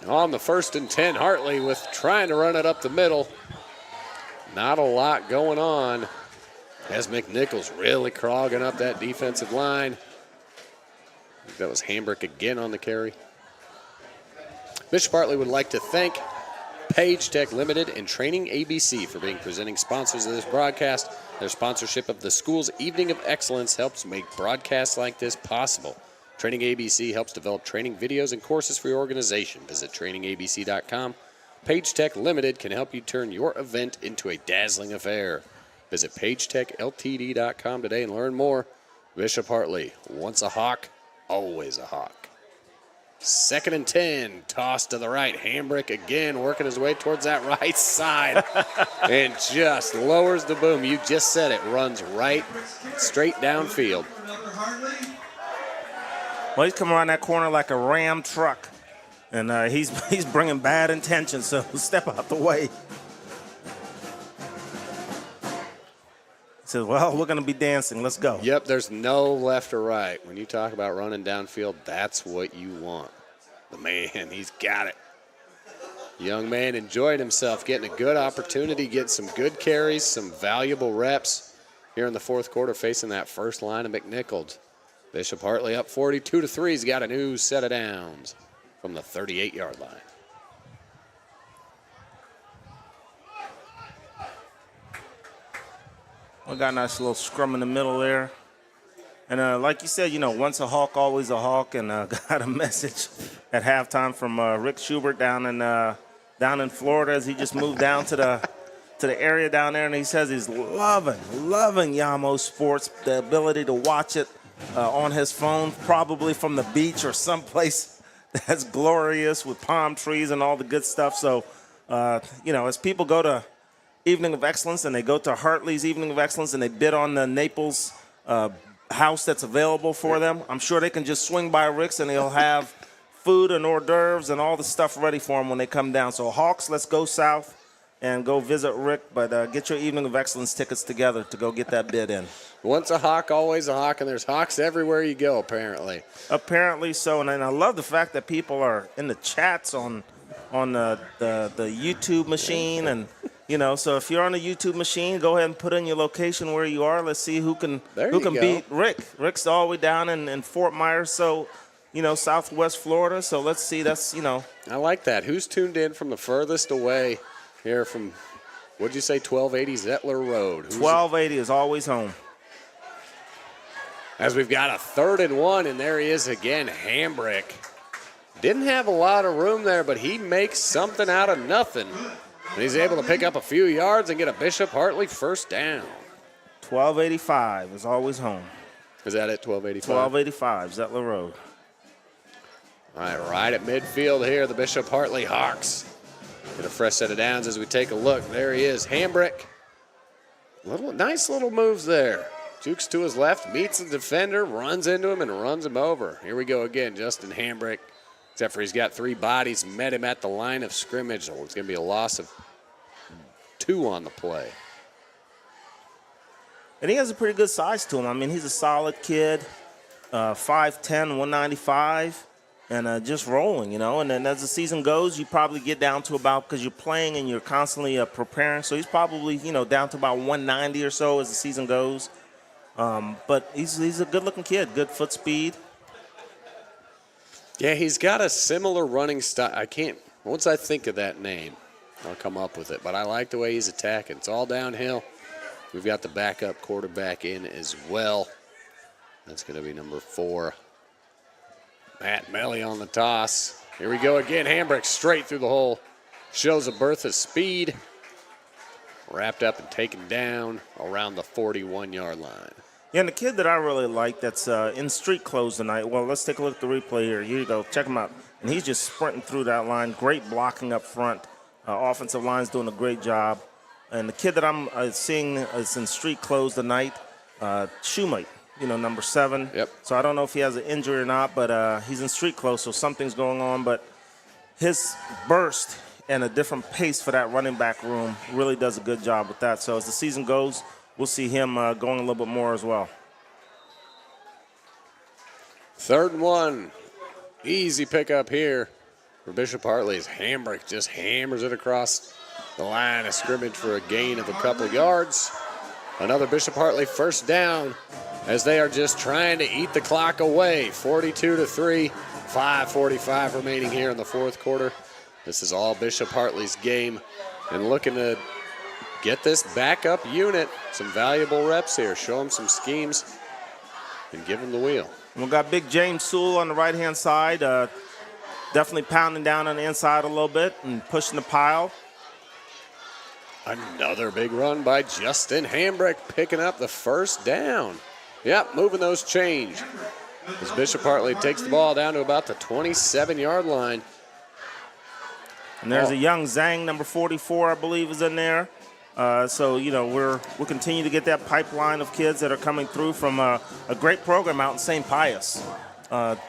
On the 1st and 10, Hartley with trying to run it up the middle. Not a lot going on as McNicholas really clogging up that defensive line. I think that was Hambrick again on the carry. Bishop Hartley would like to thank PageTech Limited and Training ABC for being presenting sponsors of this broadcast. Their sponsorship of the school's Evening of Excellence helps make broadcasts like this possible. Training ABC helps develop training videos and courses for your organization. Visit trainingabc.com. PageTech Limited can help you turn your event into a dazzling affair. Visit pagetechltd.com today and learn more. Bishop Hartley, once a Hawk, always a Hawk. 2nd and 10, toss to the right. Hambrick again working his way towards that right side and just lowers the boom. You just said it, runs right straight downfield. Well, he's coming around that corner like a Ram truck, and he's bringing bad intentions, so step out the way. He says, well, we're going to be dancing. Let's go. Yep, there's no left or right. When you talk about running downfield, that's what you want. The man, he's got it. Young man enjoying himself, getting a good opportunity, getting some good carries, some valuable reps here in the fourth quarter, facing that first line of McNicholas. Bishop Hartley up 42-3. He's got a new set of downs from the 38-yard line. We got a nice little scrum in the middle there. And like you said, once a Hawk, always a Hawk. And got a message at halftime from Rick Schubert down in Florida as he just moved down to the area down there. And he says he's loving Yamo Sports, the ability to watch it on his phone, probably from the beach or someplace that's glorious with palm trees and all the good stuff. So, as people go to Evening of Excellence and they go to Hartley's Evening of Excellence and they bid on the Naples house that's available for them, I'm sure they can just swing by Rick's and he'll have food and hors d'oeuvres and all the stuff ready for them when they come down. So Hawks, let's go south and go visit Rick, but get your Evening of Excellence tickets together to go get that bid in. Once a Hawk, always a Hawk, and there's Hawks everywhere you go, apparently. Apparently so, and I love the fact that people are in the chats on the YouTube machine, and so if you're on the YouTube machine, go ahead and put in your location where you are. Let's see who can beat Rick. Rick's all the way down in Fort Myers, so Southwest Florida. So let's see. That's I like that. Who's tuned in from the furthest away here from? What'd you say? 1280 Zettler Road. 1280 is always home. As we've got a 3rd and 1, and there he is again, Hambrick. Didn't have a lot of room there, but he makes something out of nothing. And he's able to pick up a few yards and get a Bishop Hartley first down. 1285 is always home. Is that it, 1285? 1285, Zettler Road. All right at midfield here, the Bishop Hartley Hawks. Get a fresh set of downs as we take a look. There he is, Hambrick. Nice little moves there. Jukes to his left, meets the defender, runs into him, and runs him over. Here we go again, Justin Hambrick. except for he's got 3 bodies, met him at the line of scrimmage. So it's going to be a loss of 2 on the play. And he has a pretty good size to him. I mean, he's a solid kid, 5'10", 195, and just rolling, you know. And then as the season goes, you probably get down to about, because you're playing and you're constantly preparing, so he's probably, you know, down to about 190 or so as the season goes. But he's a good-looking kid, good foot speed. Yeah, he's got a similar running style. Once I think of that name, I'll come up with it. But I like the way he's attacking. It's all downhill. We've got the backup quarterback in as well. That's going to be number 4. Matt Melly on the toss. Here we go again. Hambrick straight through the hole. Shows a birth of speed. Wrapped up and taken down around the 41-yard line. Yeah, and the kid that I really like that's in street clothes tonight, well, let's take a look at the replay here. Here you go. Check him out. And he's just sprinting through that line. Great blocking up front. Offensive line's doing a great job. And the kid that I'm seeing is in street clothes tonight, Shoemate, you know, number 7. Yep. So I don't know if he has an injury or not, but he's in street clothes, so something's going on. But his burst and a different pace for that running back room really does a good job with that. So as the season goes, we'll see him going a little bit more as well. 3rd and 1. Easy pickup here for Bishop Hartley's Hambrick just hammers it across the line of scrimmage for a gain of a couple of yards. Another Bishop Hartley first down as they are just trying to eat the clock away. 42-3, 5:45 remaining here in the 4th quarter. This is all Bishop Hartley's game and looking to get this backup unit some valuable reps here. Show them some schemes and give them the wheel. We've got big James Sewell on the right-hand side, definitely pounding down on the inside a little bit and pushing the pile. Another big run by Justin Hambrick, picking up the first down. Yep, moving those chains. As Bishop Hartley takes the ball down to about the 27-yard line. And there's a young Zhang, number 44, I believe, is in there. So, you know, we'll continue to get that pipeline of kids that are coming through from a great program out in St. Pius.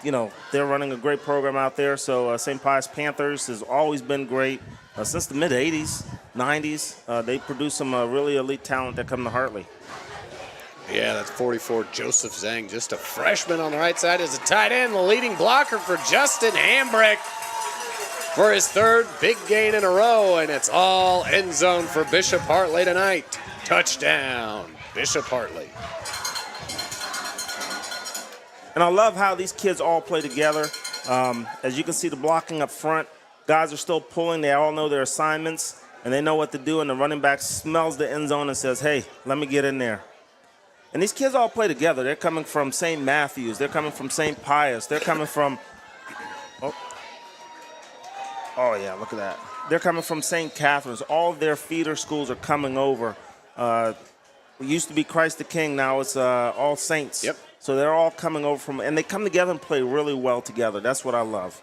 You know, they're running a great program out there. So St. Pius Panthers has always been great. Since the mid-'80s, 90s, they produced some really elite talent that come to Hartley. Yeah, that's 44, Joseph Zhang, just a freshman on the right side as a tight end, the leading blocker for Justin Hambrick for his 3rd big gain in a row, and it's all end zone for Bishop Hartley tonight. Touchdown, Bishop Hartley. And I love how these kids all play together. As you can see, the blocking up front, guys are still pulling. They all know their assignments, and they know what to do, and the running back smells the end zone and says, hey, let me get in there. And these kids all play together. They're coming from St. Matthews. They're coming from St. Pius. They're coming from, oh yeah, look at that. They're coming from St. Catherine's. All of their feeder schools are coming over. It used to be Christ the King. Now it's All Saints. Yep. So they're all coming over from, and they come together and play really well together. That's what I love.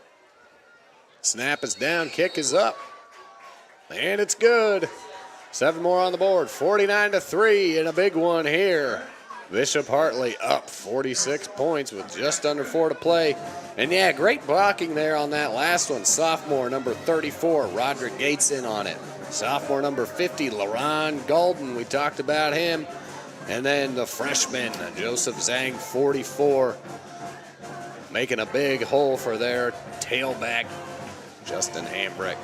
Snap is down, kick is up, and it's good. 7 more on the board, 49-3, and a big one here. Bishop Hartley up 46 points with just under 4 to play. And yeah, great blocking there on that last one. Sophomore number 34, Roderick Gates in on it. Sophomore number 50, LaRon Golden, we talked about him. And then the freshman, Joseph Zhang, 44, making a big hole for their tailback, Justin Hambrick.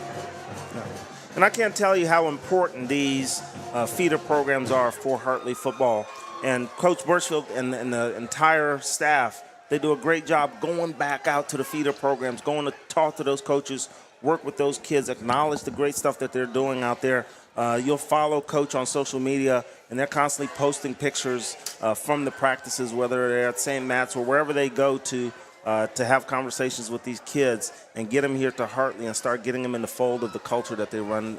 And I can't tell you how important these feeder programs are for Hartley football. And Coach Birchfield and the entire staff, they do a great job going back out to the feeder programs, going to talk to those coaches, work with those kids, acknowledge the great stuff that they're doing out there. You'll follow Coach on social media, and they're constantly posting pictures from the practices, whether they're at St. Matt's or wherever they go to have conversations with these kids and get them here to Hartley and start getting them in the fold of the culture that they run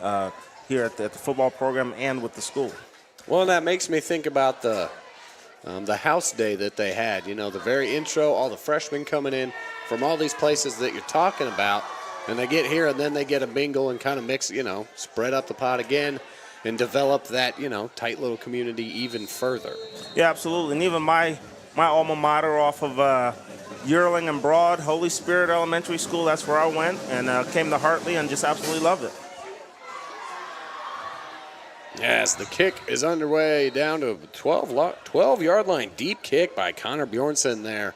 here at the football program and with the school. Well, and that makes me think about the house day that they had. You know, the very intro, all the freshmen coming in from all these places that you're talking about, and they get here and then they get a bingle and kind of mix, you know, spread up the pot again and develop that, you know, tight little community even further. Yeah, absolutely. And even my alma mater off of Yearling and Broad, Holy Spirit Elementary School. That's where I went, and came to Hartley and just absolutely loved it. Yes, the kick is underway down to 12-yard line. Deep kick by Connor Bjornson there.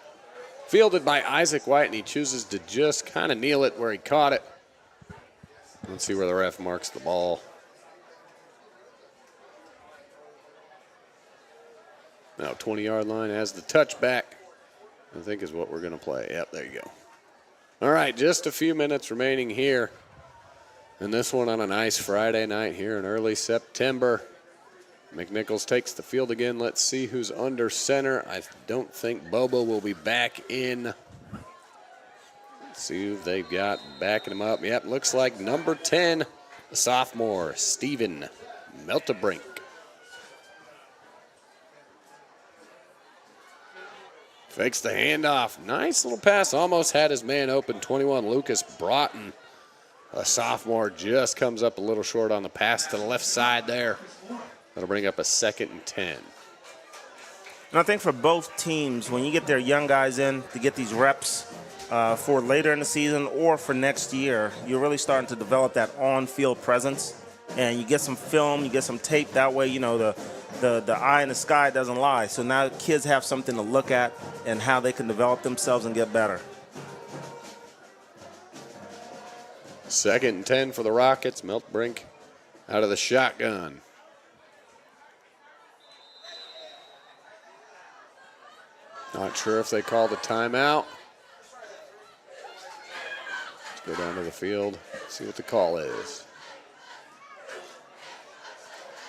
Fielded by Isaac White, and he chooses to just kind of kneel it where he caught it. Let's see where the ref marks the ball. Now 20-yard line has the touchback, I think is what we're going to play. Yep, there you go. All right, just a few minutes remaining here. And this one on a nice Friday night here in early September. McNicholas takes the field again. Let's see who's under center. I don't think Bobo will be back in. Let's see who they've got backing him up. Yep, looks like number 10, the sophomore, Steven Meltebrink. Fakes the handoff. Nice little pass. Almost had his man open. 21, Lucas Broughton. A sophomore just comes up a little short on the pass to the left side there. That'll bring up a 2nd and 10. And I think for both teams, when you get their young guys in to get these reps for later in the season or for next year, you're really starting to develop that on-field presence. And you get some film, you get some tape. That way, you know, the eye in the sky doesn't lie. So now kids have something to look at and how they can develop themselves and get better. 2nd and 10 for the Rockets. Meltbrink out of the shotgun. Not sure if they called a timeout. Let's go down to the field, see what the call is.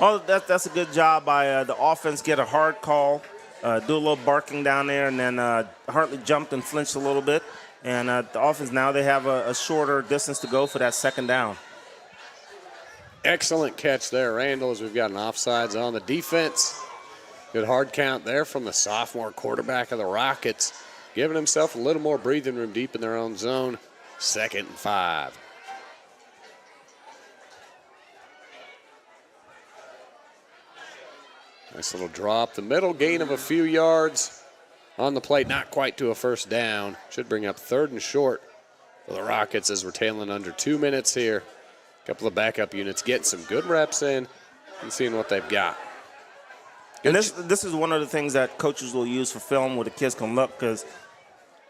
Well, that's a good job by the offense. Get a hard call, do a little barking down there, and then Hartley jumped and flinched a little bit. And the offense, now they have a shorter distance to go for that 2nd down. Excellent catch there, Randall, as we've got an offsides on the defense. Good hard count there from the sophomore quarterback of the Rockets, giving himself a little more breathing room deep in their own zone. 2nd and 5. Nice little draw up the middle, gain of a few yards on the play, not quite to a 1st down. Should bring up 3rd and short for the Rockets as we're tailing under 2 minutes here. A couple of backup units getting some good reps in and seeing what they've got. And this is one of the things that coaches will use for film where the kids can look, because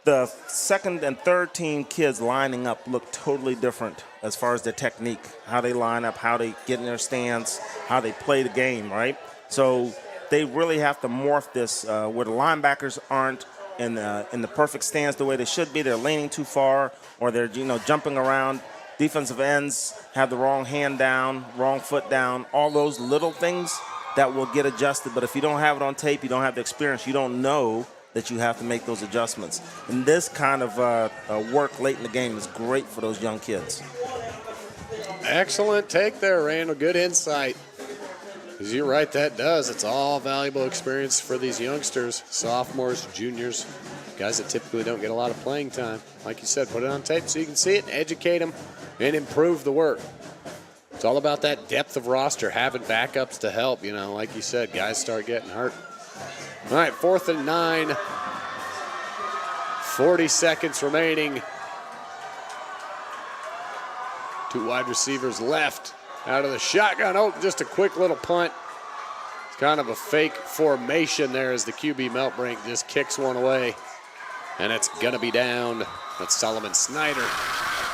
the 2nd and 3rd team kids lining up look totally different as far as their technique, how they line up, how they get in their stance, how they play the game, right? So they really have to morph this where the linebackers aren't in the perfect stance the way they should be. They're leaning too far, or they're jumping around. Defensive ends have the wrong hand down, wrong foot down, all those little things that will get adjusted. But if you don't have it on tape, you don't have the experience, you don't know that you have to make those adjustments. And this kind of work late in the game is great for those young kids. Excellent take there, Randall. Good insight. Because you're right, that does. It's all valuable experience for these youngsters, sophomores, juniors, guys that typically don't get a lot of playing time. Like you said, put it on tape so you can see it and educate them and improve the work. It's all about that depth of roster, having backups to help. Like you said, guys start getting hurt. All right, 4th and 9. 40 seconds remaining. 2 wide receivers left out of the shotgun. Oh, just a quick little punt. It's kind of a fake formation there as the QB Meltbrink just kicks one away. And it's going to be down. That's Solomon Snyder.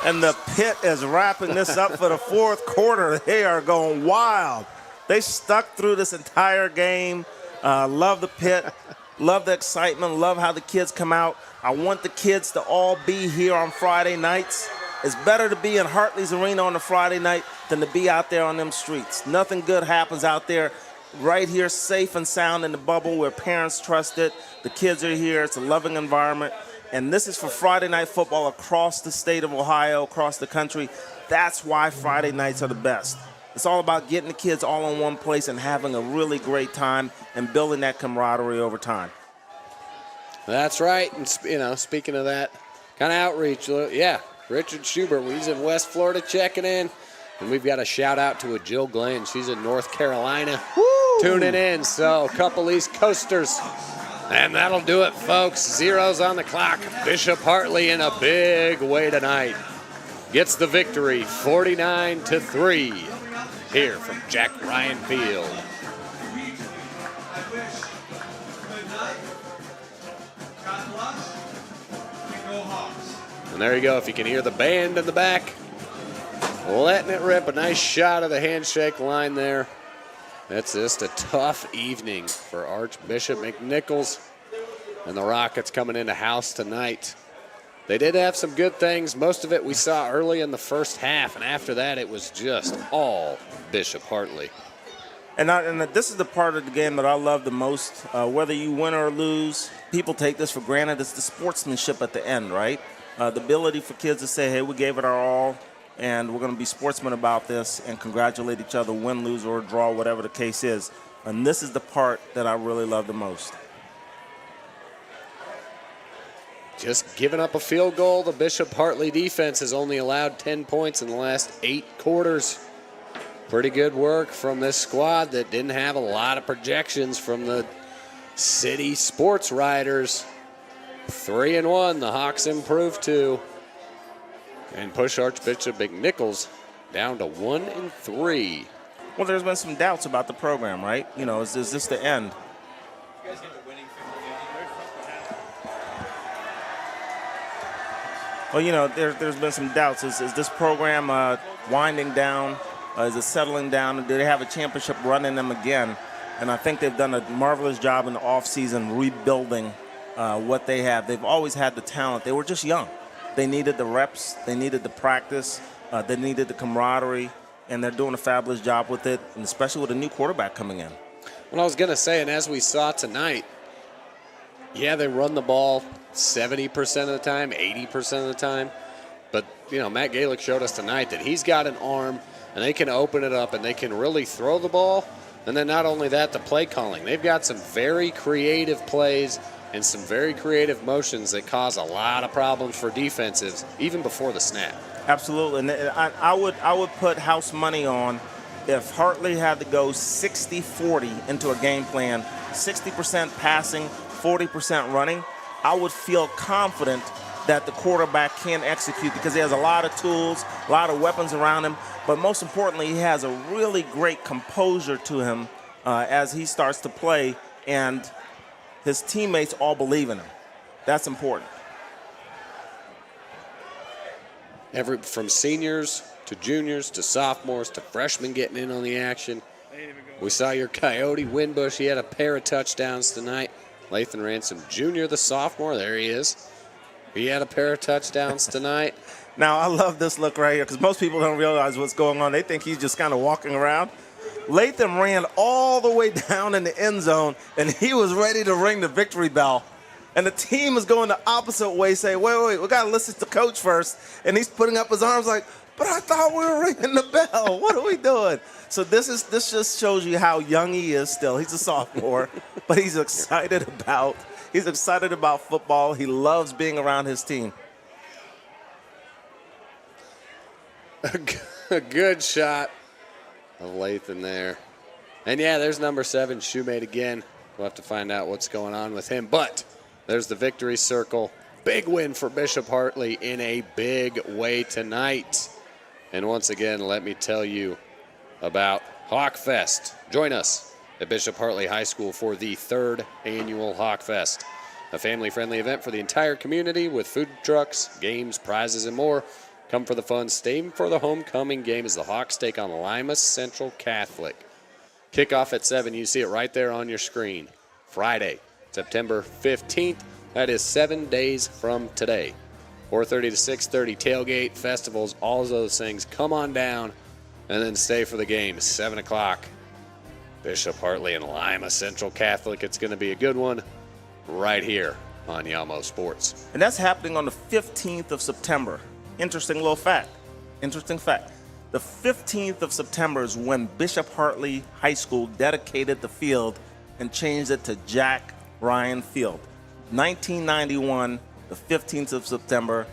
And the Pit is wrapping this up for the 4th quarter. They are going wild. They stuck through this entire game. Love the Pit. Love the excitement. Love how the kids come out. I want the kids to all be here on Friday nights. It's better to be in Hartley's Arena on a Friday night than to be out there on them streets. Nothing good happens out there. Right here, safe and sound in the bubble where parents trust it. The kids are here. It's a loving environment. And this is for Friday night football across the state of Ohio, across the country. That's why Friday nights are the best. It's all about getting the kids all in one place and having a really great time and building that camaraderie over time. That's right. And, speaking of that kind of outreach, yeah, Richard Schubert, he's in West Florida checking in. And we've got a shout-out to a Jill Glenn. She's in North Carolina tuning in. So a couple East Coasters And that'll do it, folks. Zeros on the clock. Bishop Hartley in a big way tonight. Gets the victory, 49-3, here from Jack Ryan Field. And there you go. If you can hear the band in the back, letting it rip. A nice shot of the handshake line there. That's just a tough evening for Archbishop McNicholas and the Rockets coming into house tonight. They did have some good things. Most of it we saw early in the first half, and after that it was just all Bishop Hartley. And this is the part of the game that I love the most. Whether you win or lose, people take this for granted. It's the sportsmanship at the end, right? The ability for kids to say, hey, we gave it our all, and we're going to be sportsmen about this and congratulate each other, win, lose, or draw, whatever the case is. And this is the part that I really love the most. Just giving up a field goal. The Bishop Hartley defense has only allowed 10 points in the last 8 quarters. Pretty good work from this squad that didn't have a lot of projections from the city sports writers. 3-1, the Hawks improved to and push Archbishop McNicholas down to 1-3. Well, there's been some doubts about the program, right? You know, is this the end? Well, you know, there's been some doubts. Is this program winding down? Is it settling down? Do they have a championship run in them again? And I think they've done a marvelous job in the offseason rebuilding what they have. They've always had the talent. They were just young. They needed the reps. They needed the practice. They needed the camaraderie. And they're doing a fabulous job with it, and especially with a new quarterback coming in. Well, I was going to say, and as we saw tonight, yeah, they run the ball 70% of the time, 80% of the time. But, you know, McElligott showed us tonight that he's got an arm, and they can open it up, and they can really throw the ball. And then not only that, the play calling. They've got some very creative plays and some very creative motions that cause a lot of problems for defenses, even before the snap. Absolutely. And I would put house money on if Hartley had to go 60-40 into a game plan, 60% passing, 40% running, I would feel confident that the quarterback can execute because he has a lot of tools, a lot of weapons around him, but most importantly, he has a really great composure to him as he starts to play, and his teammates all believe in him. That's important. From seniors to juniors to sophomores to freshmen getting in on the action. We saw your Coyote Winbush. He had a pair of touchdowns tonight. Lathan Ransom Jr., the sophomore, there he is. He had a pair of touchdowns tonight. Now, I love this look right here because most people don't realize what's going on. They think he's just kind of walking around. Lathan ran all the way down in the end zone, and he was ready to ring the victory bell. And the team is going the opposite way, saying, wait, we got to listen to coach first. And he's putting up his arms like, but I thought we were ringing the bell. What are we doing? So this just shows you how young he is still. He's a sophomore, but he's excited about football. He loves being around his team. A good shot of Lathan there. And, yeah, there's number 7, Shoemate again. We'll have to find out what's going on with him. But there's the victory circle. Big win for Bishop Hartley in a big way tonight. And once again, let me tell you about Hawk Fest. Join us at Bishop Hartley High School for the 3rd annual Hawk Fest, a family-friendly event for the entire community with food trucks, games, prizes, and more. Come for the fun, stay for the homecoming game as the Hawks take on Lima Central Catholic. Kickoff at 7. You see it right there on your screen. Friday, September 15th. That is 7 days from today. 4:30 to 6:30, tailgate, festivals, all of those things. Come on down and then stay for the game. 7 o'clock. Bishop Hartley and Lima Central Catholic. It's going to be a good one right here on Yamo Sports. And that's happening on the 15th of September. Interesting little fact. Interesting fact. The 15th of September is when Bishop Hartley High School dedicated the field and changed it to Jack Ryan Field. 1991, the 15th of September.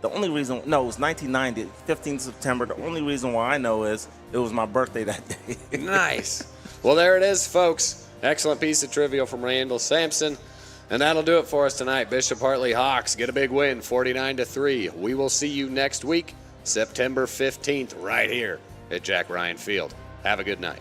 The only reason, no, it was 1990, 15th September. The only reason why I know is it was my birthday that day. Nice. Well, there it is, folks. Excellent piece of trivia from Randall Sampson. And that'll do it for us tonight. Bishop Hartley Hawks get a big win, 49-3. We will see you next week, September 15th, right here at Jack Ryan Field. Have a good night.